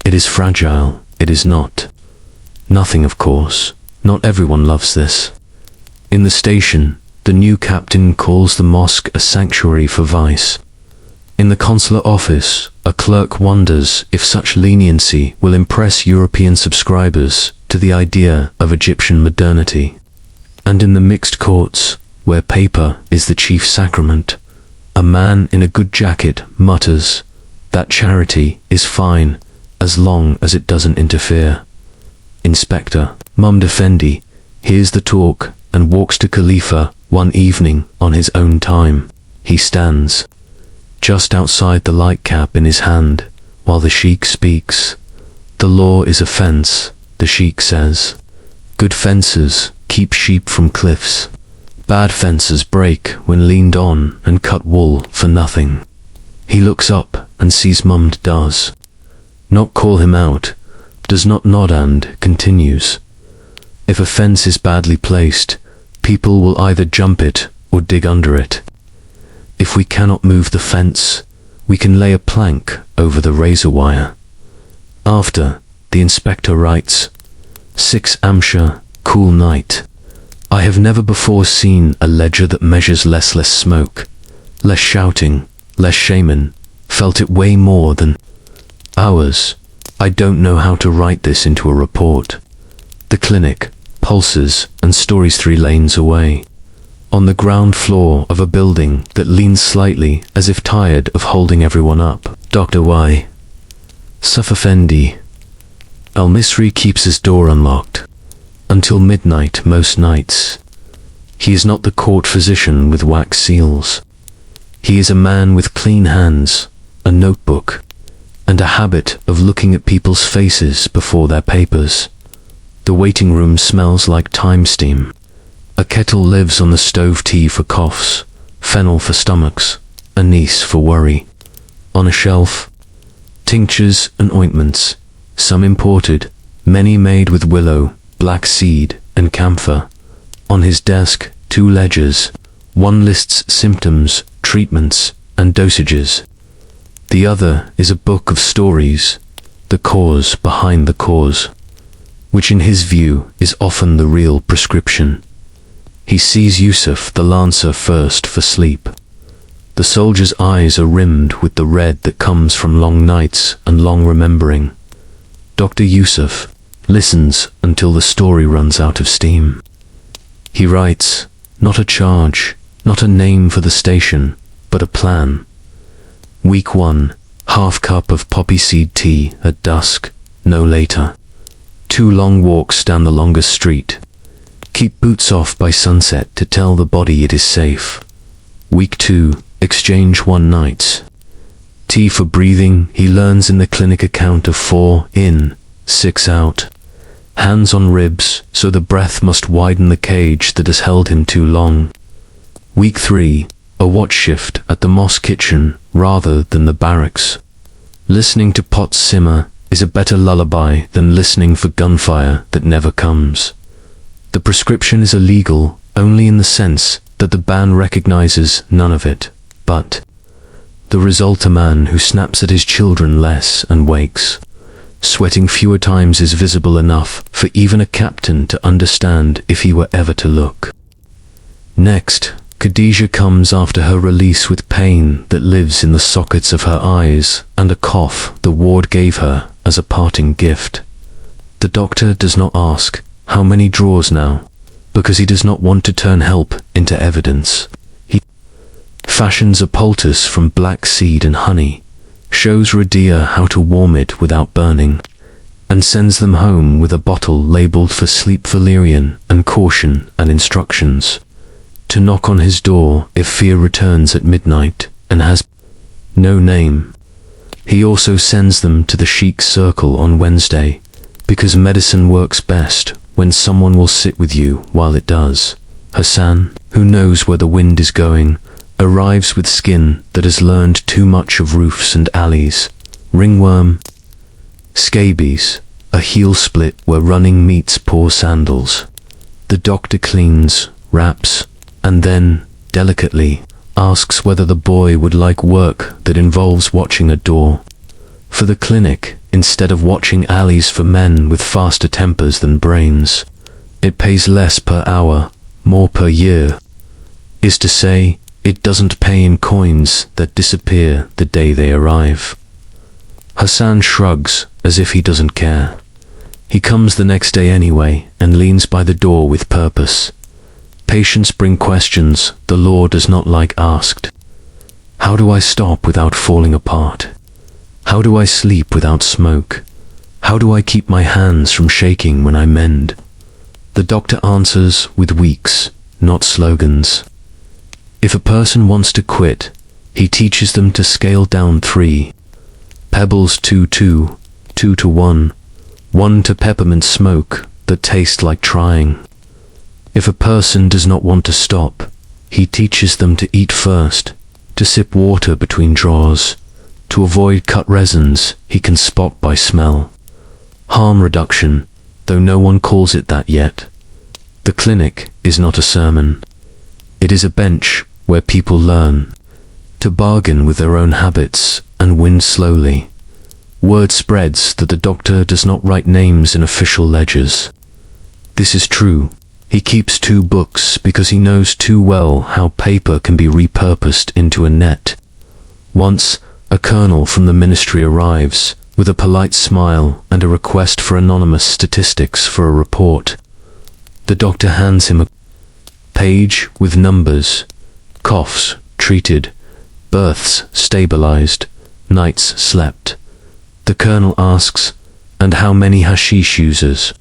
It is fragile, it is not. Nothing, of course. Not everyone loves this. In the station, the new captain calls the mosque a sanctuary for vice. In the consular office, a clerk wonders if such leniency will impress European subscribers to the idea of Egyptian modernity. And in the mixed courts, where paper is the chief sacrament, a man in a good jacket mutters that charity is fine as long as it doesn't interfere. Inspector Mumd Effendi hears the talk and walks to Khalifa one evening on his own time. He stands just outside the light cap in his hand while the sheikh speaks. The law is a fence, the sheikh says. Good fences keep sheep from cliffs. Bad fences break when leaned on and cut wool for nothing. He looks up and sees Mumd does not call him out, does not nod and continues. If a fence is badly placed, people will either jump it or dig under it. If we cannot move the fence, we can lay a plank over the razor wire. After, the inspector writes, 6 Amshire, cool night. I have never before seen a ledger that measures less smoke, less shouting, less shaman, felt it way more than hours. I don't know how to write this into a report. The clinic, pulses and stories 3 lanes away. On the ground floor of a building that leans slightly as if tired of holding everyone up. Dr. Y. Sufafendi. Al-Misri keeps his door unlocked. Until midnight most nights. He is not the court physician with wax seals. He is a man with clean hands, a notebook, and a habit of looking at people's faces before their papers. The waiting room smells like time steam. A kettle lives on the stove, tea for coughs, fennel for stomachs, anise for worry. On a shelf, tinctures and ointments, some imported, many made with willow, black seed, and camphor. On his desk, 2 ledgers. One lists symptoms, treatments, and dosages. The other is a book of stories, the cause behind the cause, which in his view is often the real prescription. He sees Yusuf the lancer first for sleep. The soldier's eyes are rimmed with the red that comes from long nights and long remembering. Dr. Yusuf listens until the story runs out of steam. He writes, not a charge, not a name for the station, but a plan. Week 1, half cup of poppy seed tea at dusk, no later. 2 long walks down the longest street. Keep boots off by sunset to tell the body it is safe. Week 2, exchange 1 nights. Tea for breathing, he learns in the clinic account of 4 in, 6 out. Hands on ribs, so the breath must widen the cage that has held him too long. Week 3, a watch shift at the mosque kitchen rather than the barracks. Listening to pots simmer is a better lullaby than listening for gunfire that never comes. The prescription is illegal only in the sense that the ban recognizes none of it, but the result a man who snaps at his children less and wakes. Sweating fewer times is visible enough for even a captain to understand if he were ever to look. Next, Khadijah comes after her release with pain that lives in the sockets of her eyes and a cough the ward gave her as a parting gift. The doctor does not ask, how many draws now? Because he does not want to turn help into evidence. He fashions a poultice from black seed and honey, shows Radia how to warm it without burning, and sends them home with a bottle labeled for sleep valerian and caution and instructions. To knock on his door if fear returns at midnight and has no name. He also sends them to the Sheik's circle on Wednesday, because medicine works best when someone will sit with you while it does. Hassan, who knows where the wind is going, arrives with skin that has learned too much of roofs and alleys. Ringworm, scabies, a heel split where running meets poor sandals. The doctor cleans, wraps, and then, delicately, asks whether the boy would like work that involves watching a door. For the clinic, instead of watching alleys for men with faster tempers than brains, it pays less per hour, more per year. Is to say, it doesn't pay in coins that disappear the day they arrive. Hassan shrugs as if he doesn't care. He comes the next day anyway and leans by the door with purpose. Patients bring questions the law does not like asked. How do I stop without falling apart? How do I sleep without smoke? How do I keep my hands from shaking when I mend? The doctor answers with weeks, not slogans. If a person wants to quit, he teaches them to scale down 3. Pebbles 2-2, 2-1, 1 to peppermint smoke that taste like trying. If a person does not want to stop, he teaches them to eat first, to sip water between draws, to avoid cut resins he can spot by smell. Harm reduction, though no one calls it that yet. The clinic is not a sermon. It is a bench where people learn to bargain with their own habits and win slowly. Word spreads that the doctor does not write names in official ledgers. This is true. He keeps 2 books because he knows too well how paper can be repurposed into a net. Once, a colonel from the ministry arrives with a polite smile and a request for anonymous statistics for a report. The doctor hands him a page with numbers: coughs treated, births stabilized, nights slept. The colonel asks, "And how many hashish users?"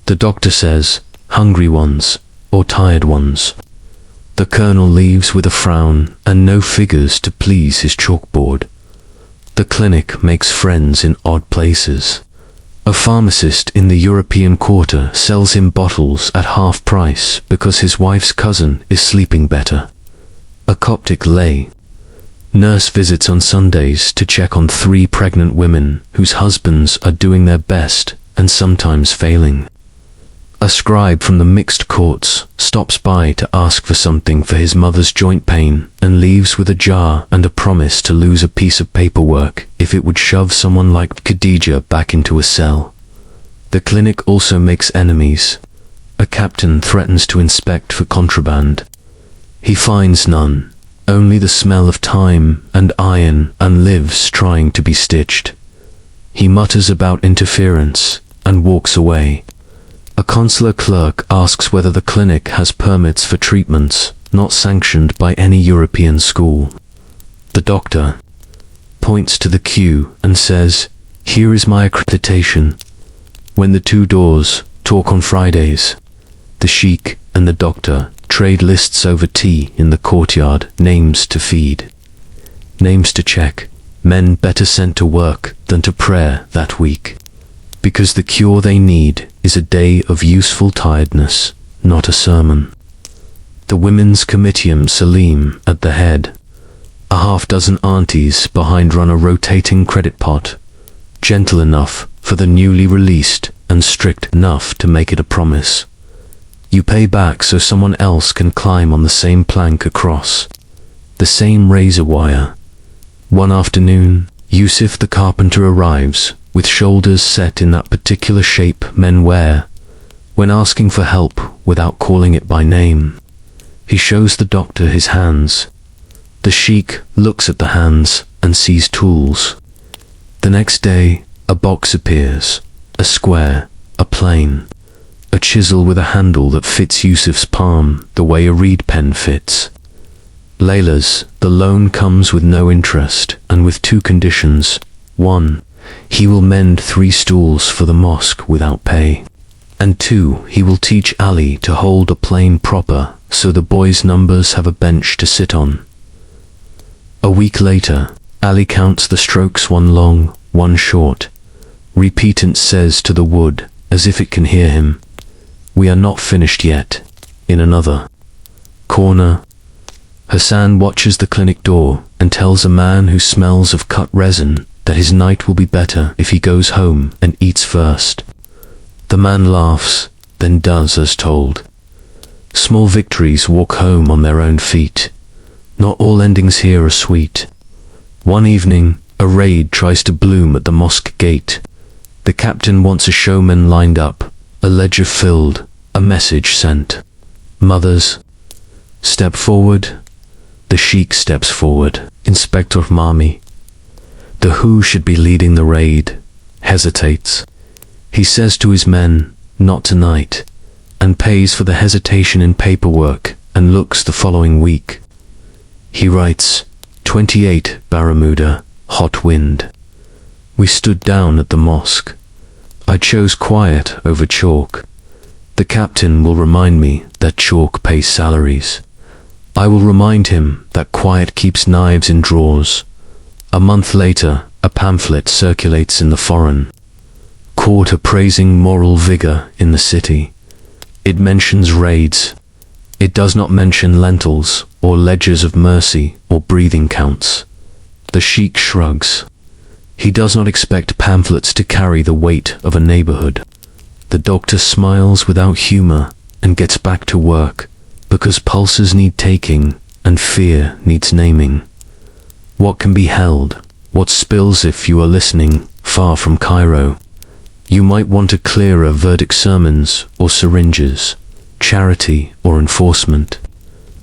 The doctor says, "Hungry ones, or tired ones." The colonel leaves with a frown and no figures to please his chalkboard. The clinic makes friends in odd places. A pharmacist in the European quarter sells him bottles at half price because his wife's cousin is sleeping better. A Coptic lay nurse visits on Sundays to check on 3 pregnant women whose husbands are doing their best and sometimes failing. A scribe from the mixed courts stops by to ask for something for his mother's joint pain and leaves with a jar and a promise to lose a piece of paperwork if it would shove someone like Khadija back into a cell. The clinic also makes enemies. A captain threatens to inspect for contraband. He finds none, only the smell of thyme and iron, and lives trying to be stitched. He mutters about interference and walks away. A consular clerk asks whether the clinic has permits for treatments not sanctioned by any European school. The doctor points to the queue and says, "Here is my accreditation." When the 2 doors talk on Fridays, the sheik and the doctor trade lists over tea in the courtyard: names to feed, names to check, men better sent to work than to prayer that week. Because the cure they need is a day of useful tiredness, not a sermon. The women's comitium Salim at the head. A half-dozen aunties behind run a rotating credit pot, gentle enough for the newly released and strict enough to make it a promise. You pay back so someone else can climb on the same plank across the same razor wire. One afternoon, Yusuf the carpenter arrives with shoulders set in that particular shape men wear when asking for help without calling it by name. He shows the doctor his hands. The sheik looks at the hands and sees tools. The next day, a box appears, a square, a plane, a chisel with a handle that fits Yusuf's palm the way a reed pen fits. Layla's, the loan comes with no interest and with 2 conditions. 1, he will mend 3 stools for the mosque without pay. And 2, he will teach Ali to hold a plane proper so the boys' numbers have a bench to sit on. A week later, Ali counts the strokes, 1 long, 1 short. Repeatant says to the wood, as if it can hear him, "We are not finished yet." In another corner, Hassan watches the clinic door and tells a man who smells of cut resin that his night will be better if he goes home and eats first. The man laughs, then does as told. Small victories walk home on their own feet. Not all endings here are sweet. One evening, a raid tries to bloom at the mosque gate. The captain wants a showman lined up, a ledger filled, a message sent. Mothers, step forward. The sheik steps forward. Inspector Mami, the who should be leading the raid, hesitates. He says to his men, "Not tonight," and pays for the hesitation in paperwork and looks the following week. He writes, 28 Baramuda, hot wind. We stood down at the mosque. I chose quiet over chalk. The captain will remind me that chalk pays salaries. I will remind him that quiet keeps knives in drawers. A month later, a pamphlet circulates in the foreign quarter praising moral vigor in the city. It mentions raids. It does not mention lentils, or ledgers of mercy, or breathing counts. The sheik shrugs. He does not expect pamphlets to carry the weight of a neighborhood. The doctor smiles without humor and gets back to work, because pulses need taking and fear needs naming. What can be held? What spills? If you are listening far from Cairo, you might want a clearer verdict: sermons or syringes, charity or enforcement,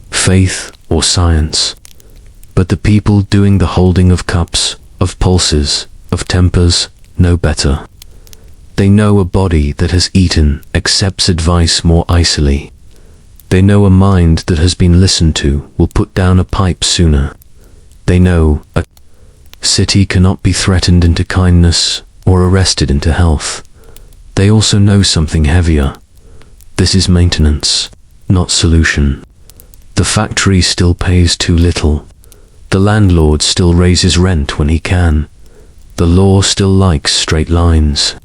faith or science. But the people doing the holding of cups, of pulses, of tempers, know better. They know a body that has eaten accepts advice more icily. They know a mind that has been listened to will put down a pipe sooner. They know a city cannot be threatened into kindness or arrested into health. They also know something heavier. This is maintenance, not solution. The factory still pays too little. The landlord still raises rent when he can. The law still likes straight lines.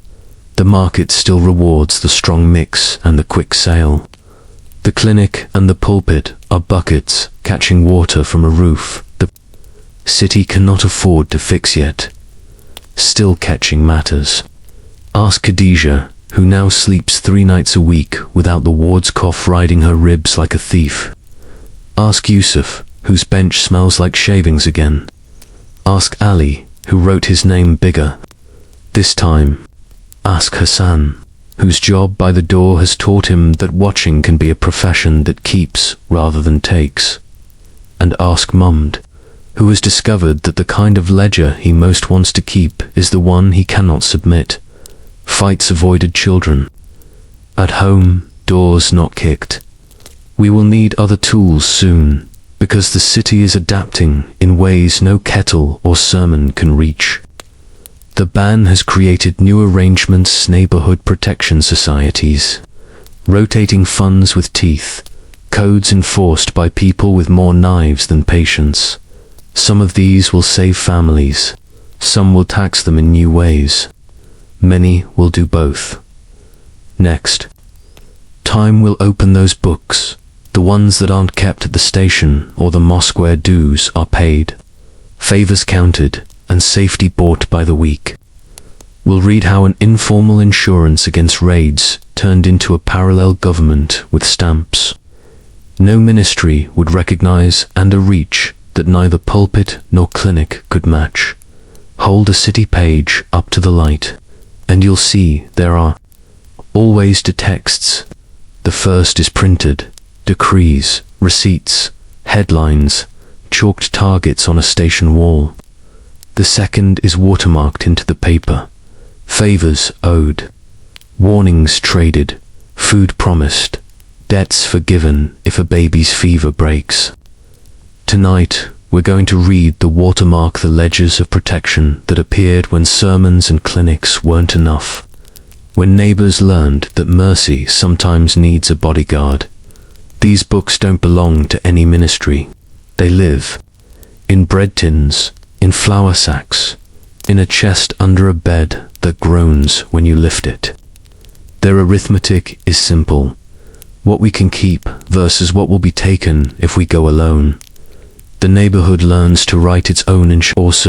The market still rewards the strong mix and the quick sale. The clinic and the pulpit are buckets catching water from a roof the city cannot afford to fix yet. Still catching matters. Ask Khadija, who now sleeps 3 nights a week without the ward's cough riding her ribs like a thief. Ask Yusuf, whose bench smells like shavings again. Ask Ali, who wrote his name bigger this time. Ask Hassan, whose job by the door has taught him that watching can be a profession that keeps rather than takes. And ask Mumd, who has discovered that the kind of ledger he most wants to keep is the one he cannot submit. Fights avoided children. At home, doors not kicked. We will need other tools soon, because the city is adapting in ways no kettle or sermon can reach. The ban has created new arrangements, neighborhood protection societies, rotating funds with teeth, codes enforced by people with more knives than patience. Some of these will save families, some will tax them in new ways. Many will do both. Next, time will open those books, the ones that aren't kept at the station or the mosque where dues are paid, favors counted, and safety bought by the week. We'll read how an informal insurance against raids turned into a parallel government with stamps. No ministry would recognize, and a reach that neither pulpit nor clinic could match. Hold a city page up to the light, and you'll see there are always 2 texts. The first is printed, decrees, receipts, headlines, chalked targets on a station wall. The second is watermarked into the paper, favors owed, warnings traded, food promised, debts forgiven if a baby's fever breaks. Tonight, we're going to read the watermark, the ledgers of protection that appeared when sermons and clinics weren't enough, when neighbors learned that mercy sometimes needs a bodyguard. These books don't belong to any ministry. They live in bread tins, in flour sacks, in a chest under a bed that groans when you lift it. Their arithmetic is simple: what we can keep versus what will be taken if we go alone. The neighborhood learns to write its own insurance.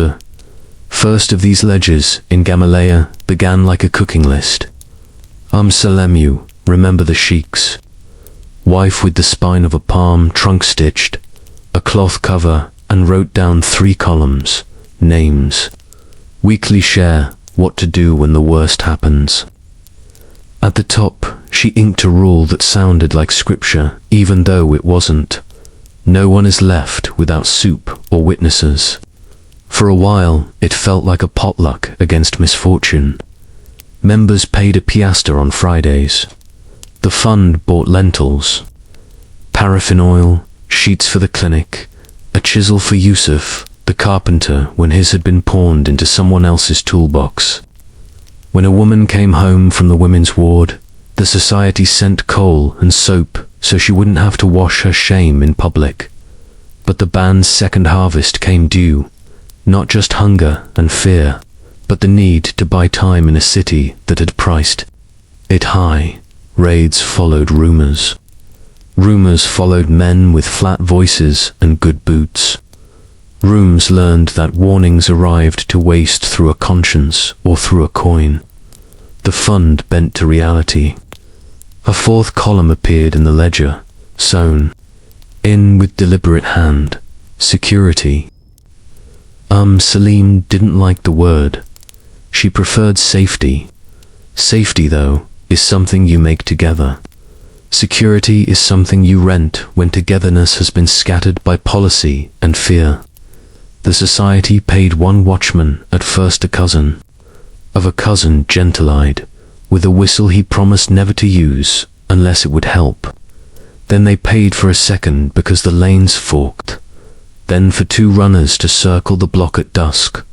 First of these ledgers, in Gamaleya, began like a cooking list. Salemu, remember the sheiks. Wife with the spine of a palm trunk stitched, a cloth cover, and wrote down 3 columns, names. Weekly share, what to do when the worst happens. At the top, she inked a rule that sounded like scripture, even though it wasn't. No one is left without soup or witnesses. For a while, it felt like a potluck against misfortune. Members paid a piastre on Fridays. The fund bought lentils, paraffin oil, sheets for the clinic, a chisel for Yusuf, the carpenter, when his had been pawned into someone else's toolbox. When a woman came home from the women's ward, the society sent coal and soap so she wouldn't have to wash her shame in public. But the band's second harvest came due, not just hunger and fear, but the need to buy time in a city that had priced it high. Raids followed rumors. Rumors followed men with flat voices and good boots. Rooms learned that warnings arrived to waste through a conscience or through a coin. The fund bent to reality. A fourth column appeared in the ledger, sewn in with deliberate hand. Security. Salim didn't like the word. She preferred safety. Safety, though, is something you make together. Security is something you rent when togetherness has been scattered by policy and fear. The society paid one watchman, at first a cousin, of a cousin gentle-eyed, with a whistle he promised never to use unless it would help. Then they paid for a second because the lanes forked. Then for two runners to circle the block at dusk,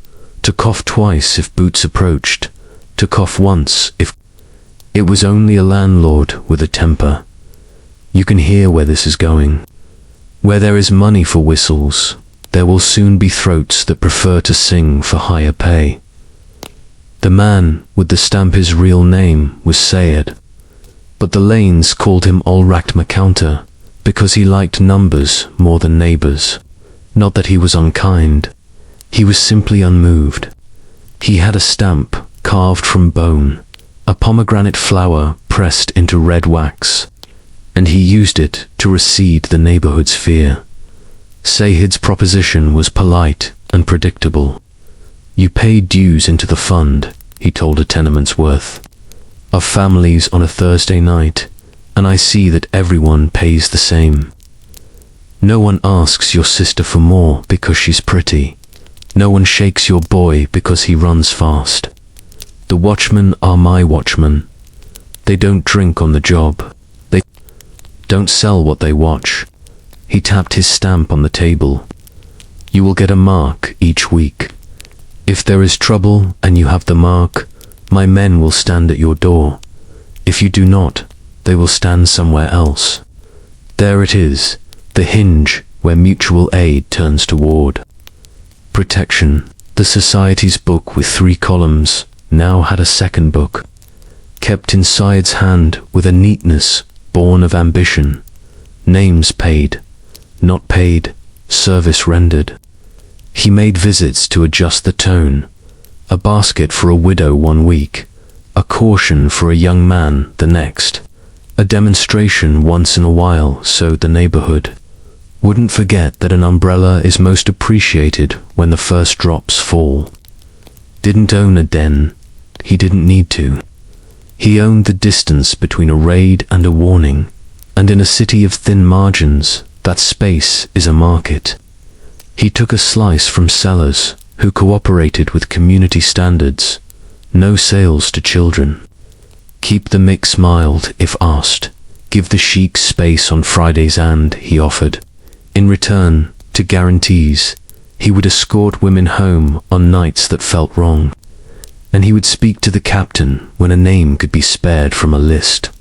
to cough twice if boots approached, to cough once if it was only a landlord with a temper. You can hear where this is going. Where there is money for whistles, there will soon be throats that prefer to sing for higher pay. The man with the stamp, his real name was Sayed, but the lanes called him Olrakt McCounter because he liked numbers more than neighbors. Not that he was unkind, he was simply unmoved. He had a stamp carved from bone, a pomegranate flower pressed into red wax, and he used it to recede the neighborhood's fear. Sayed's proposition was polite and predictable. You pay dues into the fund, he told a tenement's worth, of families on a Thursday night, and I see that everyone pays the same. No one asks your sister for more because she's pretty. No one shakes your boy because he runs fast. The watchmen are my watchmen. They don't drink on the job. They don't sell what they watch. He tapped his stamp on the table. You will get a mark each week. If there is trouble and you have the mark, my men will stand at your door. If you do not, they will stand somewhere else. There it is, the hinge where mutual aid turns toward protection. The society's book with 3 columns now had a second book, kept in Sayed's hand with a neatness born of ambition. Names paid, not paid, service rendered. He made visits to adjust the tone, a basket for a widow one week, a caution for a young man the next, a demonstration once in a while so the neighborhood wouldn't forget that an umbrella is most appreciated when the first drops fall. Didn't own a den, he didn't need to. He owned the distance between a raid and a warning, and in a city of thin margins, that space is a market. He took a slice from sellers who cooperated with community standards. No sales to children. Keep the mix mild if asked. Give the sheiks space on Fridays, and he offered, in return to guarantees, he would escort women home on nights that felt wrong, and he would speak to the captain when a name could be spared from a list.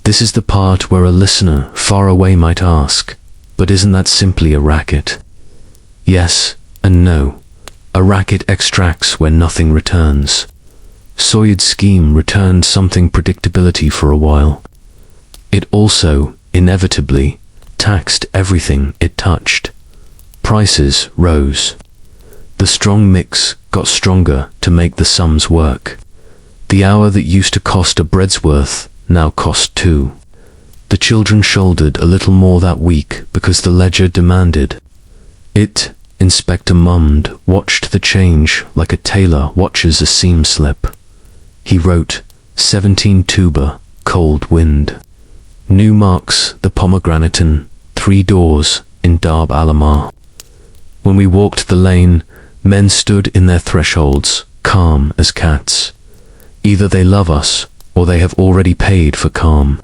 This is the part where a listener far away might ask, but isn't that simply a racket? Yes and no. A racket extracts where nothing returns. Sayed's scheme returned something predictability for a while. It also, inevitably, taxed everything it touched. Prices rose. The strong mix got stronger to make the sums work. The hour that used to cost a bread's worth now cost 2. The children shouldered a little more that week because the ledger demanded it. Inspector mummed, watched the change like a tailor watches a seam slip. He wrote, 17 tuber, cold wind. New marks the pomegranaten, 3 doors in Darb Alamar. When we walked the lane, men stood in their thresholds, calm as cats. Either they love us, or they have already paid for calm.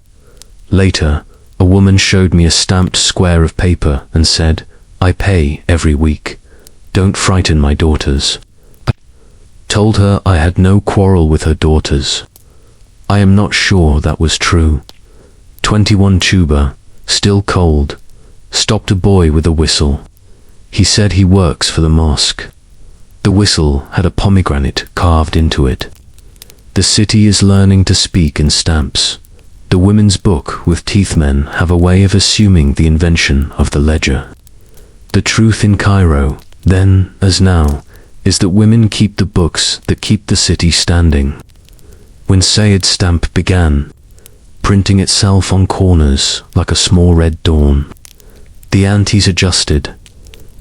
Later, a woman showed me a stamped square of paper and said, I pay every week. Don't frighten my daughters. I told her I had no quarrel with her daughters. I am not sure that was true. 21 tuber, still cold, stopped a boy with a whistle. He said he works for the mosque. The whistle had a pomegranate carved into it. The city is learning to speak in stamps. The women's book with teeth men have a way of assuming the invention of the ledger. The truth in Cairo then, as now, is that women keep the books that keep the city standing. When Sayed's stamp began, printing itself on corners like a small red dawn, the aunties adjusted.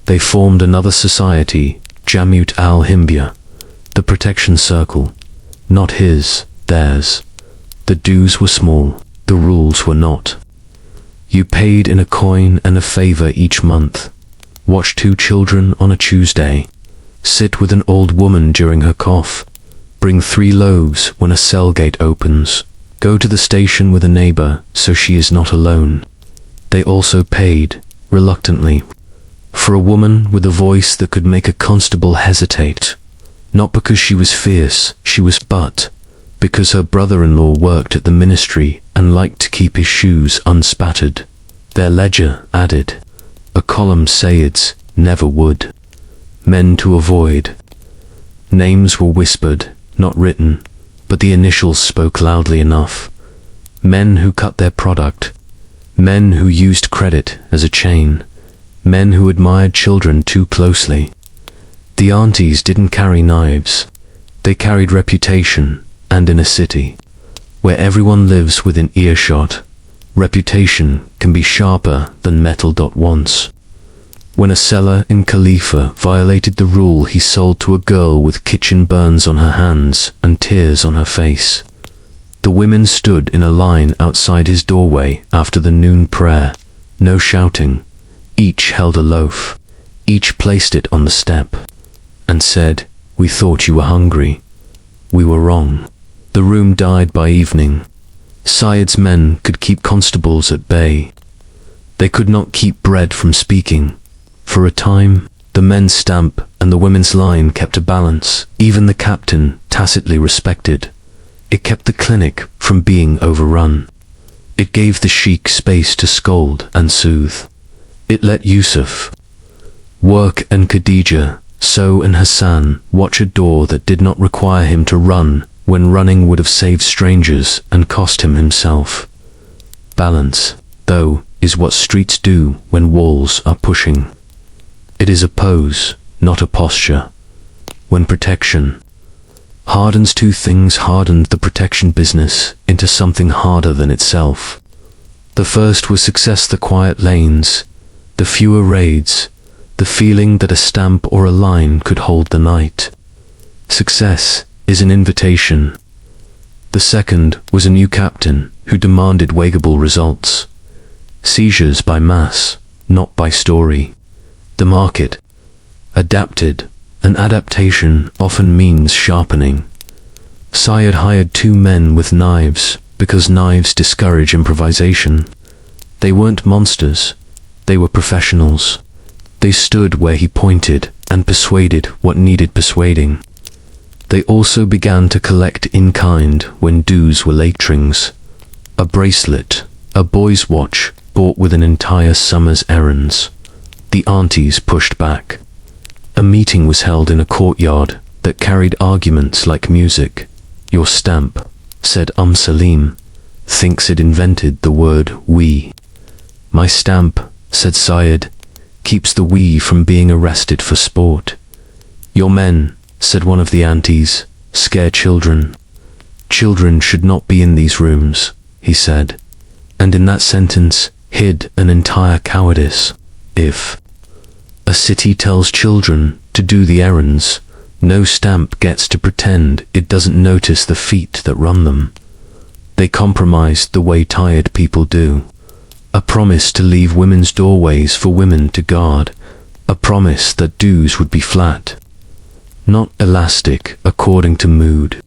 They formed another society, Jamut al-Himbya, the protection circle. Not his, theirs. The dues were small, the rules were not. You paid in a coin and a favor each month. Watch 2 children on a Tuesday. Sit with an old woman during her cough. Bring 3 loaves when a cell gate opens. Go to the station with a neighbor so she is not alone. They also paid, reluctantly, for a woman with a voice that could make a constable hesitate. Not because she was fierce, but because her brother-in-law worked at the ministry and liked to keep his shoes unspattered. Their ledger added a column Sayed's never would. Men to avoid. Names were whispered, not written, but the initials spoke loudly enough. Men who cut their product. Men who used credit as a chain. Men who admired children too closely. The aunties didn't carry knives. They carried reputation, and in a city where everyone lives within earshot, reputation can be sharper than metal. Once, when a seller in Khalifa violated the rule, he sold to a girl with kitchen burns on her hands and tears on her face. The women stood in a line outside his doorway after the noon prayer. No shouting. Each held a loaf. Each placed it on the step and said, "We thought you were hungry. We were wrong." The room died by evening. Sayed's men could keep constables at bay. They could not keep bread from speaking. For a time, the men's stamp and the women's line kept a balance. Even the captain tacitly respected. It kept the clinic from being overrun. It gave the sheikh space to scold and soothe. It let Yusuf work and Khadija, So and Hassan watch a door that did not require him to run, when running would have saved strangers and cost him himself. Balance, though, is what streets do when walls are pushing. It is a pose, not a posture. When protection hardens, two things hardened the protection business into something harder than itself. The first was success, the quiet lanes, the fewer raids, the feeling that a stamp or a line could hold the night. Success is an invitation. The second was a new captain who demanded wageable results. Seizures by mass, not by story. The market adapted, and adaptation often means sharpening. Sayed hired 2 men with knives because knives discourage improvisation. They weren't monsters, they were professionals. They stood where he pointed and persuaded what needed persuading. They also began to collect in kind when dues were latrings. A bracelet, a boy's watch bought with an entire summer's errands. The aunties pushed back. A meeting was held in a courtyard that carried arguments like music. Your stamp, said Salim, thinks it invented the word we. My stamp, said Sayed, keeps the we from being arrested for sport. Your men, said one of the aunties, scare children. Children should not be in these rooms, he said, and in that sentence hid an entire cowardice. If a city tells children to do the errands, no stamp gets to pretend it doesn't notice the feet that run them. They compromised the way tired people do. A promise to leave women's doorways for women to guard. A promise that dues would be flat, not elastic according to mood.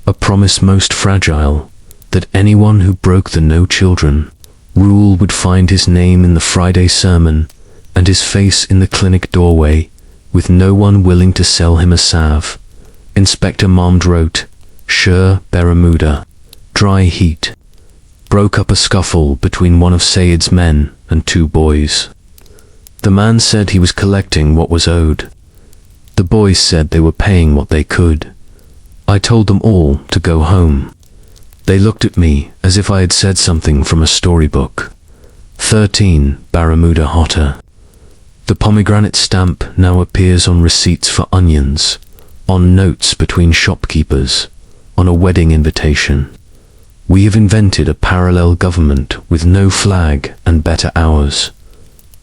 A promise most fragile, that anyone who broke the no children rule would find his name in the Friday sermon and his face in the clinic doorway, with no one willing to sell him a salve. Inspector Mahmud wrote, Shur Bermuda, dry heat, broke up a scuffle between one of Sayed's men and 2 boys. The man said he was collecting what was owed. The boys said they were paying what they could. I told them all to go home. They looked at me as if I had said something from a storybook. 13 Bermuda hotter. The pomegranate stamp now appears on receipts for onions, on notes between shopkeepers, on a wedding invitation. We have invented a parallel government with no flag and better hours.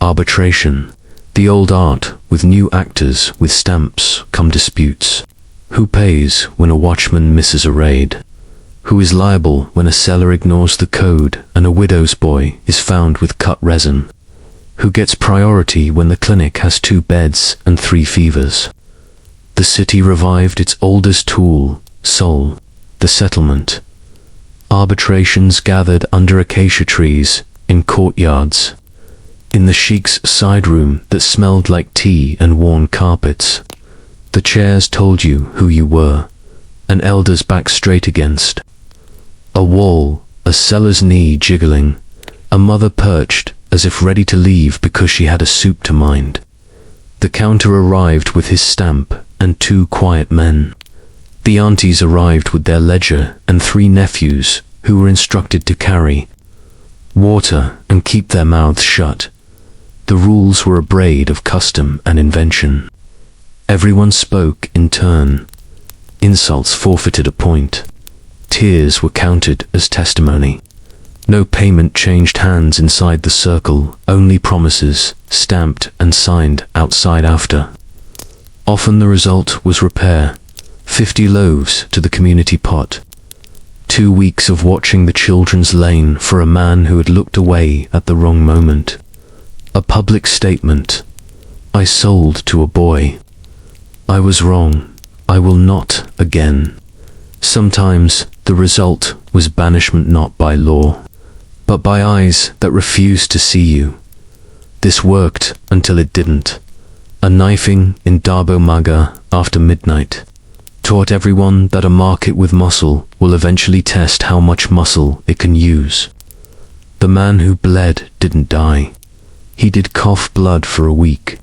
Arbitration, the old art with new actors with stamps come disputes. Who pays when a watchman misses a raid? Who is liable when a seller ignores the code and a widow's boy is found with cut resin? Who gets priority when the clinic has 2 beds and 3 fevers? The city revived its oldest tool, soul, the settlement. Arbitrations gathered under acacia trees, in courtyards, in the sheik's side room that smelled like tea and worn carpets. The chairs told you who you were, an elder's back straight against a wall, a seller's knee jiggling, a mother perched as if ready to leave because she had a soup to mind. The counter arrived with his stamp and 2 quiet men. The aunties arrived with their ledger and 3 nephews who were instructed to carry water and keep their mouths shut. The rules were a braid of custom and invention. Everyone spoke in turn. Insults forfeited a point. Tears were counted as testimony. No payment changed hands inside the circle, only promises, stamped and signed outside after. Often the result was repair. 50 loaves to the community pot. 2 weeks of watching the children's lane for a man who had looked away at the wrong moment. A public statement. I sold to a boy. I was wrong. I will not again. Sometimes the result was banishment not by law, but by eyes that refused to see you. This worked until it didn't. A knifing in Dabo Maga after midnight taught everyone that a market with muscle will eventually test how much muscle it can use. The man who bled didn't die. He did cough blood for a week,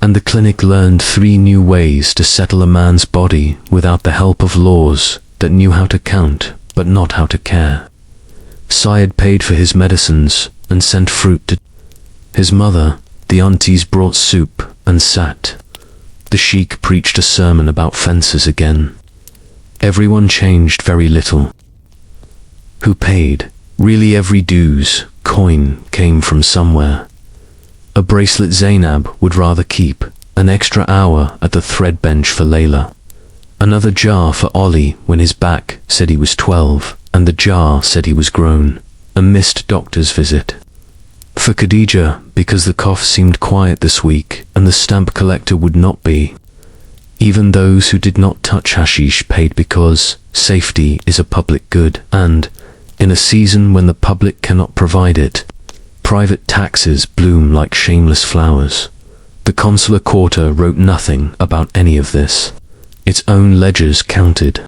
and the clinic learned 3 new ways to settle a man's body without the help of laws that knew how to count but not how to care. Syed paid for his medicines and sent fruit to his mother. The aunties brought soup and sat. The sheik preached a sermon about fences again. Everyone changed very little. Who paid? Really every dues, coin came from somewhere. A bracelet Zainab would rather keep, an extra hour at the thread bench for Layla. Another jar for Ollie when his back said he was 12, and the jar said he was grown. A missed doctor's visit. For Khadija, because the cough seemed quiet this week, and the stamp collector would not be. Even those who did not touch hashish paid because safety is a public good, and, in a season when the public cannot provide it, private taxes bloom like shameless flowers. The consular quarter wrote nothing about any of this. Its own ledgers counted.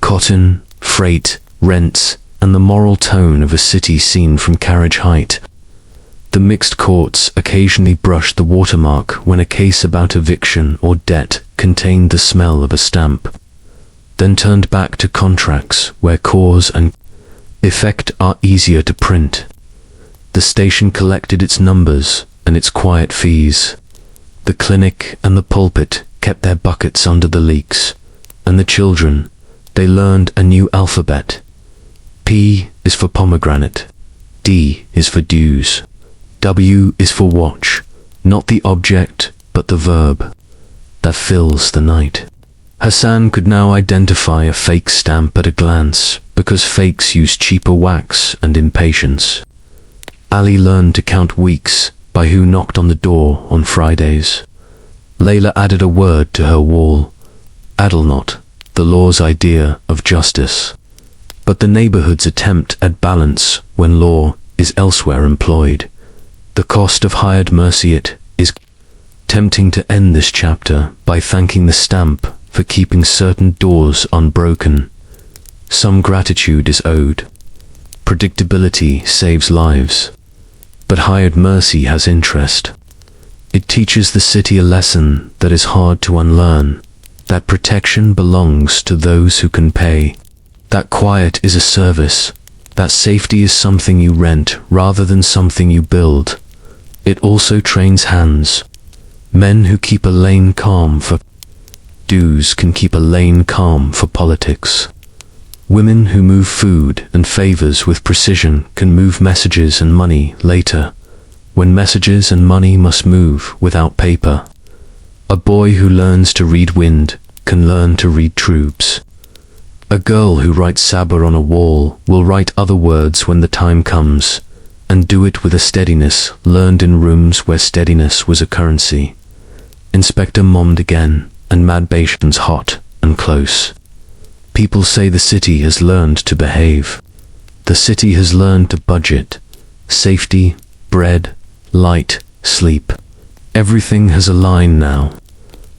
Cotton, freight, rents, and the moral tone of a city seen from carriage height. The mixed courts occasionally brushed the watermark when a case about eviction or debt contained the smell of a stamp, then turned back to contracts where cause and effect are easier to print. The station collected its numbers and its quiet fees. The clinic and the pulpit kept their buckets under the leaks, and the children, they learned a new alphabet. P is for pomegranate, D is for dues, W is for watch, not the object, but the verb that fills the night. Hassan could now identify a fake stamp at a glance, because fakes use cheaper wax and impatience. Ali learned to count weeks by who knocked on the door on Fridays. Layla added a word to her wall, Adelnot, the law's idea of justice. But the neighborhood's attempt at balance when law is elsewhere employed. The cost of hired mercy. It is tempting to end this chapter by thanking the stamp for keeping certain doors unbroken. Some gratitude is owed. Predictability saves lives. But hired mercy has interest. It teaches the city a lesson that is hard to unlearn, that protection belongs to those who can pay, that quiet is a service, that safety is something you rent rather than something you build. It also trains hands, Men who keep a lane calm for dues can keep a lane calm for politics. Women who move food and favors with precision can move messages and money later, when messages and money must move without paper. A boy who learns to read wind can learn to read troops. A girl who writes Sabr on a wall will write other words when the time comes, and do it with a steadiness learned in rooms where steadiness was a currency. Inspector mommed again, and Mad Bation's hot and close. People say the city has learned to behave. The city has learned to budget. Safety, bread, light, sleep. Everything has a line now.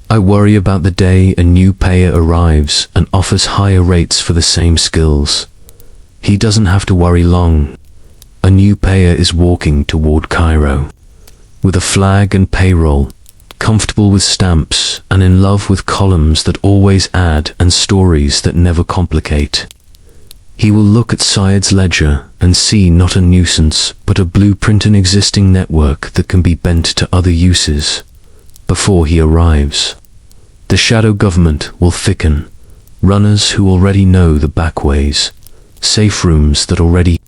I worry about the day a new payer arrives and offers higher rates for the same skills. He doesn't have to worry long. A new payer is walking toward Cairo, with a flag and payroll, comfortable with stamps and in love with columns that always add and stories that never complicate. He will look at Syed's ledger and see not a nuisance but a blueprint, an existing network that can be bent to other uses. Before he arrives, the shadow government will thicken, runners who already know the back ways, safe rooms that already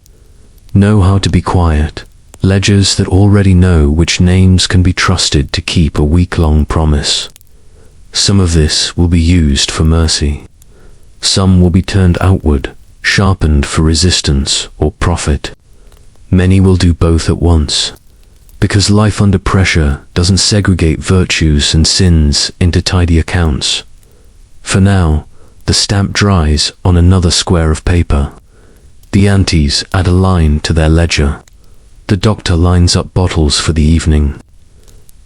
know how to be quiet, ledgers that already know which names can be trusted to keep a week-long promise. Some of this will be used for mercy. Some will be turned outward, sharpened for resistance or profit. Many will do both at once, because life under pressure doesn't segregate virtues and sins into tidy accounts. For now, the stamp dries on another square of paper. The aunties add a line to their ledger. The doctor lines up bottles for the evening.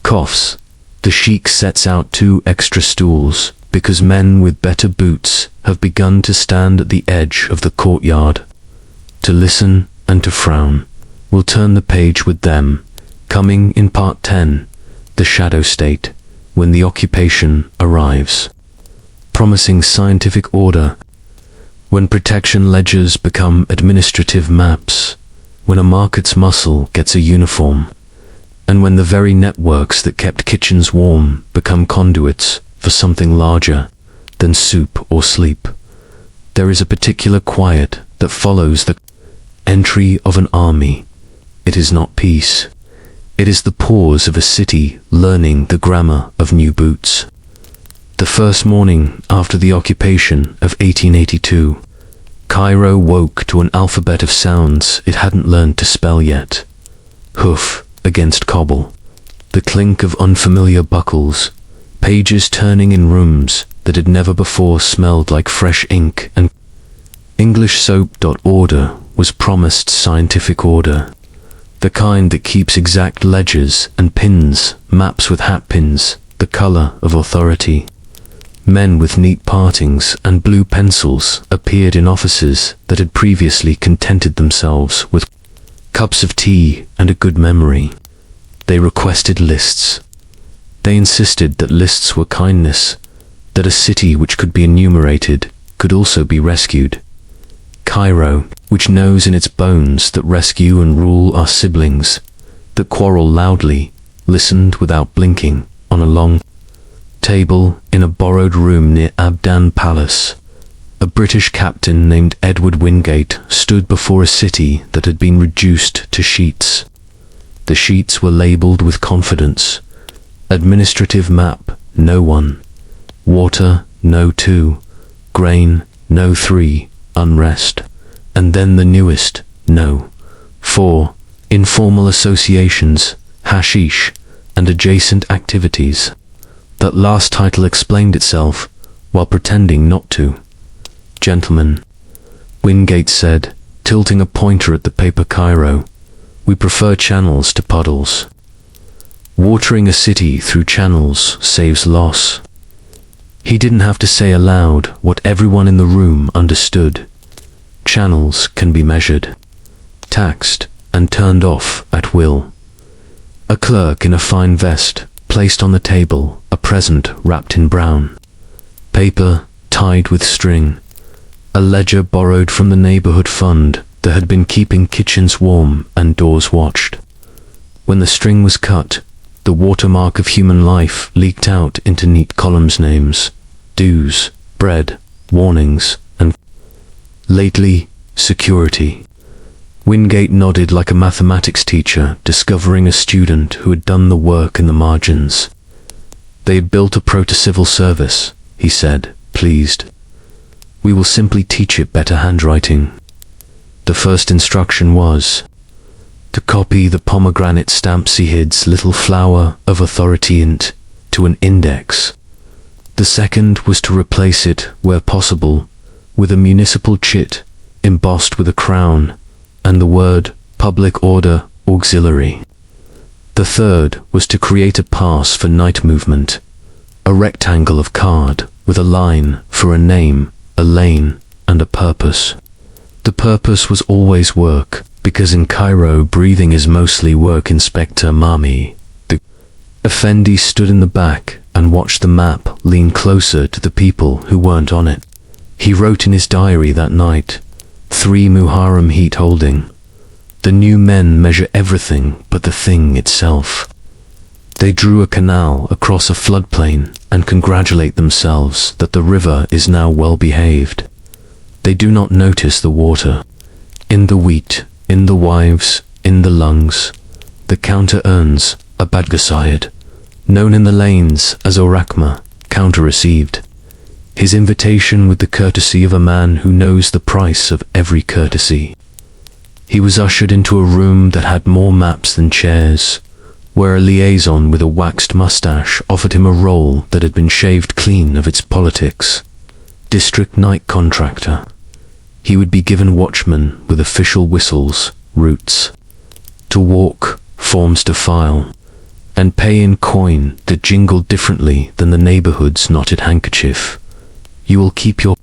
Coughs. The sheik sets out 2 extra stools, because men with better boots have begun to stand at the edge of the courtyard. To listen and to frown. We'll turn the page with them, coming in part 10, the shadow state, when the occupation arrives. Promising scientific order. When protection ledgers become administrative maps, when a market's muscle gets a uniform, and when the very networks that kept kitchens warm become conduits for something larger than soup or sleep. There is a particular quiet that follows the entry of an army. It is not peace. It is the pause of a city learning the grammar of new boots. The first morning after the occupation of 1882, Cairo woke to an alphabet of sounds it hadn't learned to spell yet. Hoof against cobble, the clink of unfamiliar buckles, pages turning in rooms that had never before smelled like fresh ink, and English soap. Order was promised scientific order, the kind that keeps exact ledgers and pins, maps with hat pins, the color of authority. Men with neat partings and blue pencils appeared in offices that had previously contented themselves with cups of tea and a good memory. They requested lists. They insisted that lists were kindness, that a city which could be enumerated could also be rescued. Cairo, which knows in its bones that rescue and rule are siblings, that quarrel loudly, listened without blinking on a long table in a borrowed room near Abdan Palace. A British captain named Edward Wingate stood before a city that had been reduced to sheets. The sheets were labeled with confidence. Administrative map, no 1. Water, no 2. Grain, no 3. Unrest. And then the newest, no 4. Informal associations, hashish, and adjacent activities. That last title explained itself, while pretending not to. Gentlemen, Wingate said, tilting a pointer at the paper Cairo, we prefer channels to puddles. Watering a city through channels saves loss. He didn't have to say aloud what everyone in the room understood. Channels can be measured, taxed, and turned off at will. A clerk in a fine vest placed on the table a present wrapped in brown paper tied with string, a ledger borrowed from the neighborhood fund that had been keeping kitchens warm and doors watched. When the string was cut, The watermark of human life leaked out into neat columns: names, dues, bread, warnings, and lately, security. Wingate nodded like a mathematics teacher discovering a student who had done the work in the margins. They had built a proto-civil service, he said, pleased. We will simply teach it better handwriting. The first instruction was to copy the pomegranate stamp Sihid's little flower of authority into an index. The second was to replace it, where possible, with a municipal chit embossed with a crown and the word Public Order Auxiliary. The third was to create a pass for night movement, a rectangle of card with a line for a name, a lane, and a purpose. The purpose was always work, because in Cairo breathing is mostly work. Inspector Mami, the Effendi, stood in the back and watched the map lean closer to the people who weren't on it. He wrote in his diary that night, 3 Muharram heat holding. The new men measure everything but the thing itself. They drew a canal across a floodplain and congratulate themselves that the river is now well behaved. They do not notice the water. In the wheat, in the wives, in the lungs, the counter earns a badgasayed, known in the lanes as Orakma, counter-received. His invitation with the courtesy of a man who knows the price of every courtesy. He was ushered into a room that had more maps than chairs, where a liaison with a waxed mustache offered him a role that had been shaved clean of its politics. District night contractor. He would be given watchmen with official whistles, routes to walk, forms to file, and pay in coin that jingled differently than the neighborhood's knotted handkerchief. You will keep your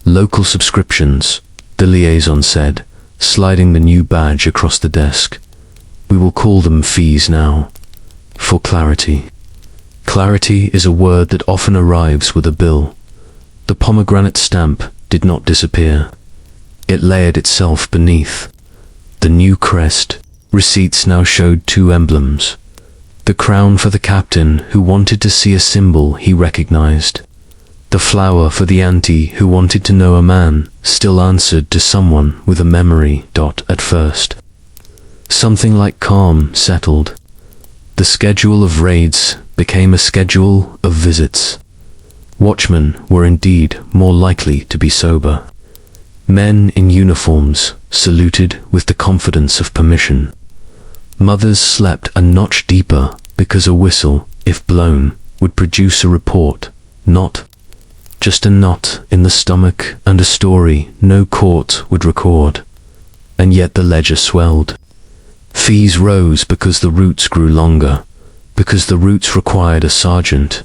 local subscriptions, the liaison said, sliding the new badge across the desk. We will call them fees now, for clarity. Clarity is a word that often arrives with a bill. The pomegranate stamp did not disappear. It layered itself beneath. The new crest, receipts now showed 2 emblems. The crown for the captain who wanted to see a symbol he recognized. The flower for the auntie who wanted to know a man still answered to someone with a memory. At first, something like calm settled. The schedule of raids became a schedule of visits. Watchmen were indeed more likely to be sober. Men in uniforms saluted with the confidence of permission. Mothers slept a notch deeper because a whistle, if blown, would produce a report, not just a knot in the stomach and a story no court would record. And yet the ledger swelled. Fees rose because the routes grew longer, because the routes required a sergeant,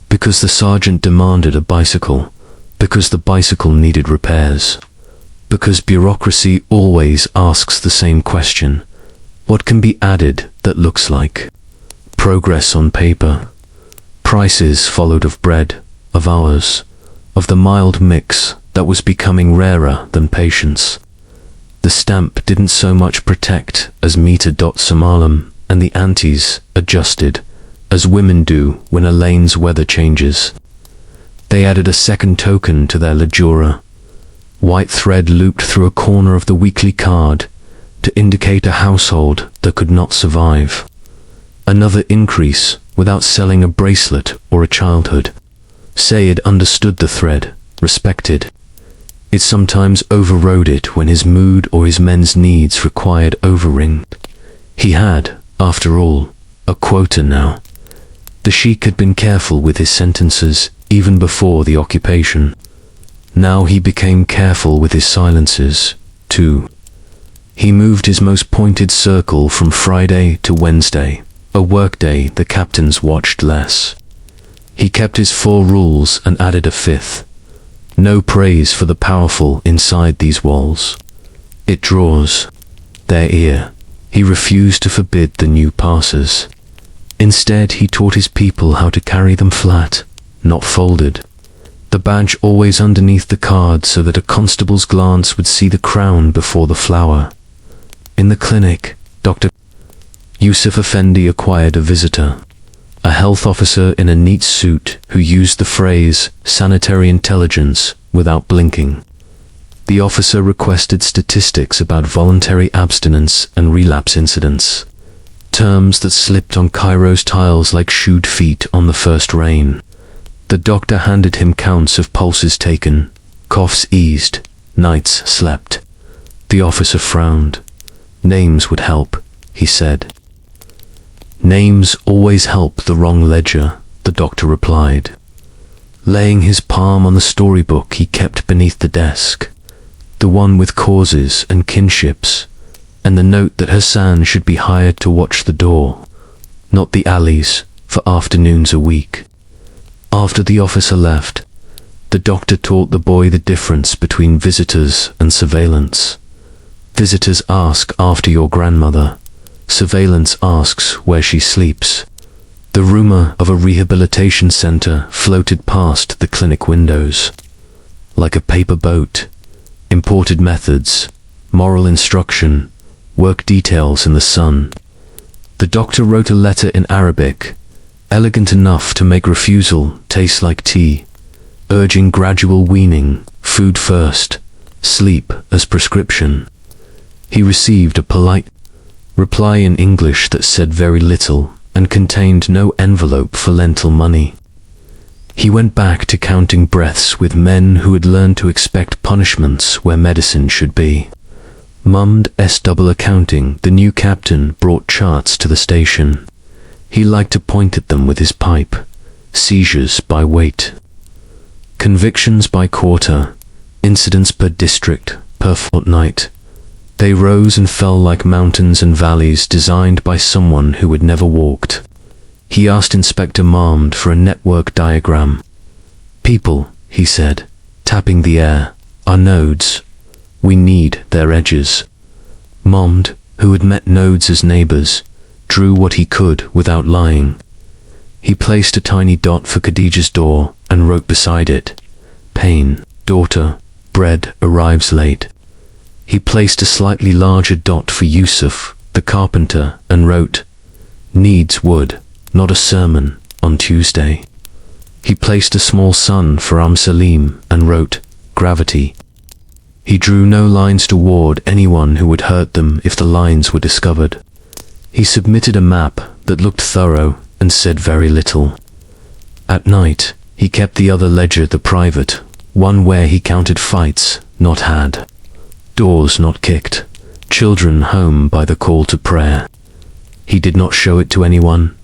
because the sergeant demanded a bicycle, because the bicycle needed repairs, because bureaucracy always asks the same question: what can be added that looks like progress on paper? Prices followed of bread, of hours, of the mild mix that was becoming rarer than patience. The stamp didn't so much protect as meter. Samalam and the aunties adjusted, as women do when a lane's weather changes. They added a second token to their ledgura. White thread looped through a corner of the weekly card to indicate a household that could not survive. Another increase without selling a bracelet or a childhood. Sayed understood the thread, respected. It sometimes overrode it when his mood or his men's needs required overring. He had, after all, a quota now. The sheik had been careful with his sentences even before the occupation. Now he became careful with his silences, too. He moved his most pointed circle from Friday to Wednesday, a workday the captains watched less. He kept his 4 rules and added a 5th. No praise for the powerful inside these walls. It draws their ear. He refused to forbid the new passers. Instead, he taught his people how to carry them flat, not folded. The badge always underneath the card so that a constable's glance would see the crown before the flower. In the clinic, Dr. Yusuf Effendi acquired a visitor, a health officer in a neat suit who used the phrase sanitary intelligence without blinking. The officer requested statistics about voluntary abstinence and relapse incidents, terms that slipped on Cairo's tiles like shooed feet on the first rain. The doctor handed him counts of pulses taken, coughs eased, nights slept. The officer frowned. Names would help, he said. Names always help the wrong ledger, the doctor replied, laying his palm on the storybook he kept beneath the desk, the one with causes and kinships, and the note that Hassan should be hired to watch the door, not the alleys, for afternoons a week. After the officer left, the doctor taught the boy the difference between visitors and surveillance. Visitors ask after your grandmother. Surveillance asks where she sleeps. The rumor of a rehabilitation center floated past the clinic windows. Like a paper boat, imported methods, moral instruction, work details in the sun. The doctor wrote a letter in Arabic, elegant enough to make refusal taste like tea, urging gradual weaning, food first, sleep as prescription. He received a polite reply in English that said very little and contained no envelope for lentil money. He went back to counting breaths with men who had learned to expect punishments where medicine should be. Mummed double accounting, the new captain brought charts to the station. He liked to point at them with his pipe. Seizures by weight. Convictions by quarter. Incidents per district, per fortnight. They rose and fell like mountains and valleys designed by someone who had never walked. He asked Inspector Marmd for a network diagram. People, he said, tapping the air, are nodes. We need their edges. Marmd, who had met nodes as neighbors, drew what he could without lying. He placed a tiny dot for Khadija's door and wrote beside it, Pain, daughter, bread arrives late. He placed a slightly larger dot for Yusuf, the carpenter, and wrote, Needs wood, not a sermon, on Tuesday. He placed a small sun for Salim and wrote, Gravity. He drew no lines to ward anyone who would hurt them if the lines were discovered. He submitted a map that looked thorough and said very little. At night, he kept the other ledger the private, one where he counted fights, not had. Doors not kicked, children home by the call to prayer. He did not show it to anyone,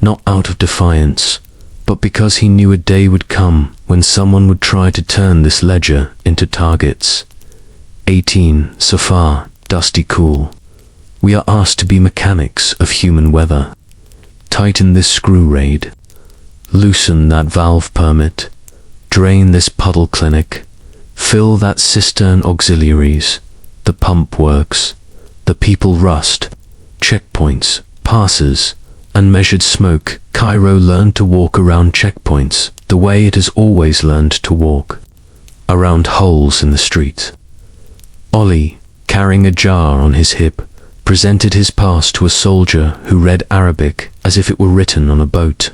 not out of defiance, but because he knew a day would come when someone would try to turn this ledger into targets. 18 Safar, dusty cool. We are asked to be mechanics of human weather. Tighten this screw raid. Loosen that valve permit. Drain this puddle clinic. Fill that cistern auxiliaries. The pump works. The people rust. Checkpoints, passes, unmeasured smoke. Cairo learned to walk around checkpoints the way it has always learned to walk. Around holes in the street. Oli, carrying a jar on his hip, presented his pass to a soldier who read Arabic as if it were written on a boat.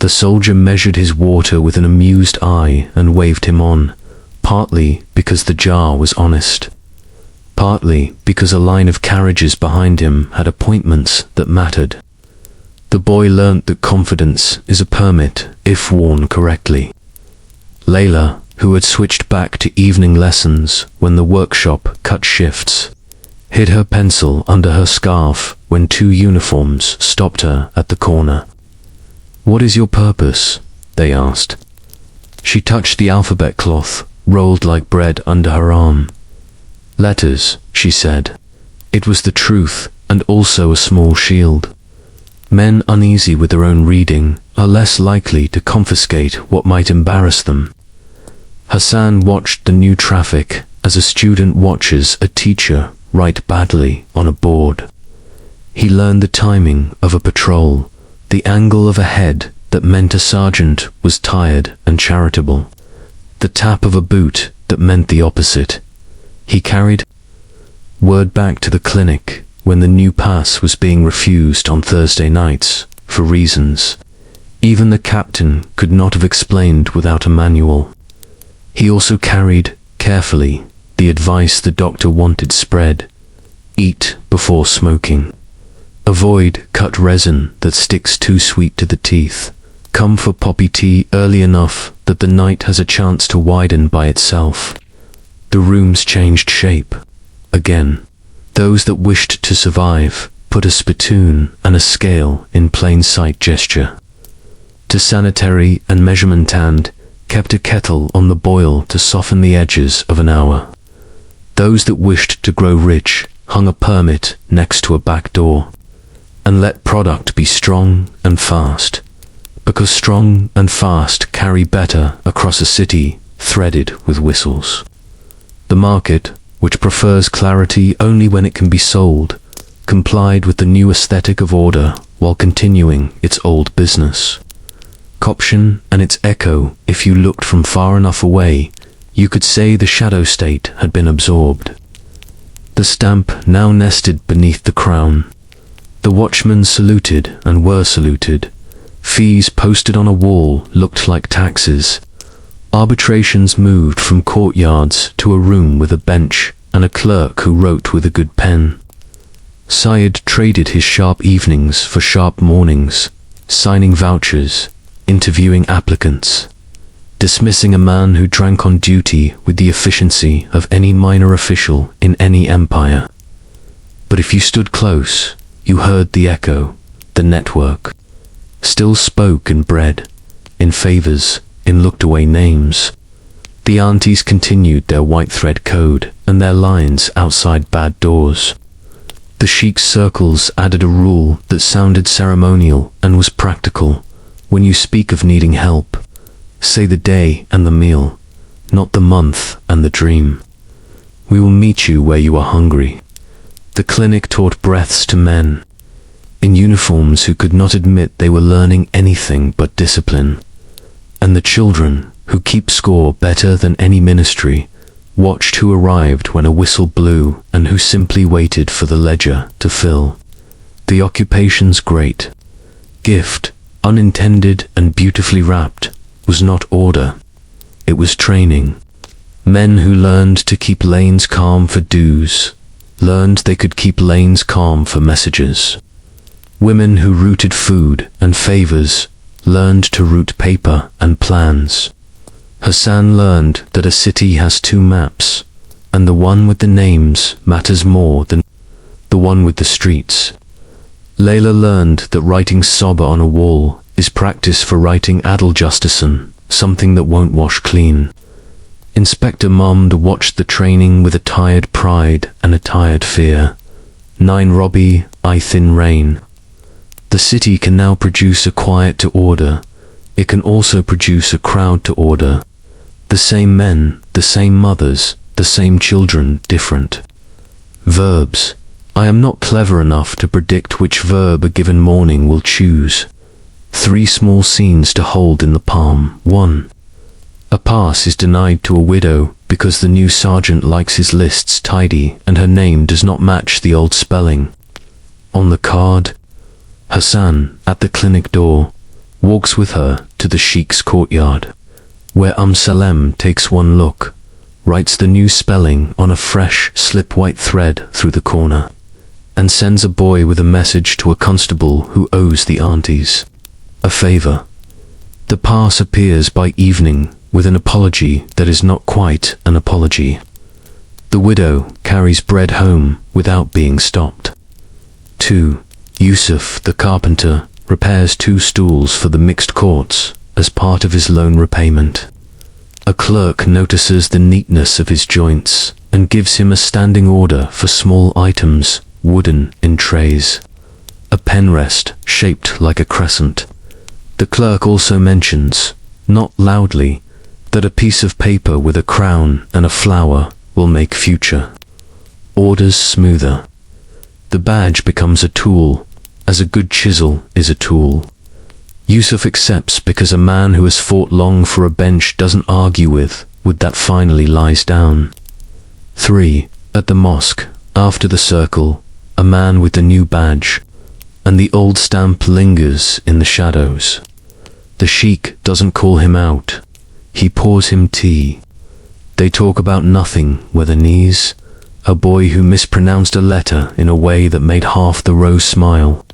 The soldier measured his water with an amused eye and waved him on, partly because the jar was honest, partly because a line of carriages behind him had appointments that mattered. The boy learnt that confidence is a permit if worn correctly. Layla, who had switched back to evening lessons when the workshop cut shifts, hid her pencil under her scarf when two uniforms stopped her at the corner. What is your purpose? They asked. She touched the alphabet cloth, rolled like bread under her arm. Letters, she said. It was the truth and also a small shield. Men uneasy with their own reading are less likely to confiscate what might embarrass them. Hassan watched the new traffic as a student watches a teacher write badly on a board. He learned the timing of a patrol, the angle of a head that meant a sergeant was tired and charitable, the tap of a boot that meant the opposite. He carried word back to the clinic, when the new pass was being refused on Thursday nights, for reasons even the captain could not have explained without a manual. He also carried, carefully, the advice the doctor wanted spread: eat before smoking. Avoid cut resin that sticks too sweet to the teeth. Come for poppy tea early enough that the night has a chance to widen by itself. The rooms changed shape. Again, those that wished to survive put a spittoon and a scale in plain sight gesture. To sanitary and measurement hand, kept a kettle on the boil to soften the edges of an hour. Those that wished to grow rich hung a permit next to a back door. And let product be strong and fast, because strong and fast carry better across a city threaded with whistles. The market, which prefers clarity only when it can be sold, complied with the new aesthetic of order while continuing its old business. Coption and its echo, if you looked from far enough away, you could say the shadow state had been absorbed. The stamp now nested beneath the crown. The watchmen saluted and were saluted. Fees posted on a wall looked like taxes. Arbitrations moved from courtyards to a room with a bench and a clerk who wrote with a good pen. Syed traded his sharp evenings for sharp mornings, signing vouchers, interviewing applicants, dismissing a man who drank on duty with the efficiency of any minor official in any empire. But if you stood close, you heard the echo, the network, still spoke in bread, in favors, in looked-away names. The aunties continued their white thread code and their lines outside bad doors. The sheikh's circles added a rule that sounded ceremonial and was practical. When you speak of needing help, say the day and the meal, not the month and the dream. We will meet you where you are hungry. The clinic taught breaths to men in uniforms who could not admit they were learning anything but discipline. And the children, who keep score better than any ministry, watched who arrived when a whistle blew and who simply waited for the ledger to fill. The occupation's great gift, unintended and beautifully wrapped, was not order. It was training. Men who learned to keep lanes calm for dues, learned they could keep lanes calm for messages. Women who routed food and favors learned to route paper and plans. Hassan learned that a city has two maps, and the one with the names matters more than the one with the streets. Layla learned that writing Soba on a wall is practice for writing Adil Justison, something that won't wash clean. Inspector Mumd watched the training with a tired pride and a tired fear. 9 Robbie, I thin rain. The city can now produce a quiet to order. It can also produce a crowd to order. The same men, the same mothers, the same children, different. Verbs. I am not clever enough to predict which verb a given morning will choose. 3 small scenes to hold in the palm. 1. A pass is denied to a widow because the new sergeant likes his lists tidy and her name does not match the old spelling. On the card, Hassan, at the clinic door, walks with her to the sheikh's courtyard, where Salem takes one look, writes the new spelling on a fresh, slip-white thread through the corner, and sends a boy with a message to a constable who owes the aunties a favor. The pass appears by evening with an apology that is not quite an apology. The widow carries bread home without being stopped. 2. Yusuf, the carpenter, repairs 2 stools for the mixed courts as part of his loan repayment. A clerk notices the neatness of his joints and gives him a standing order for small items, wooden in trays. A pen rest shaped like a crescent. The clerk also mentions, not loudly, that a piece of paper with a crown and a flower will make future orders smoother. The badge becomes a tool, as a good chisel is a tool. Yusuf accepts because a man who has fought long for a bench doesn't argue with that finally lies down. 3. At the mosque, after the circle, a man with the new badge, and the old stamp lingers in the shadows. The sheik doesn't call him out. He pours him tea. They talk about nothing, whether knees, a boy who mispronounced a letter in a way that made half the row smile.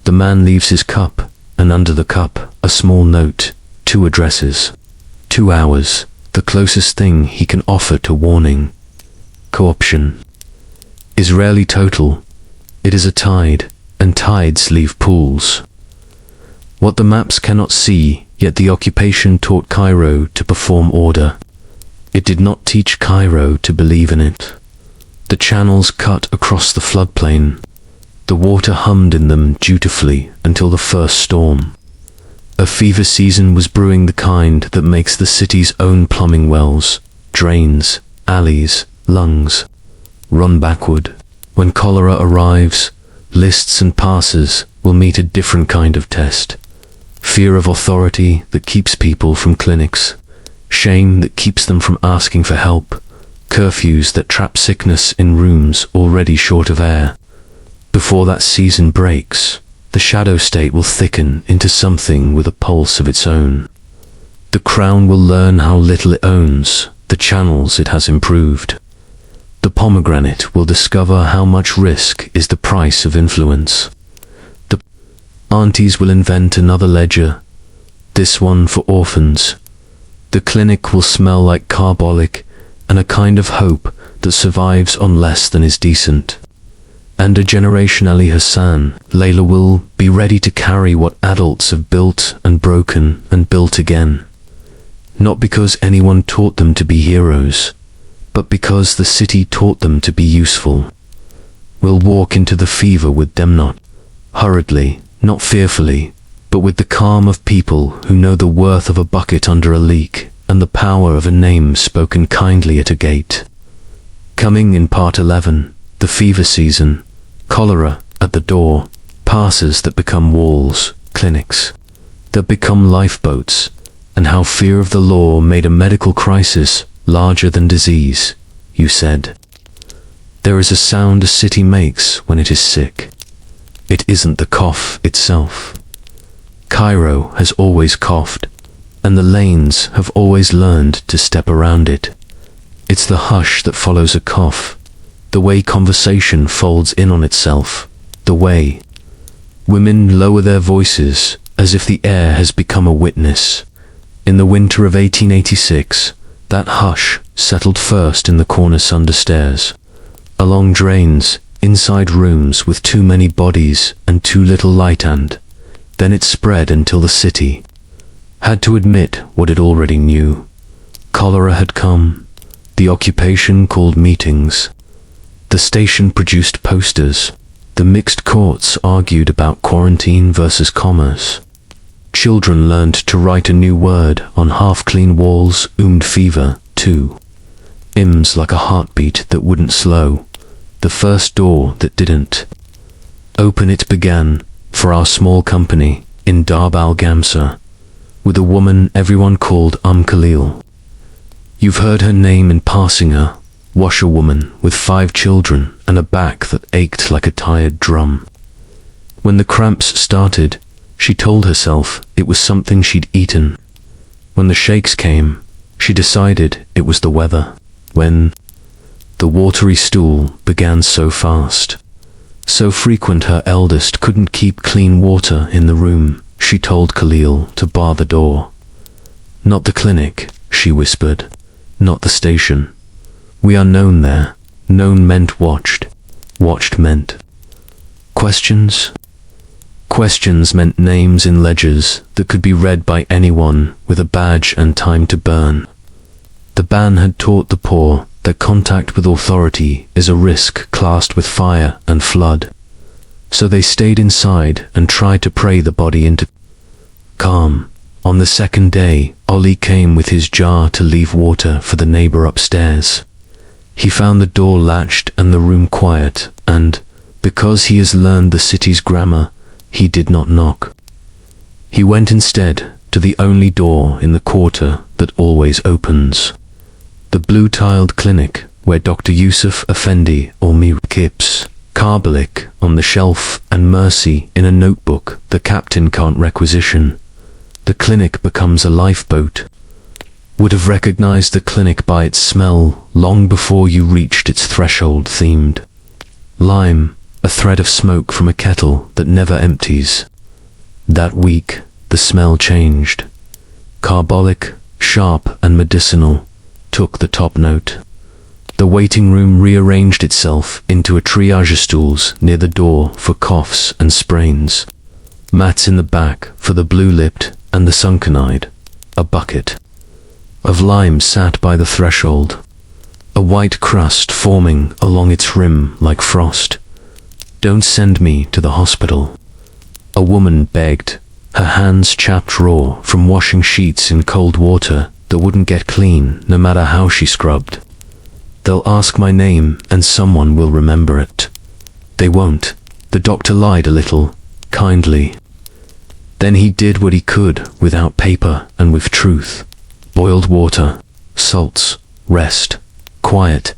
The man leaves his cup, and under the cup, a small note, 2 addresses. 2 hours, the closest thing he can offer to warning. Co-option is rarely total. It is a tide, and tides leave pools. What the maps cannot see, yet the occupation taught Cairo to perform order. It did not teach Cairo to believe in it. The channels cut across the floodplain. The water hummed in them dutifully until the first storm. A fever season was brewing, the kind that makes the city's own plumbing wells, drains, alleys, lungs run backward. When cholera arrives, lists and passes will meet a different kind of test. Fear of authority that keeps people from clinics. Shame that keeps them from asking for help. Curfews that trap sickness in rooms already short of air. Before that season breaks, the shadow state will thicken into something with a pulse of its own. The crown will learn how little it owns, the channels it has improved. The pomegranate will discover how much risk is the price of influence. The aunties will invent another ledger, this one for orphans. The clinic will smell like carbolic and a kind of hope that survives on less than is decent. And a generation Ali Hassan, Layla will be ready to carry what adults have built and broken and built again. Not because anyone taught them to be heroes, but because the city taught them to be useful. We'll walk into the fever with them, not hurriedly, not fearfully, but with the calm of people who know the worth of a bucket under a leak and the power of a name spoken kindly at a gate. Coming in part 11, the fever season, cholera at the door, passes that become walls, clinics that become lifeboats, and how fear of the law made a medical crisis larger than disease, you said. There is a sound a city makes when it is sick. It isn't the cough itself. Cairo has always coughed, and the lanes have always learned to step around it. It's the hush that follows a cough, the way conversation folds in on itself, the way women lower their voices as if the air has become a witness. In the winter of 1886, that hush settled first in the corners under stairs, along drains, inside rooms with too many bodies and too little light, and then it spread until the city had to admit what it already knew. Cholera had come. The occupation called meetings. The station produced posters. The mixed courts argued about quarantine versus commerce. Children learned to write a new word on half-clean walls. Fever, too. Ims like a heartbeat that wouldn't slow. The first door that didn't open, it began, for our small company, in Darb al-Gamsa, with a woman everyone called Khalil. You've heard her name in passing, a washerwoman with 5 children and a back that ached like a tired drum. When the cramps started, she told herself it was something she'd eaten. When the shakes came, she decided it was the weather. When the watery stool began so fast, so frequent her eldest couldn't keep clean water in the room, she told Khalil to bar the door. Not the clinic, she whispered. Not the station. We are known there. Known meant watched. Watched meant questions. Questions meant names in ledgers that could be read by anyone with a badge and time to burn. The ban had taught the poor that contact with authority is a risk classed with fire and flood. So they stayed inside and tried to pray the body into calm. On the second day, Ollie came with his jar to leave water for the neighbor upstairs. He found the door latched and the room quiet, and, because he has learned the city's grammar, he did not knock. He went instead to the only door in the quarter that always opens. The blue-tiled clinic where Dr. Yusuf Effendi or Mir Kips Carbolic on the shelf and mercy in a notebook the captain can't requisition. The clinic becomes a lifeboat. Would have recognized the clinic by its smell long before you reached its threshold. Themed lime, a thread of smoke from a kettle that never empties. That week, the smell changed. Carbolic, sharp and medicinal, took the top note. The waiting room rearranged itself into a triage of stools near the door for coughs and sprains. Mats in the back for the blue-lipped and the sunken-eyed. A bucket of lime sat by the threshold, a white crust forming along its rim like frost. "Don't send me to the hospital," a woman begged, her hands chapped raw from washing sheets in cold water that wouldn't get clean no matter how she scrubbed. "They'll ask my name and someone will remember it." "They won't," the doctor lied a little, kindly. Then he did what he could without paper and with truth. Boiled water, salts, rest, quiet,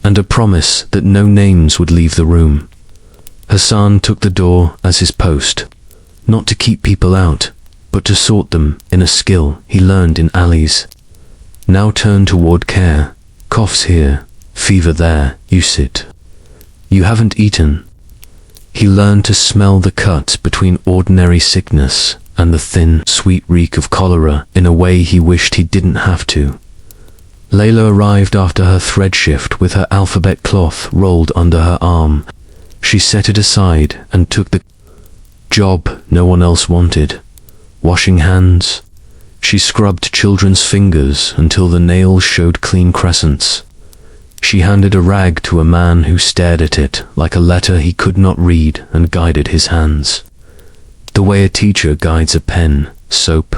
and a promise that no names would leave the room. Hassan took the door as his post, not to keep people out, but to sort them in a skill he learned in alleys. Now turn toward care. Coughs here, fever there, you sit. You haven't eaten. He learned to smell the cut between ordinary sickness and the thin, sweet reek of cholera in a way he wished he didn't have to. Layla arrived after her thread shift with her alphabet cloth rolled under her arm. She set it aside and took the job no one else wanted. Washing hands. She scrubbed children's fingers until the nails showed clean crescents. She handed a rag to a man who stared at it like a letter he could not read and guided his hands. The way a teacher guides a pen. Soap.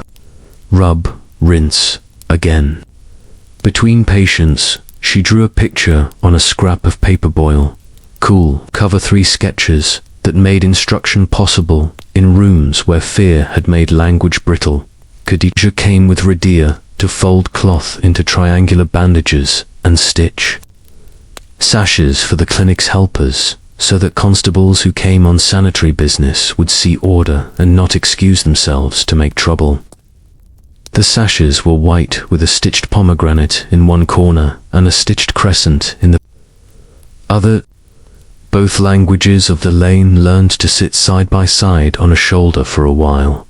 Rub, rinse, again. Between patients, she drew a picture on a scrap of paper boil. Cool. Cover 3 sketches that made instruction possible in rooms where fear had made language brittle. Khadija came with Radia to fold cloth into triangular bandages and stitch. Sashes for the clinic's helpers, so that constables who came on sanitary business would see order and not excuse themselves to make trouble. The sashes were white with a stitched pomegranate in one corner and a stitched crescent in the other. Both languages of the lane learned to sit side by side on a shoulder for a while.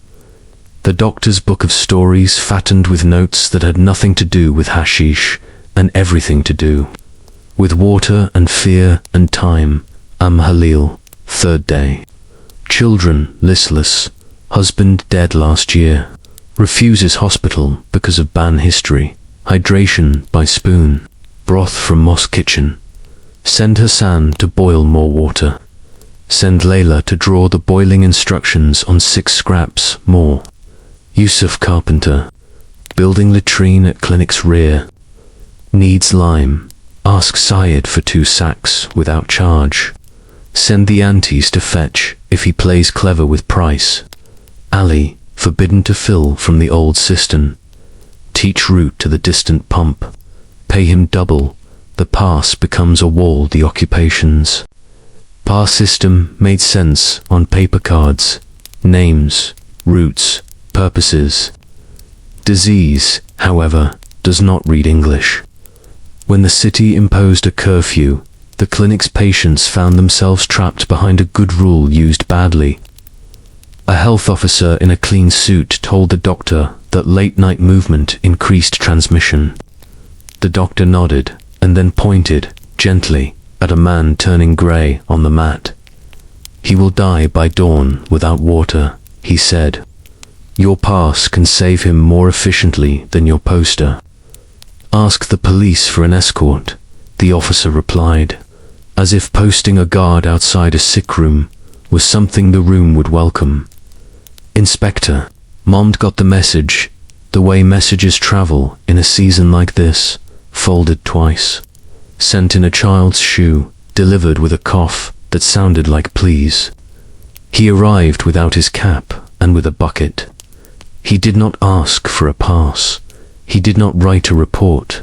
The doctor's book of stories fattened with notes that had nothing to do with hashish and everything to do with water and fear and time. Halil, 3rd day. Children listless, husband dead last year. Refuses hospital because of ban history. Hydration by spoon. Broth from mosque kitchen. Send Hassan to boil more water. Send Layla to draw the boiling instructions on 6 scraps more. Yusuf carpenter. Building latrine at clinic's rear. Needs lime. Ask Syed for 2 sacks without charge. Send the aunties to fetch if he plays clever with price. Ali, forbidden to fill from the old cistern. Teach route to the distant pump. Pay him double. The pass becomes a wall. The occupations. Pass system made sense on paper cards. Names, routes, purposes. Disease, however, does not read English. When the city imposed a curfew, the clinic's patients found themselves trapped behind a good rule used badly. A health officer in a clean suit told the doctor that late-night movement increased transmission. The doctor nodded and then pointed, gently, at a man turning grey on the mat. "He will die by dawn without water," he said. "Your pass can save him more efficiently than your poster." "Ask the police for an escort," the officer replied, as if posting a guard outside a sick room was something the room would welcome. "Inspector, Mom got the message, the way messages travel in a season like this, folded twice. Sent in a child's shoe, delivered with a cough that sounded like please. He arrived without his cap and with a bucket. He did not ask for a pass. He did not write a report.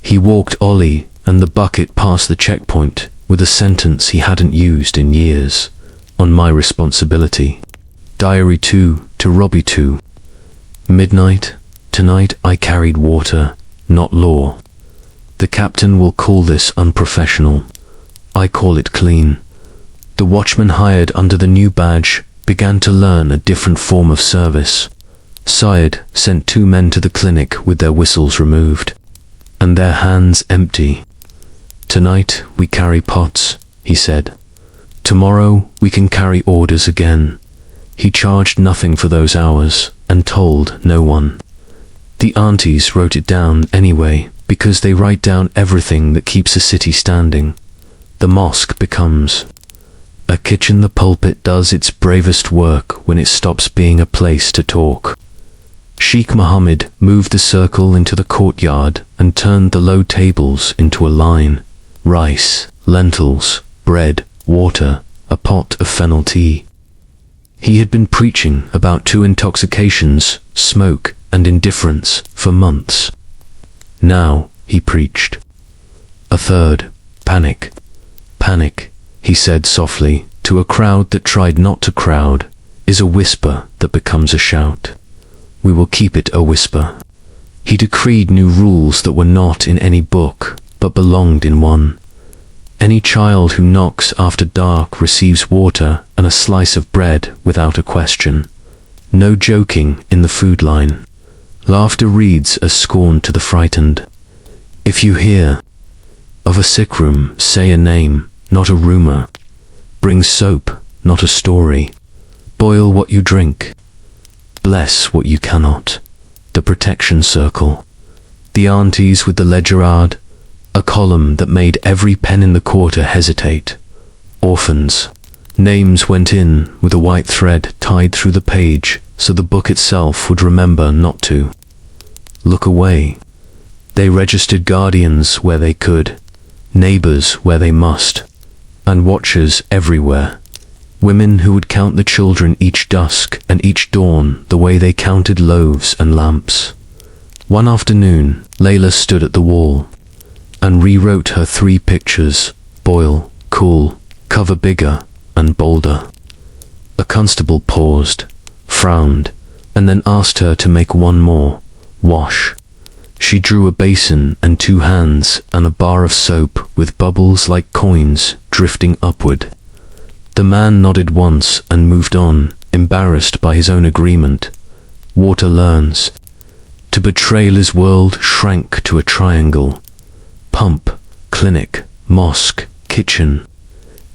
He walked Ollie and the bucket past the checkpoint with a sentence he hadn't used in years. On my responsibility. Diary 2 to Robbie 2. Midnight. Tonight I carried water, not law. The captain will call this unprofessional. I call it clean. The watchman hired under the new badge began to learn a different form of service. Syed sent 2 men to the clinic with their whistles removed, and their hands empty. Tonight we carry pots, he said. Tomorrow we can carry orders again. He charged nothing for those hours and told no one. The aunties wrote it down anyway, because they write down everything that keeps a city standing. The mosque becomes a kitchen. The pulpit does its bravest work when it stops being a place to talk. Sheikh Mohammed moved the circle into the courtyard and turned the low tables into a line. Rice, lentils, bread, water, a pot of fennel tea. He had been preaching about 2 intoxications, smoke and indifference, for months. Now he preached a third, panic. Panic, he said softly, to a crowd that tried not to crowd, is a whisper that becomes a shout. We will keep it a whisper. He decreed new rules that were not in any book, but belonged in one. Any child who knocks after dark receives water and a slice of bread without a question. No joking in the food line. Laughter reads as scorn to the frightened. If you hear of a sick room, say a name, not a rumor. Bring soap, not a story. Boil what you drink. Bless what you cannot. The protection circle. The aunties with the ledgerard, a column that made every pen in the quarter hesitate. Orphans. Names went in with a white thread tied through the page so the book itself would remember not to look away. They registered guardians where they could, neighbors where they must, and watchers everywhere. Women who would count the children each dusk and each dawn the way they counted loaves and lamps. One afternoon, Layla stood at the wall and rewrote her 3 pictures: boil, cool, cover bigger, and bolder. A constable paused, frowned, and then asked her to make one more: wash. She drew a basin and 2 hands and a bar of soap with bubbles like coins drifting upward. The man nodded once and moved on, embarrassed by his own agreement. Water learns. To betray his world shrank to a triangle. Pump, clinic, mosque, kitchen.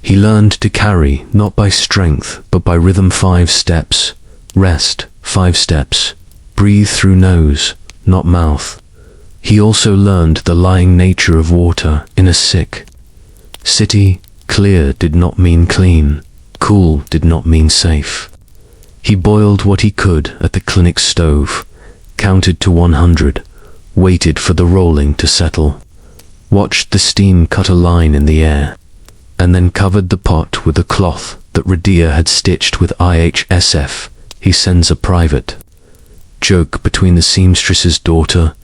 He learned to carry not by strength but by rhythm. 5 steps. Rest, 5 steps. Breathe through nose, not mouth. He also learned the lying nature of water in a sick city. Clear did not mean clean. Cool did not mean safe. He boiled what he could at the clinic stove, counted to 100, waited for the rolling to settle, watched the steam cut a line in the air, and then covered the pot with a cloth that Radia had stitched with IHSF. He sends a private joke between the seamstress's daughter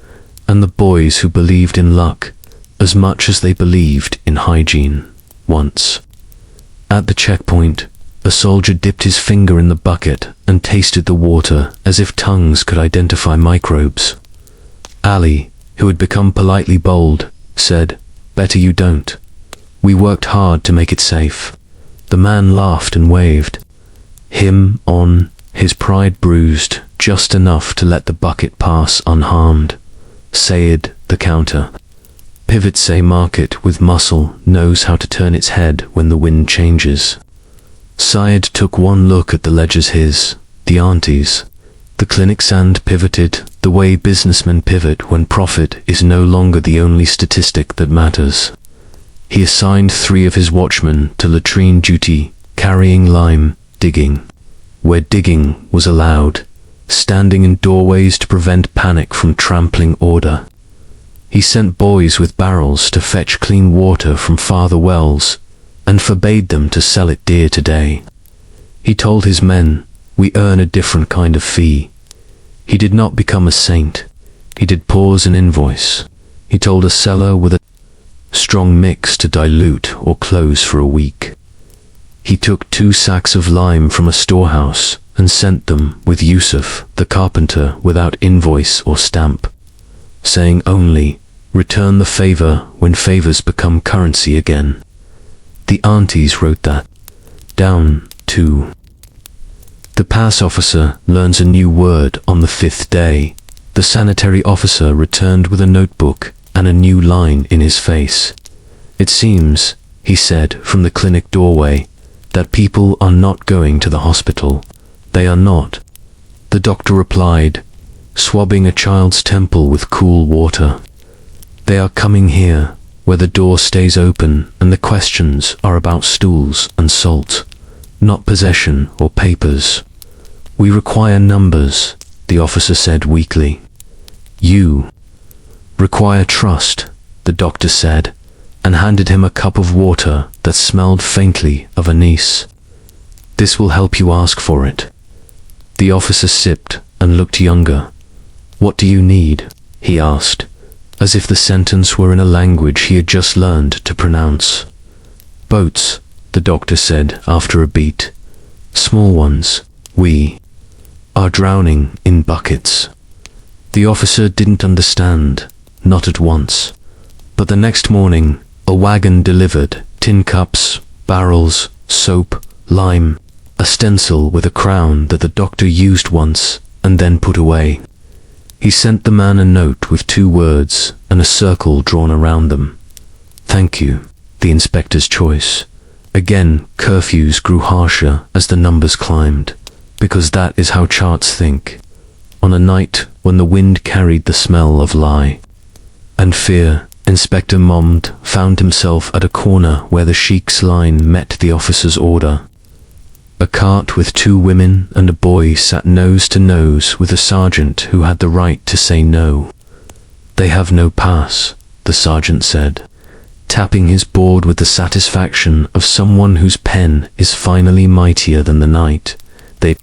and the boys who believed in luck as much as they believed in hygiene. Once, at the checkpoint, a soldier dipped his finger in the bucket and tasted the water as if tongues could identify microbes. Ali, who had become politely bold, said, "Better you don't. We worked hard to make it safe." The man laughed and waved. Him on, his pride bruised, just enough to let the bucket pass unharmed. Sayed, the counter. Pivot say market with muscle knows how to turn its head when the wind changes. Syed took one look at the ledgers, the aunties. The clinic sand pivoted the way businessmen pivot when profit is no longer the only statistic that matters. He assigned 3 of his watchmen to latrine duty, carrying lime, digging where digging was allowed, standing in doorways to prevent panic from trampling order. He sent boys with barrels to fetch clean water from farther wells, and forbade them to sell it dear today. He told his men, "We earn a different kind of fee." He did not become a saint. He did pause an invoice. He told a seller with a strong mix to dilute or close for a week. He took 2 sacks of lime from a storehouse and sent them with Yusuf, the carpenter, without invoice or stamp, saying only, "Return the favor when favors become currency again." The aunties wrote that down too. The pass officer learns a new word on the 5th day. The sanitary officer returned with a notebook and a new line in his face. "It seems," he said from the clinic doorway, "that people are not going to the hospital. They are not." The doctor replied, swabbing a child's temple with cool water. "They are coming here, where the door stays open and the questions are about stools and salt, not possession or papers. We require numbers," the officer said weakly. "You require trust," the doctor said, and handed him a cup of water that smelled faintly of anise. "This will help you ask for it." The officer sipped and looked younger. "What do you need?" he asked, as if the sentence were in a language he had just learned to pronounce. "Boats," the doctor said after a beat. "Small ones. We are drowning in buckets." The officer didn't understand, not at once. But the next morning, a wagon delivered tin cups, barrels, soap, lime, a stencil with a crown that the doctor used once and then put away. He sent the man a note with 2 words and a circle drawn around them. "Thank you," the inspector's choice. Again, curfews grew harsher as the numbers climbed, because that is how charts think, on a night when the wind carried the smell of lie and fear. Inspector Momd found himself at a corner where the sheik's line met the officer's order. A cart with 2 women and a boy sat nose to nose with a sergeant who had the right to say no. "They have no pass," the sergeant said, tapping his board with the satisfaction of someone whose pen is finally mightier than the night. "They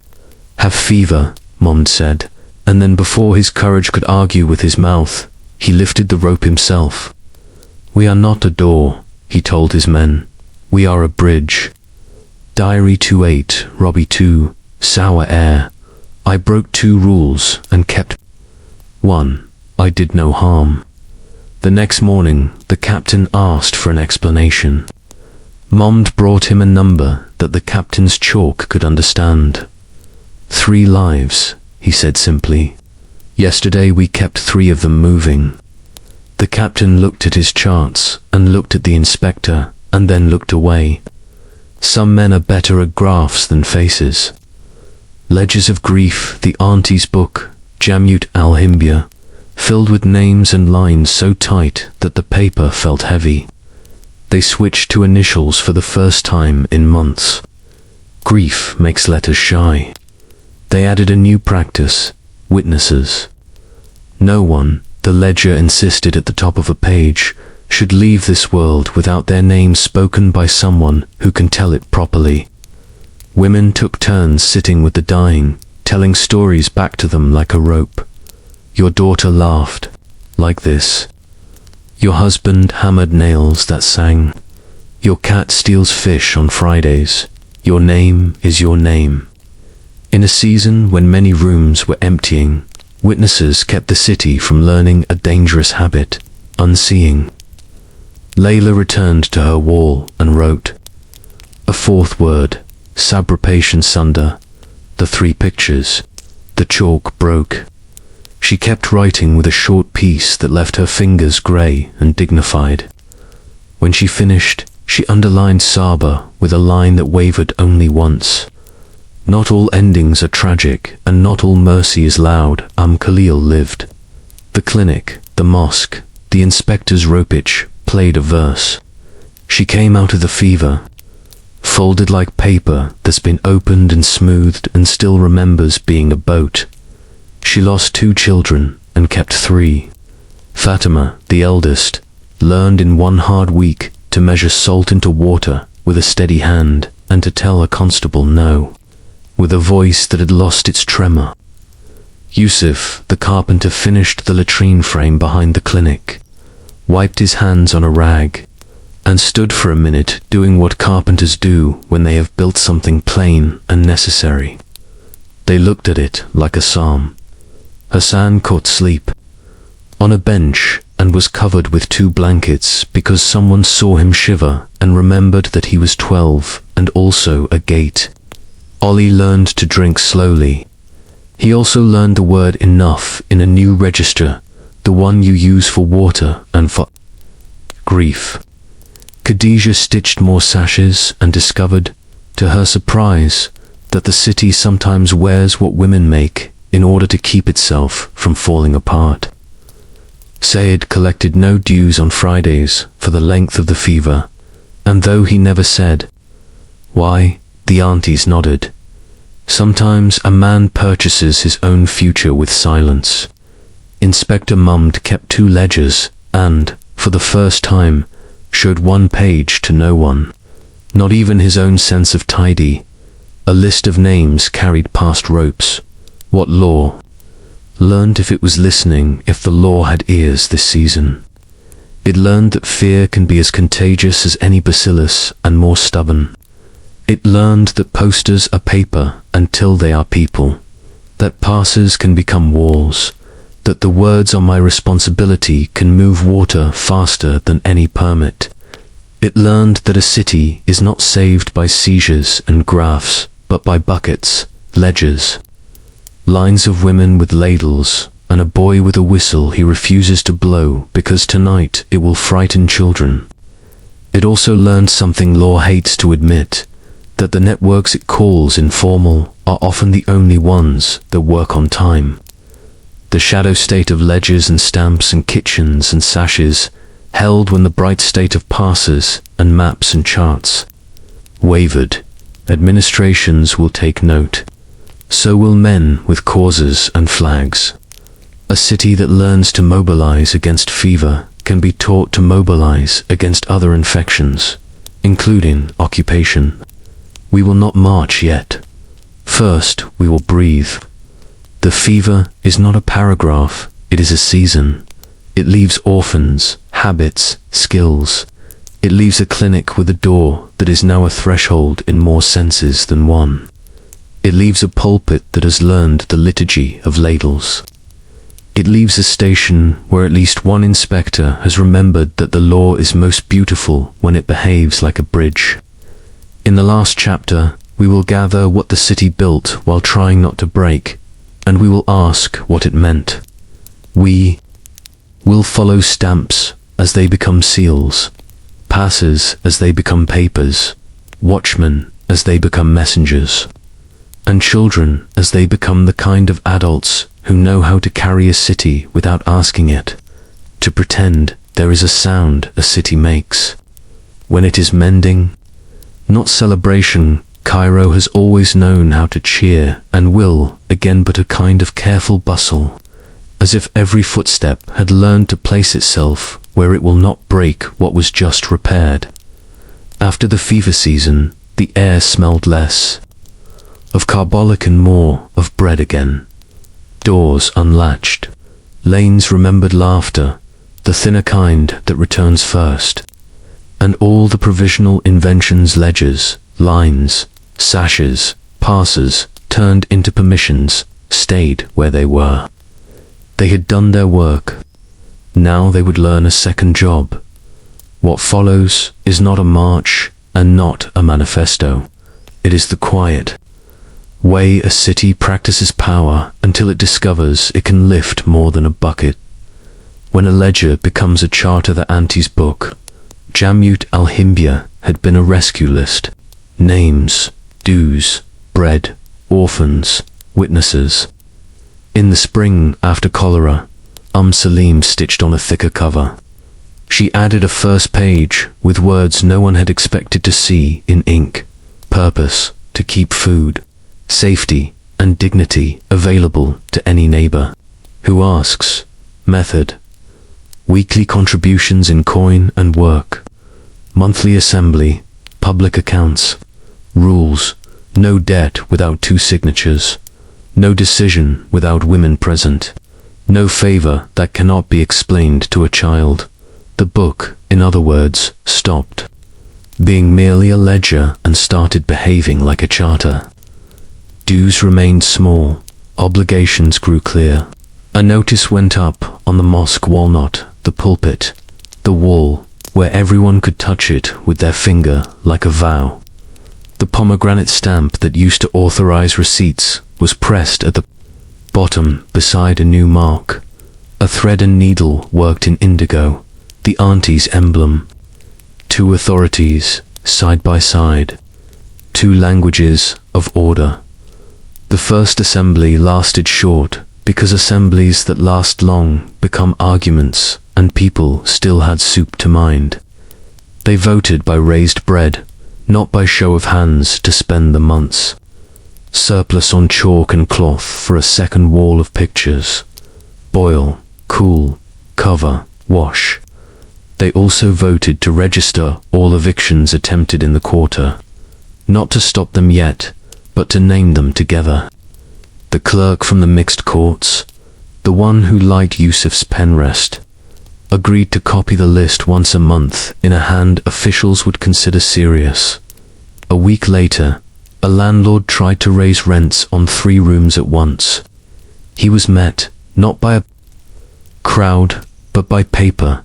have fever," Momd said, and then before his courage could argue with his mouth, he lifted the rope himself. "We are not a door," he told his men. "We are a bridge." Diary 28, Robbie 2, sour air. I broke 2 rules and kept 1. I did no harm. The next morning, the captain asked for an explanation. Momd brought him a number that the captain's chalk could understand. 3 lives, he said simply. Yesterday we kept 3 of them moving. The captain looked at his charts and looked at the inspector and then looked away. Some men are better at graphs than faces. Ledgers of Grief, the auntie's book, Jamut al-Himbia, filled with names and lines so tight that the paper felt heavy. They switched to initials for the first time in months. Grief makes letters shy. They added a new practice, witnesses. No one, the ledger insisted at the top of a page, should leave this world without their name spoken by someone who can tell it properly. Women took turns sitting with the dying, telling stories back to them like a rope. Your daughter laughed, like this. Your husband hammered nails that sang. Your cat steals fish on Fridays. Your name is your name. In a season when many rooms were emptying, witnesses kept the city from learning a dangerous habit, unseeing. Layla returned to her wall and wrote. A 4th word, Sabrapation Sunda, the 3 pictures. The chalk broke. She kept writing with a short piece that left her fingers grey and dignified. When she finished, she underlined Saba with a line that wavered only once. Not all endings are tragic, and not all mercy is loud. Khalil lived. The clinic, the mosque, the inspector's ropage played a verse. She came out of the fever, folded like paper that's been opened and smoothed and still remembers being a boat. She lost 2 children and kept 3. Fatima, the eldest, learned in one hard week to measure salt into water with a steady hand and to tell a constable no, with a voice that had lost its tremor. Yusuf, the carpenter, finished the latrine frame behind the clinic. wiped his hands on a rag, and stood for a minute doing what carpenters do when they have built something plain and necessary. They looked at it like a psalm. Hassan caught sleep on a bench and was covered with 2 blankets because someone saw him shiver and remembered that he was 12 and also a gate. Ollie learned to drink slowly. He also learned the word enough in a new register, the one you use for water and for grief. Khadija stitched more sashes and discovered, to her surprise, that the city sometimes wears what women make in order to keep itself from falling apart. Sayed collected no dues on Fridays for the length of the fever, and though he never said why, the aunties nodded. Sometimes a man purchases his own future with silence. Inspector Mumd kept 2 ledgers and, for the first time, showed 1 page to no one, not even his own sense of tidy. A list of names carried past ropes. What law? Learned if it was listening, if the law had ears this season. It learned that fear can be as contagious as any bacillus and more stubborn. It learned that posters are paper until they are people, that passes can become walls, that the words on my responsibility can move water faster than any permit. It learned that a city is not saved by seizures and graphs, but by buckets, ledgers, lines of women with ladles, and a boy with a whistle he refuses to blow because tonight it will frighten children. It also learned something law hates to admit, that the networks it calls informal are often the only ones that work on time. The shadow state of ledgers and stamps and kitchens and sashes held when the bright state of passes and maps and charts wavered. Administrations will take note. So will men with causes and flags. A city that learns to mobilize against fever can be taught to mobilize against other infections, including occupation. We will not march yet. First, we will breathe. The fever is not a paragraph, it is a season. It leaves orphans, habits, skills. It leaves a clinic with a door that is now a threshold in more senses than one. It leaves a pulpit that has learned the liturgy of ladles. It leaves a station where at least one inspector has remembered that the law is most beautiful when it behaves like a bridge. In the last chapter, we will gather what the city built while trying not to break, and we will ask what it meant. We will follow stamps as they become seals, passes as they become papers, watchmen as they become messengers, and children as they become the kind of adults who know how to carry a city without asking it, to pretend there is a sound a city makes. When it is mending, not celebration, Cairo has always known how to cheer and will again, but a kind of careful bustle, as if every footstep had learned to place itself where it will not break what was just repaired. After the fever season, the air smelled less of carbolic and more of bread again. Doors unlatched, lanes remembered laughter, the thinner kind that returns first, and all the provisional inventions, ledgers, lines, sashes, passes, turned into permissions, stayed where they were. They had done their work. Now they would learn a second job. What follows is not a march and not a manifesto. It is the quiet way a city practices power until it discovers it can lift more than a bucket. When a ledger becomes a charter, the auntie's book, Jamut al-Himbia had been a rescue list. Names, dues, bread, orphans, witnesses. In the spring after cholera, Salim stitched on a thicker cover. She added a first page with words no one had expected to see in ink. Purpose, to keep food, safety, and dignity available to any neighbor who asks. Method, weekly contributions in coin and work. Monthly assembly, public accounts. Rules, no debt without 2 signatures. No decision without women present. No favor that cannot be explained to a child. The book, in other words, stopped being merely a ledger and started behaving like a charter. Dues remained small, obligations grew clear. A notice went up on the mosque walnut, the pulpit, the wall, where everyone could touch it with their finger like a vow. The pomegranate stamp that used to authorize receipts was pressed at the bottom beside a new mark. A thread and needle worked in indigo, the auntie's emblem. Two authorities, side by side. Two languages of order. The first assembly lasted short, because assemblies that last long become arguments, and people still had soup to mind. They voted by raised bread, not by show of hands to spend the months. Surplus on chalk and cloth for a second wall of pictures. Boil, cool, cover, wash. They also voted to register all evictions attempted in the quarter. Not to stop them yet, but to name them together. The clerk from the mixed courts, the one who liked Yusuf's pen rest, agreed to copy the list once a month in a hand officials would consider serious. A week later, a landlord tried to raise rents on 3 rooms at once. He was met, not by a crowd, but by paper.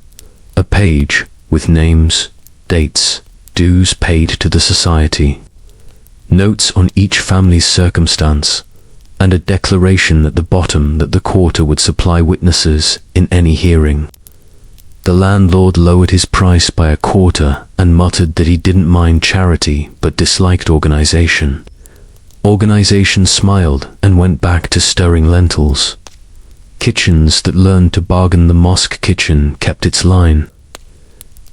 A page with names, dates, dues paid to the society, notes on each family's circumstance, and a declaration at the bottom that the quarter would supply witnesses in any hearing. The landlord lowered his price by a quarter and muttered that he didn't mind charity but disliked organization. Organization smiled and went back to stirring lentils. Kitchens that learned to bargain the mosque kitchen kept its line.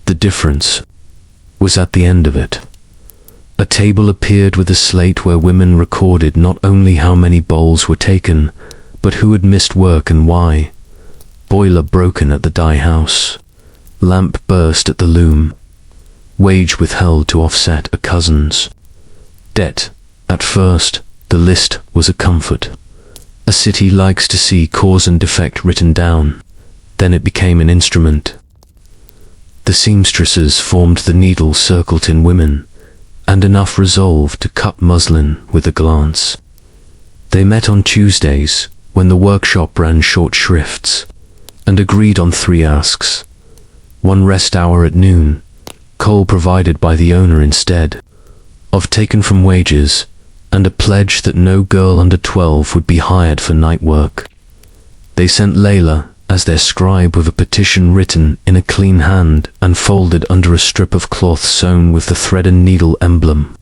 The difference was at the end of it. A table appeared with a slate where women recorded not only how many bowls were taken, but who had missed work and why. Boiler broken at the dye house. Lamp burst at the loom. Wage withheld to offset a cousin's debt. At first, the list was a comfort. A city likes to see cause and defect written down. Then it became an instrument. The seamstresses formed the needle circled in women, and enough resolve to cut muslin with a glance. They met on Tuesdays, when the workshop ran short shrifts, and agreed on 3 asks. 1 rest hour at noon, coal provided by the owner instead of taken from wages, and a pledge that no girl under 12 would be hired for night work. They sent Layla as their scribe with a petition written in a clean hand and folded under a strip of cloth sewn with the thread and needle emblem.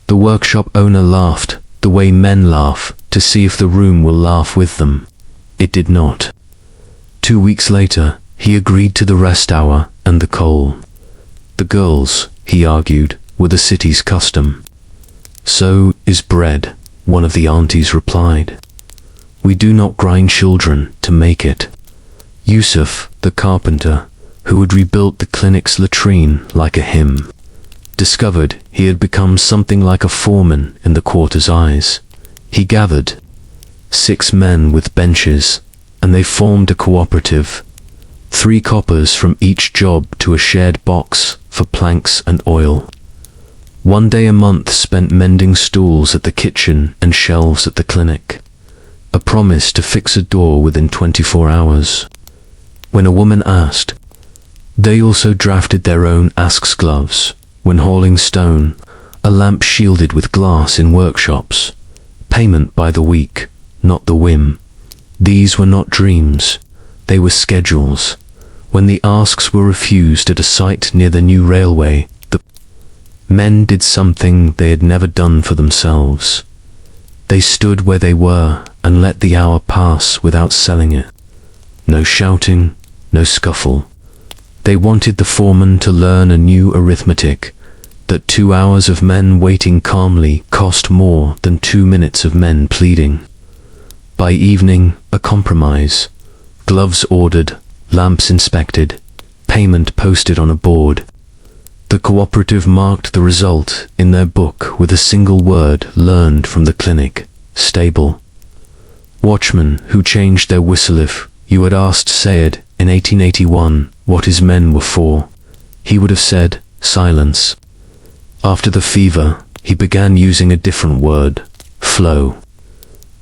The workshop owner laughed, the way men laugh, to see if the room will laugh with them. It did not. 2 weeks later, he agreed to the rest hour and the coal. The girls, he argued, were the city's custom. So is bread, one of the aunties replied. We do not grind children to make it. Yusuf, the carpenter, who had rebuilt the clinic's latrine like a hymn, discovered he had become something like a foreman in the quarter's eyes. He gathered 6 men with benches, and they formed a cooperative. 3 coppers from each job to a shared box for planks and oil. 1 day a month spent mending stools at the kitchen and shelves at the clinic. A promise to fix a door within 24 hours. When a woman asked, they also drafted their own asks gloves. When hauling stone, a lamp shielded with glass in workshops. Payment by the week, not the whim. These were not dreams, they were schedules. When the asks were refused at a site near the new railway, the men did something they had never done for themselves. They stood where they were and let the hour pass without selling it. No shouting, no scuffle. They wanted the foreman to learn a new arithmetic, that 2 hours of men waiting calmly cost more than 2 minutes of men pleading. By evening, a compromise. Gloves ordered, lamps inspected, payment posted on a board. The cooperative marked the result in their book with a single word learned from the clinic: stable. Watchmen who changed their whistle if you had asked Sayed in 1881 what his men were for, he would have said, silence. After the fever, he began using a different word, flow.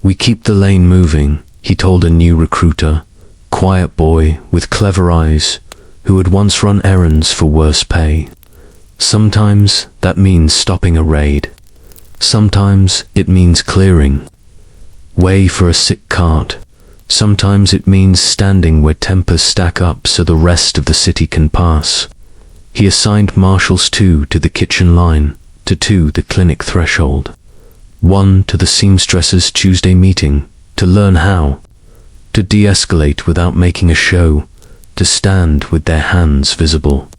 We keep the lane moving, he told a new recruiter, quiet boy with clever eyes, who had once run errands for worse pay. Sometimes that means stopping a raid. Sometimes it means clearing way for a sick cart. Sometimes it means standing where tempers stack up so the rest of the city can pass. He assigned marshals 2 to the kitchen line, to 2 the clinic threshold, 1 to the seamstresses' Tuesday meeting, to learn how to de-escalate without making a show, to stand with their hands visible,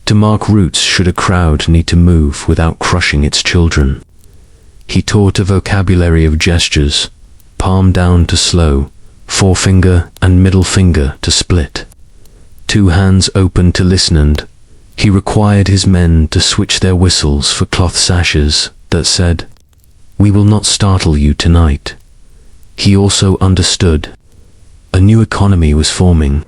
to mark routes should a crowd need to move without crushing its children. He taught a vocabulary of gestures, palm down to slow, forefinger and middle finger to split, 2 hands open to listen, and he required his men to switch their whistles for cloth sashes that said, "We will not startle you tonight." He also understood a new economy was forming.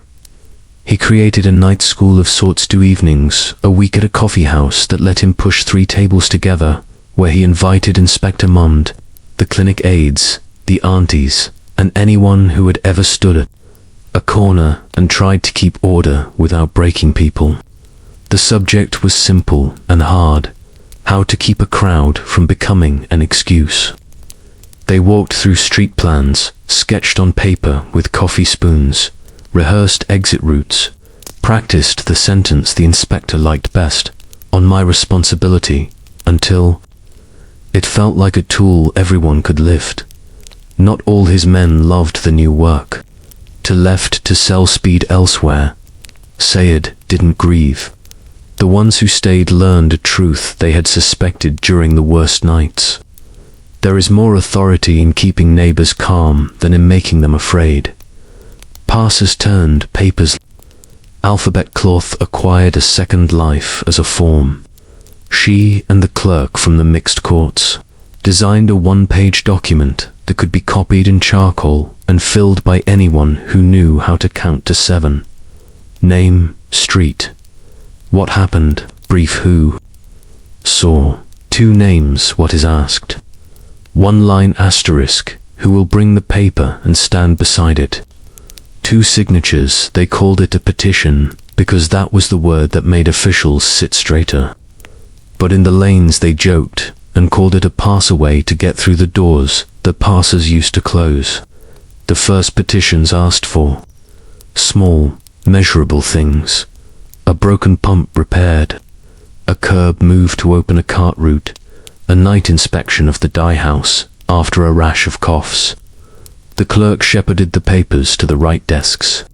He created a night school of sorts, 2 evenings a week at a coffee house that let him push 3 tables together, where he invited Inspector Mund, the clinic aides, the aunties, and anyone who had ever stood at a corner and tried to keep order without breaking people. The subject was simple and hard: how to keep a crowd from becoming an excuse. They walked through street plans, sketched on paper with coffee spoons, rehearsed exit routes, practiced the sentence the inspector liked best, "on my responsibility," until it felt like a tool everyone could lift. Not all his men loved the new work. To left to sell speed elsewhere. Sayed didn't grieve. The ones who stayed learned a truth they had suspected during the worst nights. There is more authority in keeping neighbors calm than in making them afraid. Passers turned papers. Alphabet cloth acquired a second life as a form. She and the clerk from the mixed courts designed a 1-page document that could be copied in charcoal and filled by anyone who knew how to count to 7. Name, street. What happened, brief who saw. 2 names, what is asked. 1-line asterisk, who will bring the paper and stand beside it. 2 signatures, they called it a petition, because that was the word that made officials sit straighter. But in the lanes they joked and called it a pass-away to get through the doors that passers used to close. The first petitions asked for small, measurable things: a broken pump repaired, a curb moved to open a cart route, a night inspection of the dye house after a rash of coughs. The clerk shepherded the papers to the right desks.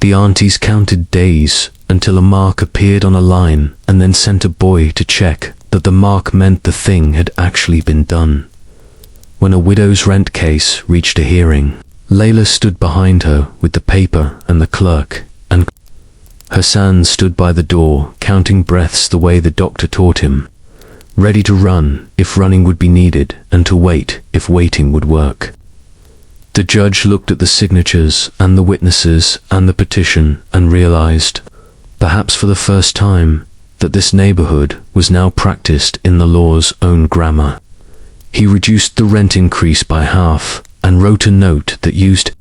The aunties counted days until a mark appeared on a line and then sent a boy to check that the mark meant the thing had actually been done. When a widow's rent case reached a hearing, Layla stood behind her with the paper and the clerk, and Hassan stood by the door, counting breaths the way the doctor taught him, ready to run if running would be needed, and to wait if waiting would work. The judge looked at the signatures and the witnesses and the petition and realized, perhaps for the first time, that this neighborhood was now practiced in the law's own grammar. He reduced the rent increase by half and wrote a note that used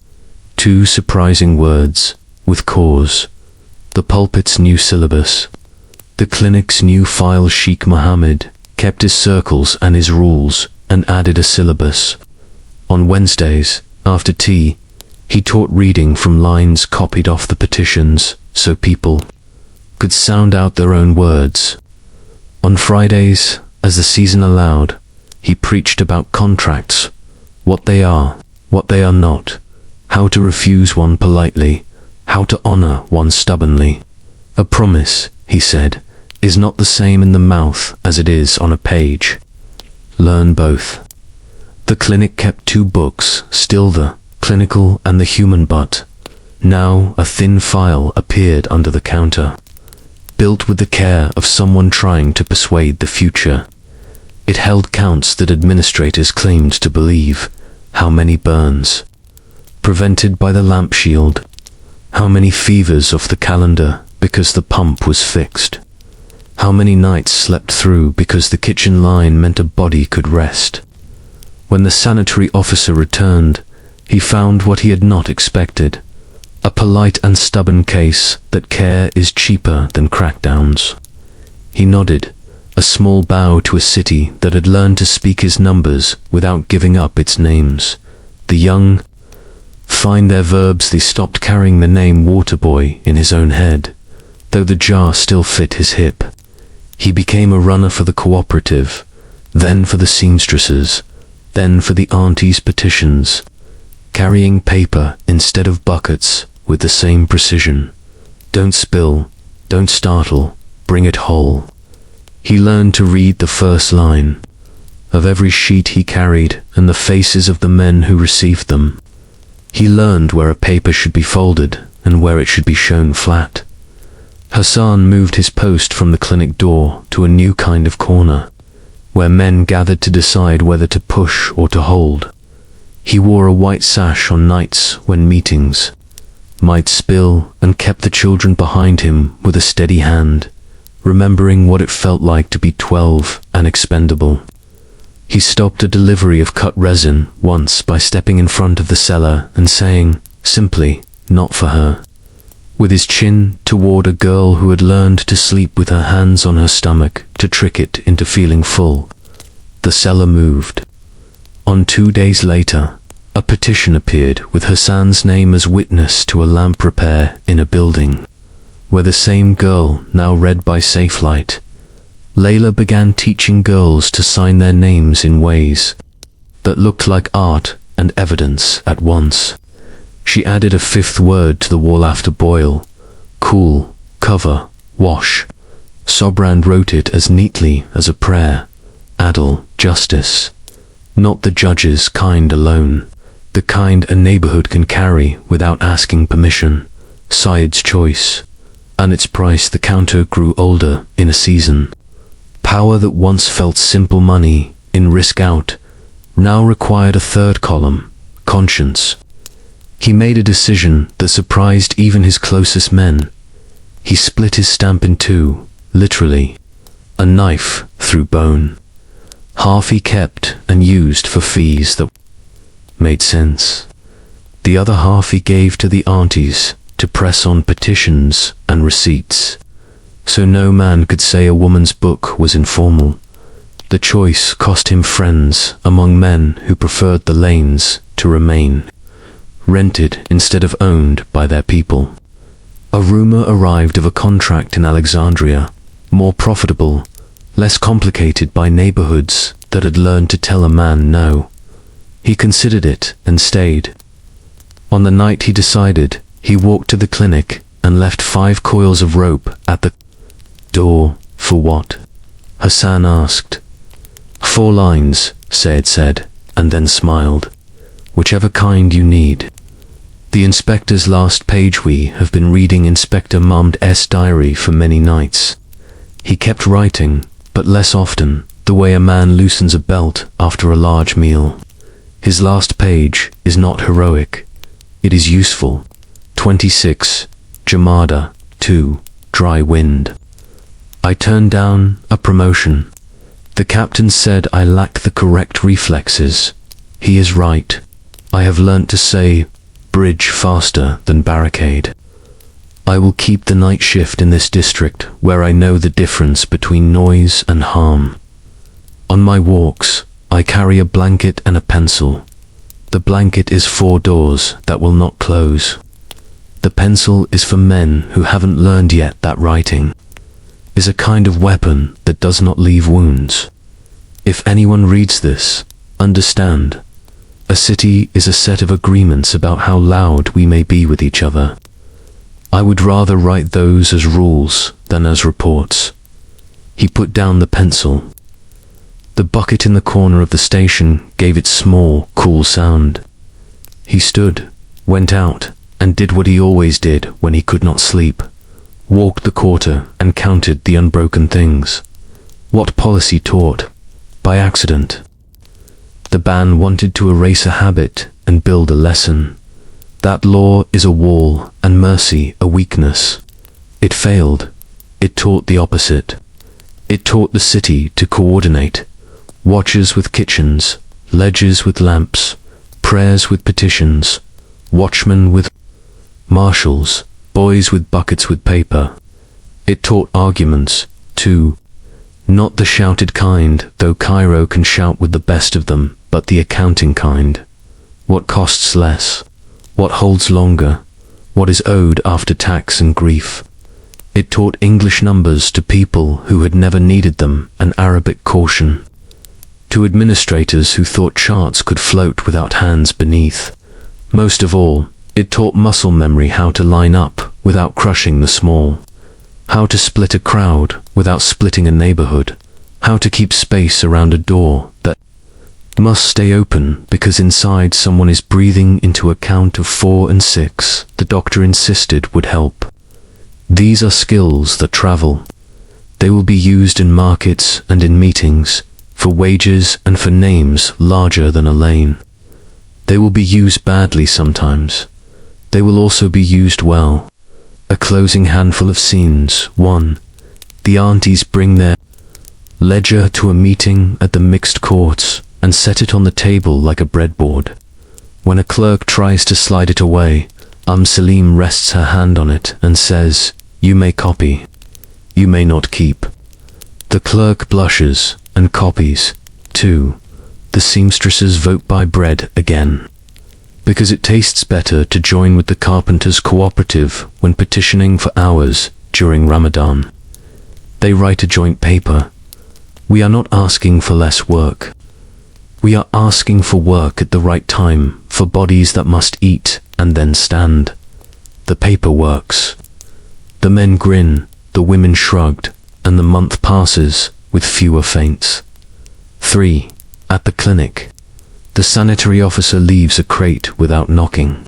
2 surprising words with cause: the pulpit's new syllabus. The clinic's new file. Sheikh Mohammed kept his circles and his rules and added a syllabus. On Wednesdays, after tea, he taught reading from lines copied off the petitions so people could sound out their own words. On Fridays, as the season allowed, he preached about contracts, what they are not, how to refuse one politely, how to honor one stubbornly. A promise, he said, is not the same in the mouth as it is on a page. Learn both. The clinic kept 2 books, still the clinical and the human, but now a thin file appeared under the counter, built with the care of someone trying to persuade the future. It held counts that administrators claimed to believe: how many burns, prevented by the lamp shield? How many fevers off the calendar because the pump was fixed? How many nights slept through because the kitchen line meant a body could rest? When the sanitary officer returned, he found what he had not expected: a polite and stubborn case that care is cheaper than crackdowns. He nodded, a small bow to a city that had learned to speak his numbers without giving up its names. The young find their verbs. They stopped carrying the name Waterboy in his own head, though the jar still fit his hip. He became a runner for the cooperative, then for the seamstresses, then for the aunties' petitions, carrying paper instead of buckets with the same precision. Don't spill, don't startle, bring it whole. He learned to read the first line of every sheet he carried and the faces of the men who received them. He learned where a paper should be folded and where it should be shown flat. Hassan moved his post from the clinic door to a new kind of corner, where men gathered to decide whether to push or to hold. He wore a white sash on nights when meetings might spill and kept the children behind him with a steady hand, remembering what it felt like to be 12 and expendable. He stopped a delivery of cut resin once by stepping in front of the seller and saying, simply, "Not for her," with his chin toward a girl who had learned to sleep with her hands on her stomach to trick it into feeling full. The seller moved. On 2 days later, a petition appeared with Hassan's name as witness to a lamp repair in a building, where the same girl now read by Safelight. Layla began teaching girls to sign their names in ways that looked like art and evidence at once. She added a fifth word to the wall after boil: cool, cover, wash. Sobrand wrote it as neatly as a prayer: Adil, justice. Not the judge's kind alone, the kind a neighborhood can carry without asking permission. Syed's choice. And its price. The counter grew older in a season. Power that once felt simple money in risk out now required a third column: conscience. He made a decision that surprised even his closest men. He split his stamp in two, literally, a knife through bone. Half he kept and used for fees that made sense. The other half he gave to the aunties to press on petitions and receipts, so no man could say a woman's book was informal. The choice cost him friends among men who preferred the lanes to remain, rented instead of owned by their people. A rumor arrived of a contract in Alexandria, more profitable, less complicated by neighborhoods that had learned to tell a man no. He considered it and stayed. On the night he decided, he walked to the clinic and left 5 coils of rope at the door. For what? Hassan asked. 4 lines, Sayed said, and then smiled. Whichever kind you need. The inspector's last page. We have been reading Inspector Mahmud's diary for many nights. He kept writing, but less often, the way a man loosens a belt after a large meal. His last page is not heroic. It is useful. 26, Jamada, 2, dry wind. I turned down a promotion. The captain said I lack the correct reflexes. He is right. I have learnt to say bridge faster than barricade. I will keep the night shift in this district where I know the difference between noise and harm. On my walks, I carry a blanket and a pencil. The blanket is 4 doors that will not close. The pencil is for men who haven't learned yet that writing is a kind of weapon that does not leave wounds. If anyone reads this, understand. A city is a set of agreements about how loud we may be with each other. I would rather write those as rules than as reports. He put down the pencil. The bucket in the corner of the station gave its small, cool sound. He stood, went out, and did what he always did when he could not sleep. Walked the quarter and counted the unbroken things. What policy taught? By accident. The ban wanted to erase a habit and build a lesson. That law is a wall and mercy a weakness. It failed. It taught the opposite. It taught the city to coordinate. Watchers with kitchens, ledgers with lamps, prayers with petitions, watchmen with marshals, boys with buckets with paper. It taught arguments, too. Not the shouted kind, though Cairo can shout with the best of them, but the accounting kind. What costs less? What holds longer? What is owed after tax and grief? It taught English numbers to people who had never needed them, and Arabic caution. To administrators who thought charts could float without hands beneath. Most of all, it taught muscle memory how to line up without crushing the small. How to split a crowd without splitting a neighborhood. How to keep space around a door that must stay open because inside someone is breathing into a count of 4 and 6 the doctor insisted would help. These are skills that travel. They will be used in markets and in meetings, for wages and for names larger than a lane. They will be used badly sometimes. They will also be used well. A closing handful of scenes. 1. The aunties bring their ledger to a meeting at the mixed courts and set it on the table like a breadboard. When a clerk tries to slide it away, Salim rests her hand on it and says, "You may copy. You may not keep." The clerk blushes and copies. 2. The seamstresses vote by bread again. Because it tastes better to join with the carpenters' cooperative when petitioning for hours during Ramadan. They write a joint paper. We are not asking for less work. We are asking for work at the right time, for bodies that must eat and then stand. The paper works. The men grin, the women shrugged, and the month passes with fewer faints. 3. At the clinic. The sanitary officer leaves a crate without knocking.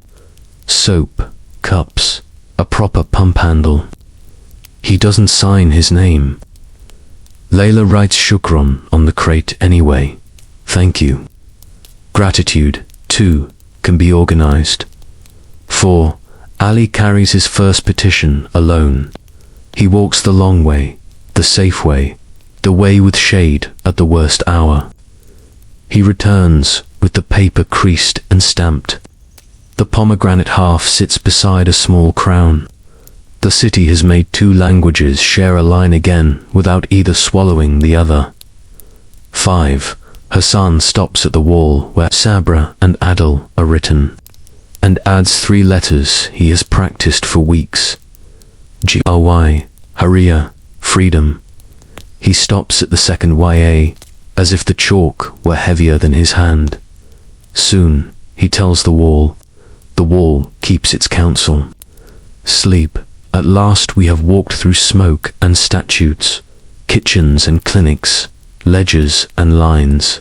Soap, cups, a proper pump handle. He doesn't sign his name. Layla writes shukran on the crate anyway. Thank you. Gratitude, too, can be organized. 4. Ali carries his first petition alone. He walks the long way, the safe way, the way with shade at the worst hour. He returns with the paper creased and stamped. The pomegranate half sits beside a small crown. The city has made 2 languages share a line again without either swallowing the other. 5. Hassan stops at the wall where Sabra and Adil are written, and adds 3 letters he has practiced for weeks. G-R-Y, Haria, freedom. He stops at the second YA, as if the chalk were heavier than his hand. Soon, he tells the wall keeps its counsel. Sleep. At last we have walked through smoke and statutes, kitchens and clinics, ledgers and lines,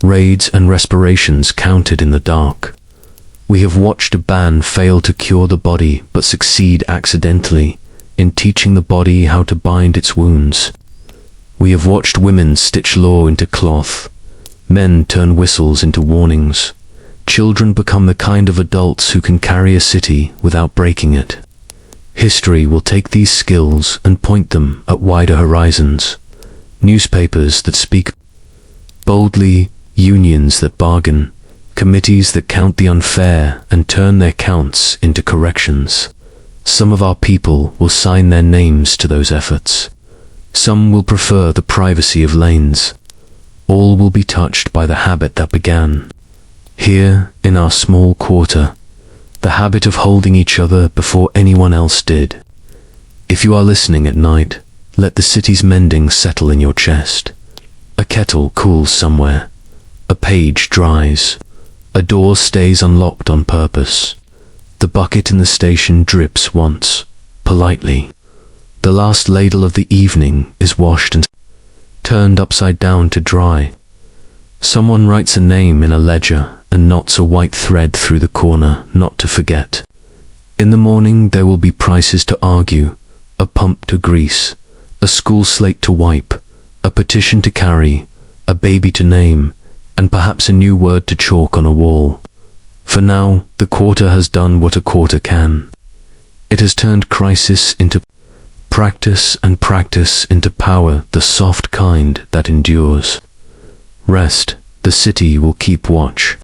raids and respirations counted in the dark. We have watched a ban fail to cure the body but succeed accidentally in teaching the body how to bind its wounds. We have watched women stitch law into cloth, men turn whistles into warnings, children become the kind of adults who can carry a city without breaking it. History will take these skills and point them at wider horizons. Newspapers that speak boldly, unions that bargain, committees that count the unfair and turn their counts into corrections. Some of our people will sign their names to those efforts. Some will prefer the privacy of lanes. All will be touched by the habit that began. Here, in our small quarter, the habit of holding each other before anyone else did. If you are listening at night, let the city's mending settle in your chest. A kettle cools somewhere. A page dries. A door stays unlocked on purpose. The bucket in the station drips once, politely. The last ladle of the evening is washed and turned upside down to dry. Someone writes a name in a ledger and knots a white thread through the corner, not to forget. In the morning there will be prices to argue, a pump to grease, a school slate to wipe, a petition to carry, a baby to name, and perhaps a new word to chalk on a wall. For now, the quarter has done what a quarter can. It has turned crisis into practice and practice into power, the soft kind that endures. Rest, the city will keep watch.